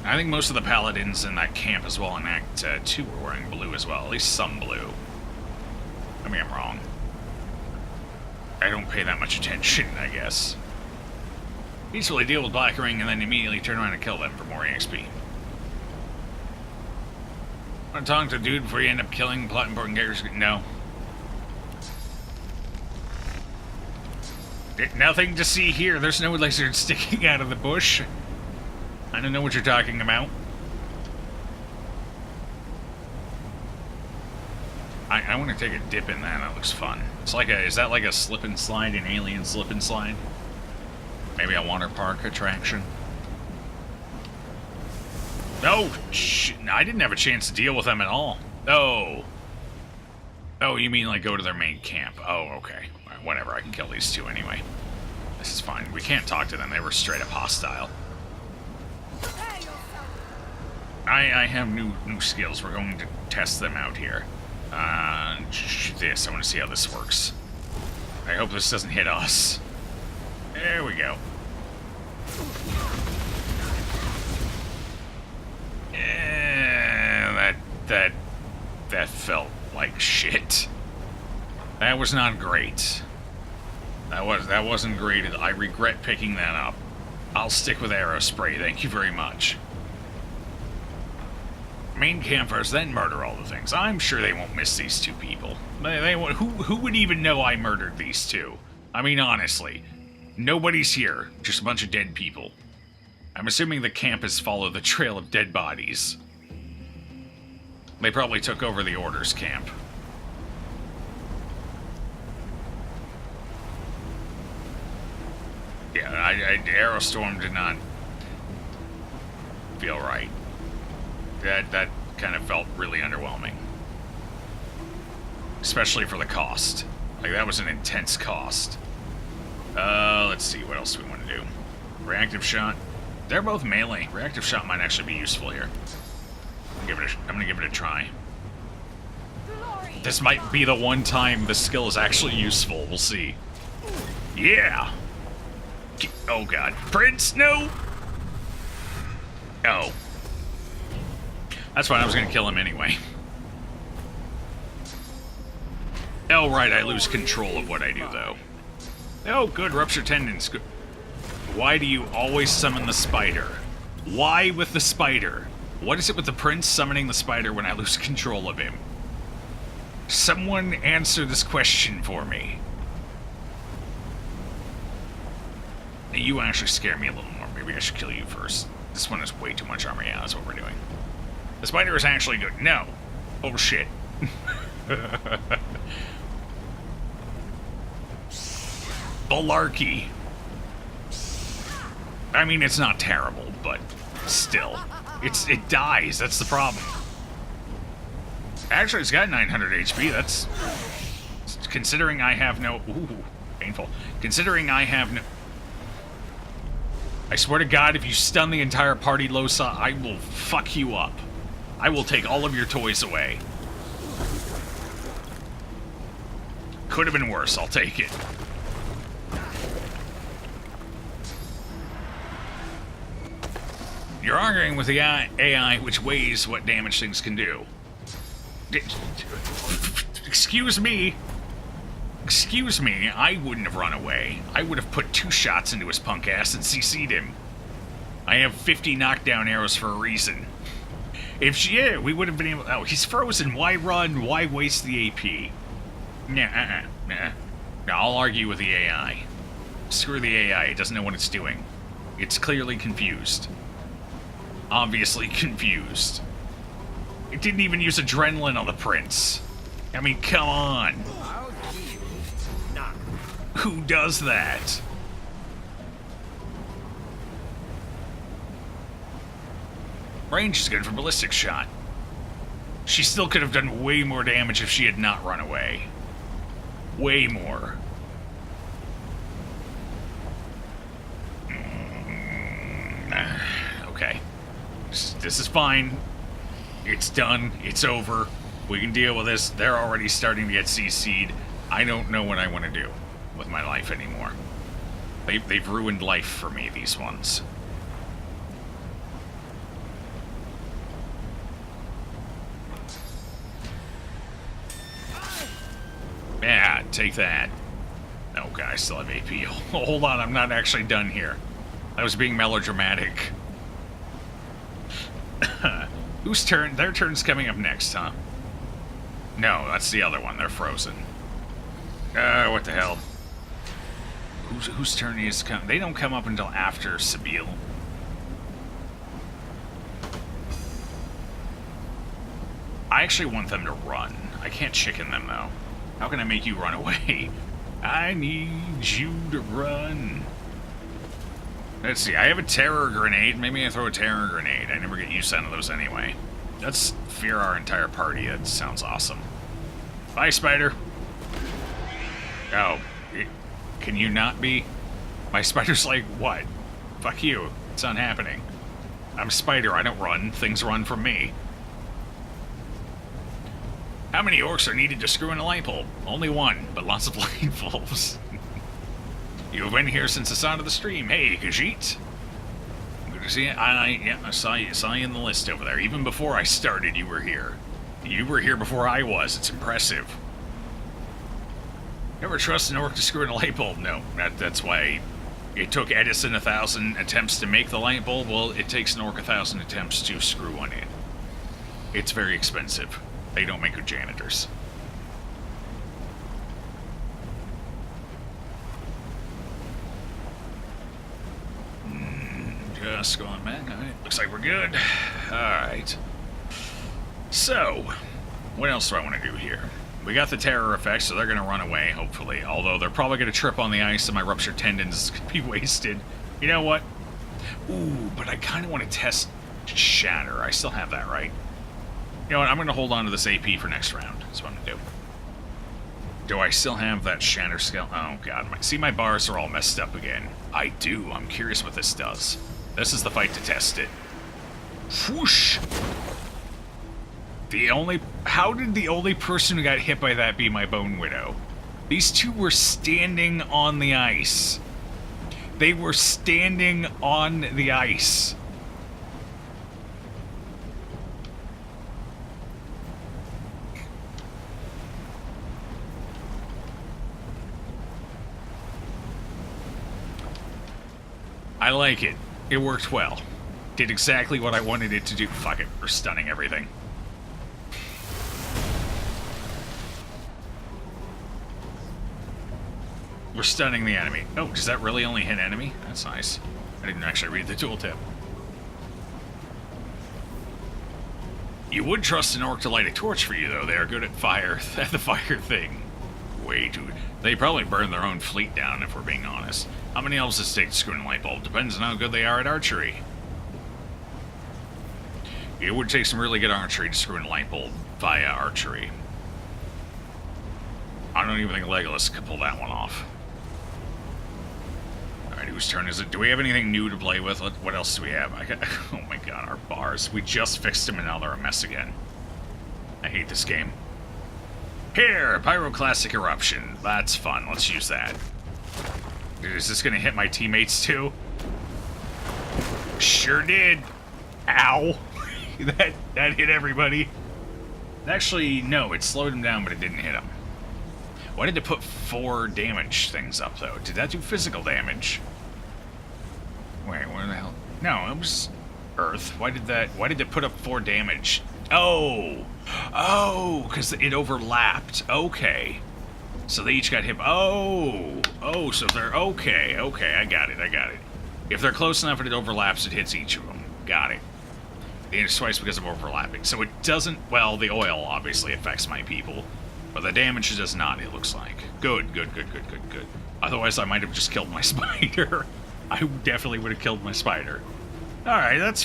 I think most of the paladins in that camp as well in Act 2 were wearing blue as well. At least some blue. I mean, I'm wrong. I don't pay that much attention, I guess. Peacefully deal with Black Ring and then immediately turn around and kill them for more EXP. Want to talk to a dude before you end up killing plot important characters? No. Nothing to see here. There's no lizard sticking out of the bush. I don't know what you're talking about. I want to take a dip in that. That looks fun. It's like is that like a slip and slide, an alien slip and slide? Maybe a water park attraction? No, shit, I didn't have a chance to deal with them at all. Oh. Oh, you mean like go to their main camp? Oh, okay. All right, whatever, I can kill these two anyway. This is fine. We can't talk to them. They were straight up hostile. I have new skills. We're going to test them out here. This. I want to see how this works. I hope this doesn't hit us. There we go. Yeah, that felt like shit. That was not great. That wasn't great. I regret picking that up. I'll stick with arrow spray. Thank you very much. Main campers, then murder all the things. I'm sure they won't miss these two people. Who would even know I murdered these two? I mean, honestly. Nobody's here. Just a bunch of dead people. I'm assuming the camp has followed the trail of dead bodies. They probably took over the Order's camp. Yeah, Aerostorm did not feel right. That kind of felt really underwhelming. Especially for the cost. Like, that was an intense cost. Let's see, what else do we want to do? Reactive shot. They're both melee. Reactive shot might actually be useful here. I'm gonna give it a try. This might be the one time the skill is actually useful. We'll see. Yeah! Oh god. Prince, no! Oh. That's fine, I was gonna kill him anyway. Oh, right, I lose control of what I do, though. Oh, good, rupture tendons. Good. Why do you always summon the spider? Why with the spider? What is it with the prince summoning the spider when I lose control of him? Someone answer this question for me. You actually scare me a little more. Maybe I should kill you first. This one has way too much armor. Yeah, that's what we're doing. The spider is actually good. No. Oh, shit. Balarkey. I mean, it's not terrible, but still. It dies. That's the problem. Actually, it's got 900 HP. That's... Considering I have no... Ooh, painful. Considering I have no... I swear to God, if you stun the entire party, Losa, I will fuck you up. I will take all of your toys away. Could have been worse, I'll take it. You're arguing with the AI which weighs what damage things can do. Excuse me. Excuse me, I wouldn't have run away. I would have put 2 shots into his punk ass and CC'd him. I have 50 knockdown arrows for a reason. Yeah, we would have been able... Oh, he's frozen. Why run? Why waste the AP? Nah, nah. Now, I'll argue with the AI. Screw the AI. It doesn't know what it's doing. It's clearly confused. Obviously confused. It didn't even use adrenaline on the prince. I mean, come on. Who does that? Range is good for ballistic shot. She still could have done way more damage if she had not run away. Way more. Okay. This is fine. It's done. It's over. We can deal with this. They're already starting to get CC'd. I don't know what I want to do with my life anymore. They've ruined life for me, these ones. Yeah, take that. Oh god, I still have AP. Hold on, I'm not actually done here. I was being melodramatic. Whose turn? Their turn's coming up next, huh? No, that's the other one. They're frozen. What the hell? Whose turn is come? They don't come up until after Sabile. I actually want them to run. I can't chicken them, though. How can I make you run away? I need you to run. Let's see, I have a terror grenade. Maybe I throw a terror grenade. I never get use out of those anyway. Let's fear our entire party. That sounds awesome. Bye, Spider. Oh, can you not be? My Spider's like, what? Fuck you. It's not happening. I'm Spider. I don't run. Things run from me. How many orcs are needed to screw in a light bulb? Only one, but lots of light bulbs. You've been here since the start of the stream. Hey, Khajiit. Good to see you. I saw you in the list over there. Even before I started, you were here. You were here before I was. It's impressive. Never trust an orc to screw in a light bulb. No, that's why it took Edison 1,000 attempts to make the light bulb. Well, it takes an orc 1,000 attempts to screw one in. It's very expensive. They don't make good janitors. Just going back. Alright, looks like we're good. Alright. So, what else do I want to do here? We got the terror effect, so they're going to run away, hopefully. Although they're probably going to trip on the ice and my ruptured tendons is going to be wasted. You know what? Ooh, but I kind of want to test Shatter. I still have that, right? You know what? I'm going to hold on to this AP for next round. That's what I'm going to do. Do I still have that Shatter skill? Oh, God. See, my bars are all messed up again. I do. I'm curious what this does. This is the fight to test it. Whoosh! How did the only person who got hit by that be my Bone Widow? These two were standing on the ice. They were standing on the ice. I like it. It worked well. Did exactly what I wanted it to do. Fuck it. We're stunning everything. We're stunning the enemy. Oh, does that really only hit enemy? That's nice. I didn't actually read the tooltip. You would trust an orc to light a torch for you, though. They are good at fire. At the fire thing. Way too... They probably burn their own fleet down, if we're being honest. How many elves does it take to screw in a light bulb? Depends on how good they are at archery. It would take some really good archery to screw in a light bulb via archery. I don't even think Legolas could pull that one off. Alright, whose turn is it? Do we have anything new to play with? What else do we have? Oh my god, our bars. We just fixed them and now they're a mess again. I hate this game. Here, Pyroclastic Eruption. That's fun. Let's use that. Is this gonna hit my teammates too? Sure did. Ow. that hit everybody. Actually, no, it slowed him down, but it didn't hit him. Why did it put 4 damage things up, though? Did that do physical damage? Wait, where the hell? No, it was Earth. Why did it put up 4 damage? Oh! Oh, because it overlapped. Okay. So they each got hit. Oh! Oh, so they're... Okay, I got it. If they're close enough and it overlaps, it hits each of them. Got it. It's twice because of overlapping. So it doesn't... Well, the oil obviously affects my people. But the damage does not, it looks like. Good. Otherwise, I might have just killed my spider. I definitely would have killed my spider. Alright, that's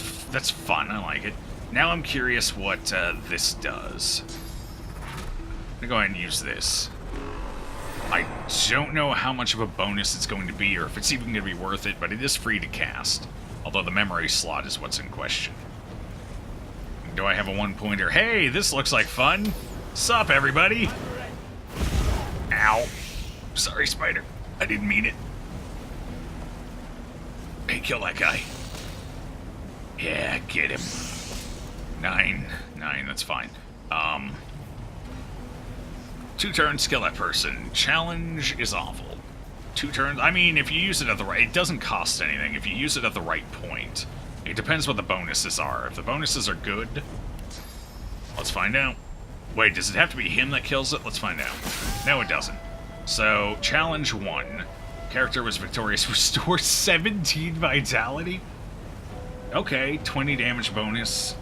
fun. I like it. Now I'm curious what this does. I'm going to go ahead and use this. I don't know how much of a bonus it's going to be, or if it's even going to be worth it, but it is free to cast. Although the memory slot is what's in question. Do I have a one-pointer? Hey, this looks like fun! Sup, everybody? Ow. Sorry, spider. I didn't mean it. Hey, kill that guy. Yeah, get him. 9, that's fine. 2 turns, kill that person. Challenge is awful. 2 turns, I mean, if you use it at the right, it doesn't cost anything. If you use it at the right point. It depends what the bonuses are. If the bonuses are good, let's find out. Wait, does it have to be him that kills it? Let's find out. No, it doesn't. So, challenge 1. Character was victorious. Restore 17 vitality? Okay, 20 damage bonus.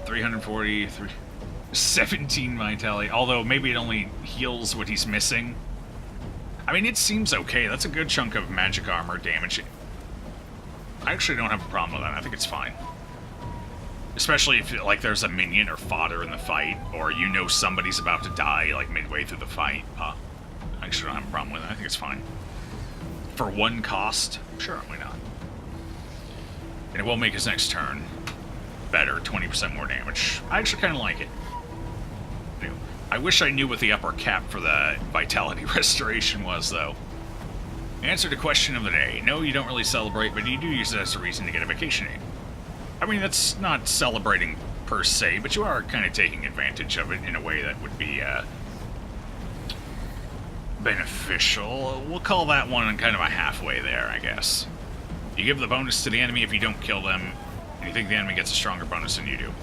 340, 17 vitality. Although, maybe it only heals what he's missing. I mean, it seems okay. That's a good chunk of magic armor damage. I actually don't have a problem with that. I think it's fine. Especially if, like, there's a minion or fodder in the fight, or you know somebody's about to die, like, midway through the fight. I actually don't have a problem with it. I think it's fine. For 1 cost? Sure, why not? And it will make his next turn better, 20% more damage. I actually kind of like it. I wish I knew what the upper cap for the vitality restoration was, though. Answer to question of the day. No, you don't really celebrate, but you do use it as a reason to get a vacation aid. I mean, that's not celebrating per se, but you are kind of taking advantage of it in a way that would be beneficial. We'll call that one kind of a halfway there, I guess. You give the bonus to the enemy if you don't kill them, and you think the enemy gets a stronger bonus than you do.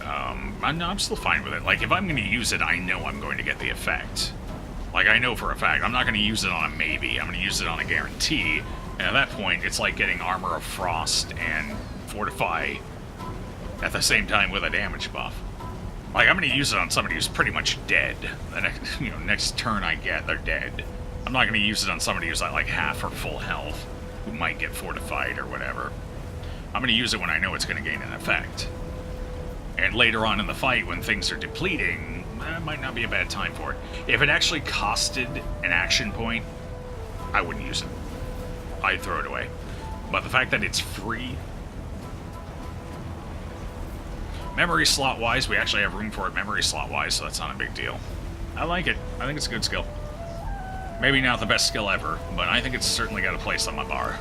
I'm still fine with it. Like, if I'm going to use it, I know I'm going to get the effect. Like, I know for a fact. I'm not going to use it on a maybe. I'm going to use it on a guarantee. And at that point, it's like getting Armor of Frost and Fortify at the same time with a damage buff. Like, I'm going to use it on somebody who's pretty much dead. The next, next turn I get, they're dead. I'm not going to use it on somebody who's at, like, half or full health, who might get fortified or whatever. I'm going to use it when I know it's going to gain an effect. And later on in the fight, when things are depleting, it might not be a bad time for it. If it actually costed an action point, I wouldn't use it. I'd throw it away. But the fact that it's free... Memory slot-wise, we actually have room for it memory slot-wise, so that's not a big deal. I like it. I think it's a good skill. Maybe not the best skill ever, but I think it's certainly got a place on my bar.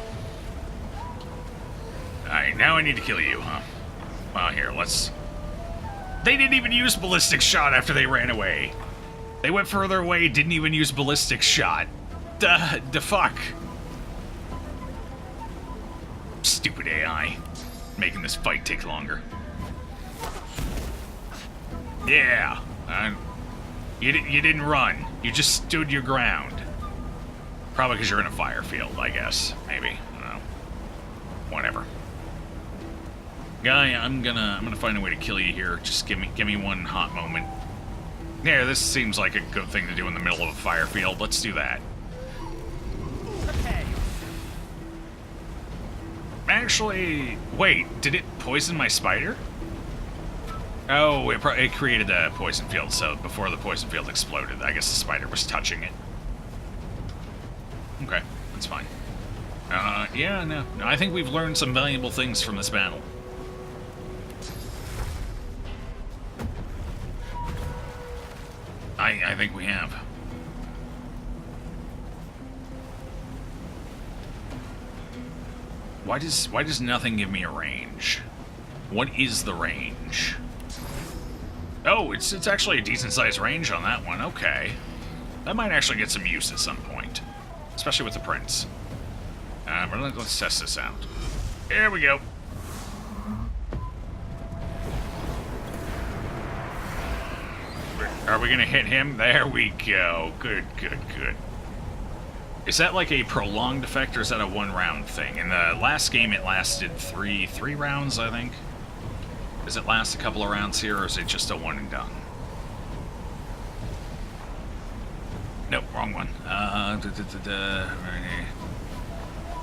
Alright, now I need to kill you, huh? Well, here, let's... They didn't even use ballistic shot after they ran away. They went further away, didn't even use ballistic shot. The fuck? Stupid AI. Making this fight take longer. Yeah. You didn't run. You just stood your ground. Probably because you're in a fire field, I guess. Maybe. I don't know. Whatever. Guy, I'm gonna find a way to kill you here. Just give me one hot moment. Yeah, this seems like a good thing to do in the middle of a fire field. Let's do that. Okay. Actually, wait, did it poison my spider? Oh, it created a poison field, so before the poison field exploded, I guess the spider was touching it. Okay, that's fine. Yeah, no, I think we've learned some valuable things from this battle. I think we have. Why does nothing give me a range? What is the range? Oh, it's actually a decent sized range on that one. Okay. That might actually get some use at some point. Especially with the prince. But let's test this out. Here we go. Are we gonna hit him? There we go. Good, good, good. Is that like a prolonged effect, or is that a 1-round thing? In the last game, it lasted three rounds, I think. Does it last a couple of rounds here, or is it just a one and done? Nope, wrong one.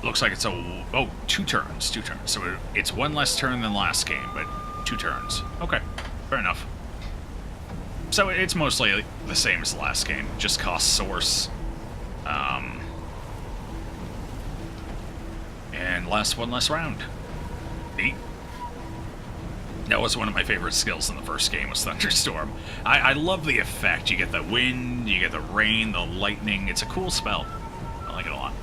Looks like it's a 2 turns. 2 turns. So it's 1 less turn than last game, but 2 turns. Okay, fair enough. So it's mostly the same as the last game, just cost source. And lasts 1 less round. Neat. That was one of my favorite skills in the first game, was Thunderstorm. I love the effect. You get the wind, you get the rain, the lightning. It's a cool spell. I like it a lot.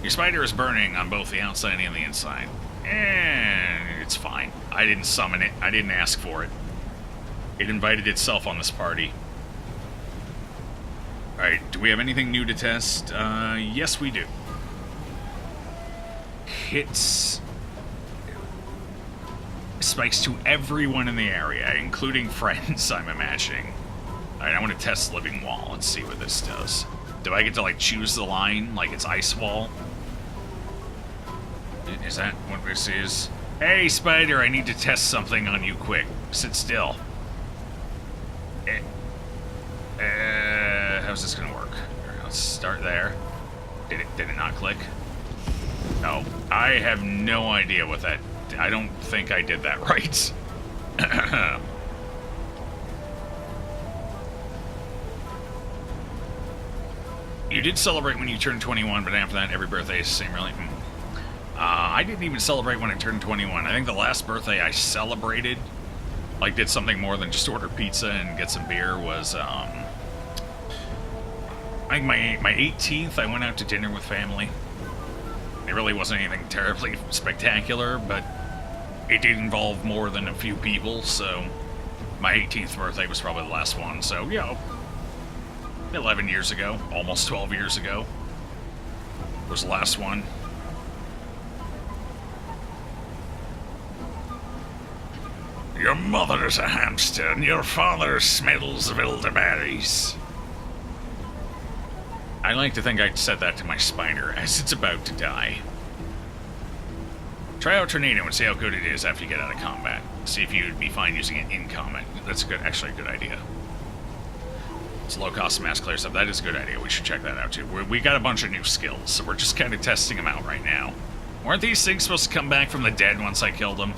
Your spider is burning on both the outside and the inside. And it's fine. I didn't summon it. I didn't ask for it. It invited itself on this party. Alright, do we have anything new to test? Yes, we do. Hits spikes to everyone in the area, including friends, I'm imagining. Alright, I want to test Living Wall. Let's see what this does. Do I get to, like, choose the line, like it's Ice Wall? Is that what this is? Hey, Spider, I need to test something on you quick. Sit still. How's this gonna work? Let's start there. Did it not click? No. I have no idea what that... I don't think I did that right. You did celebrate when you turned 21, but after that, every birthday is the same, really? I didn't even celebrate when I turned 21. I think the last birthday I celebrated, like did something more than just order pizza and get some beer, was, I think my 18th, I went out to dinner with family. It really wasn't anything terribly spectacular, but it did involve more than a few people, so my 18th birthday was probably the last one. So, you know, 11 years ago, almost 12 years ago, was the last one. Your mother is a hamster, and your father smells of elderberries. I like to think I'd said that to my spider as it's about to die. Try out Tornado and see how good it is after you get out of combat. See if you'd be fine using it in combat. That's actually a good idea. It's low-cost mass clear stuff. That is a good idea. We should check that out, too. We got a bunch of new skills, so we're just kind of testing them out right now. Weren't these things supposed to come back from the dead once I killed them?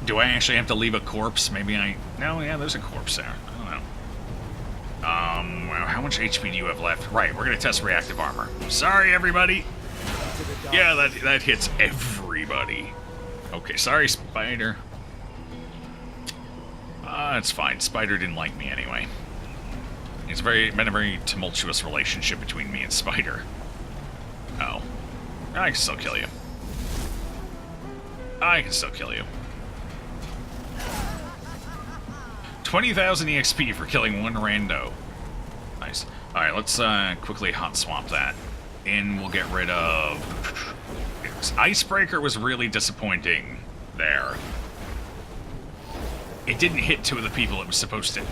Do I actually have to leave a corpse? Maybe I... No, yeah, there's a corpse there. I don't know. How much HP do you have left? Right, we're going to test reactive armor. Sorry, everybody. Yeah, that hits everybody. Okay, sorry, Spider. It's fine. Spider didn't like me anyway. It's been a very tumultuous relationship between me and Spider. Oh. I can still kill you. I can still kill you. 20,000 EXP for killing one rando. Nice. Alright, let's quickly hot swap that. And we'll get rid of... Icebreaker was really disappointing there. It didn't hit 2 of the people it was supposed to.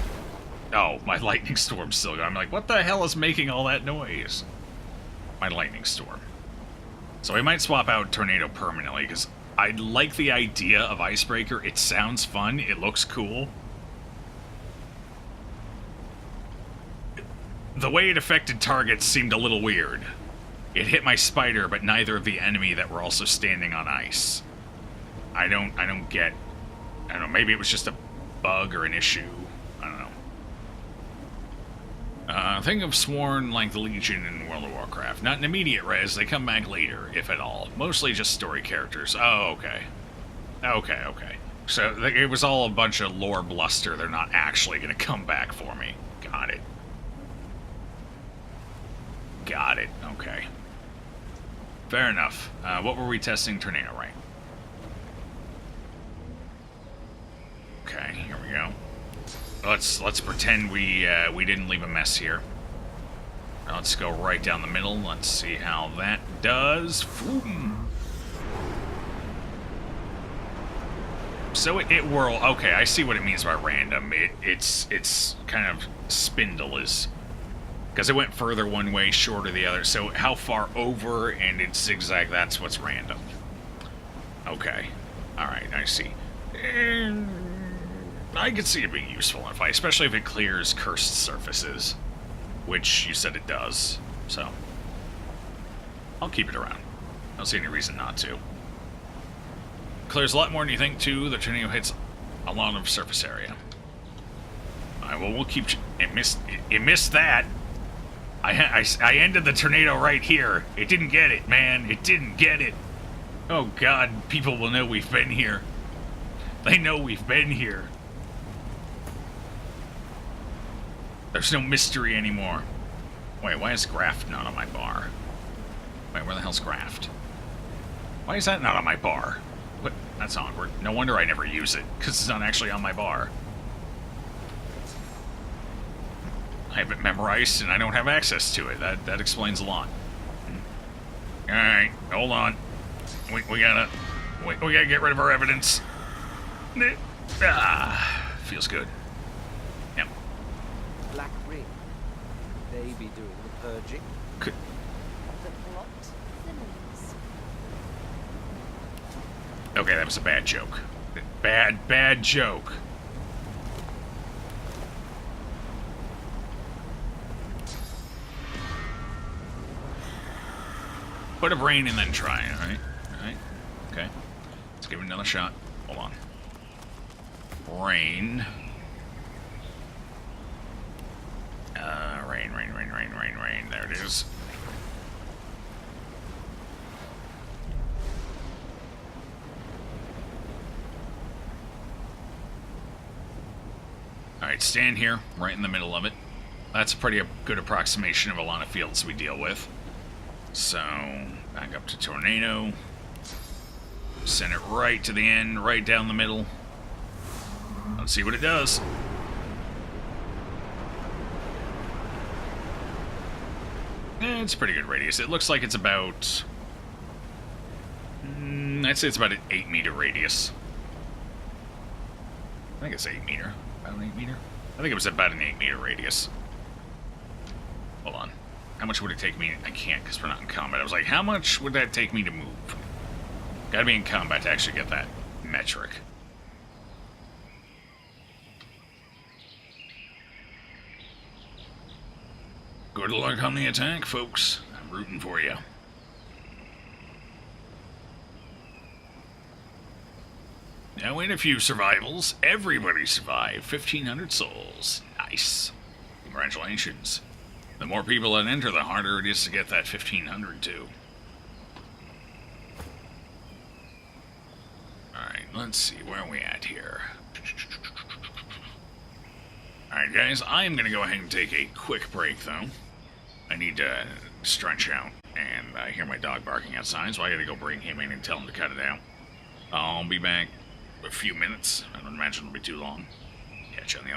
Oh, my lightning storm's still going. I'm like, what the hell is making all that noise? My lightning storm. So I might swap out Tornado permanently, because I like the idea of Icebreaker. It sounds fun. It looks cool. The way it affected targets seemed a little weird. It hit my spider, but neither of the enemy that were also standing on ice. I don't get... I don't know, maybe it was just a bug or an issue. I don't know. Think of Sworn like the Legion in World of Warcraft. Not an immediate res, they come back later, if at all. Mostly just story characters. Oh, okay. Okay. So it was all a bunch of lore bluster. They're not actually going to come back for me. Got it. Got it. Okay. Fair enough. What were we testing? Tornado, right? Okay, here we go. Let's pretend we didn't leave a mess here. Now let's go right down the middle. Let's see how that does. Vroom. So it whirl. Okay, I see what it means by random. It's kind of spindle is. Because it went further one way, shorter the other. So how far over and it's zigzag, that's what's random. Okay. Alright, I see. I could see it being useful in a fight, especially if it clears cursed surfaces, which you said it does, so I'll keep it around. I don't see any reason not to. Clears a lot more than you think, too. The tornado hits a lot of surface area. Alright, well, we'll keep... It missed that. I ended the tornado right here. It didn't get it, man. It didn't get it. Oh, God. People will know we've been here. They know we've been here. There's no mystery anymore. Wait, why is Graft not on my bar? Wait, where the hell's Graft? Why is that not on my bar? What? That's awkward. No wonder I never use it, because it's not actually on my bar. I have it memorized, and I don't have access to it. That explains a lot. Alright, hold on. We gotta get rid of our evidence. Feels good. Yep. Black Ring. They be doing the purging. The plot thinnens. Okay, that was a bad joke. Bad joke. Put a brain and then try, alright? Alright. Okay. Let's give it another shot. Hold on. Rain. Rain. There it is. Alright, stand here, right in the middle of it. That's a pretty good approximation of a lot of fields we deal with. So, back up to Tornado. Send it right to the end, right down the middle. Let's see what it does. It's a pretty good radius. It looks like it's about... I'd say it's about an 8-meter radius. I think it's 8 meter. About an 8 meter? I think it was about an 8-meter radius. Hold on. How much would it take me? I can't because we're not in combat. I was like, how much would that take me to move? Gotta be in combat to actually get that metric. Good luck on the attack, folks. I'm rooting for you. Now, in a few survivals, everybody survived. 1,500 souls. Nice. Congratulations. The more people that enter, the harder it is to get that 1,500 too. Alright, let's see. Where are we at here? Alright, guys. I am going to go ahead and take a quick break, though. I need to stretch out. And I hear my dog barking outside, so I gotta go bring him in and tell him to cut it out. I'll be back in a few minutes. I don't imagine it'll be too long. Catch you on the other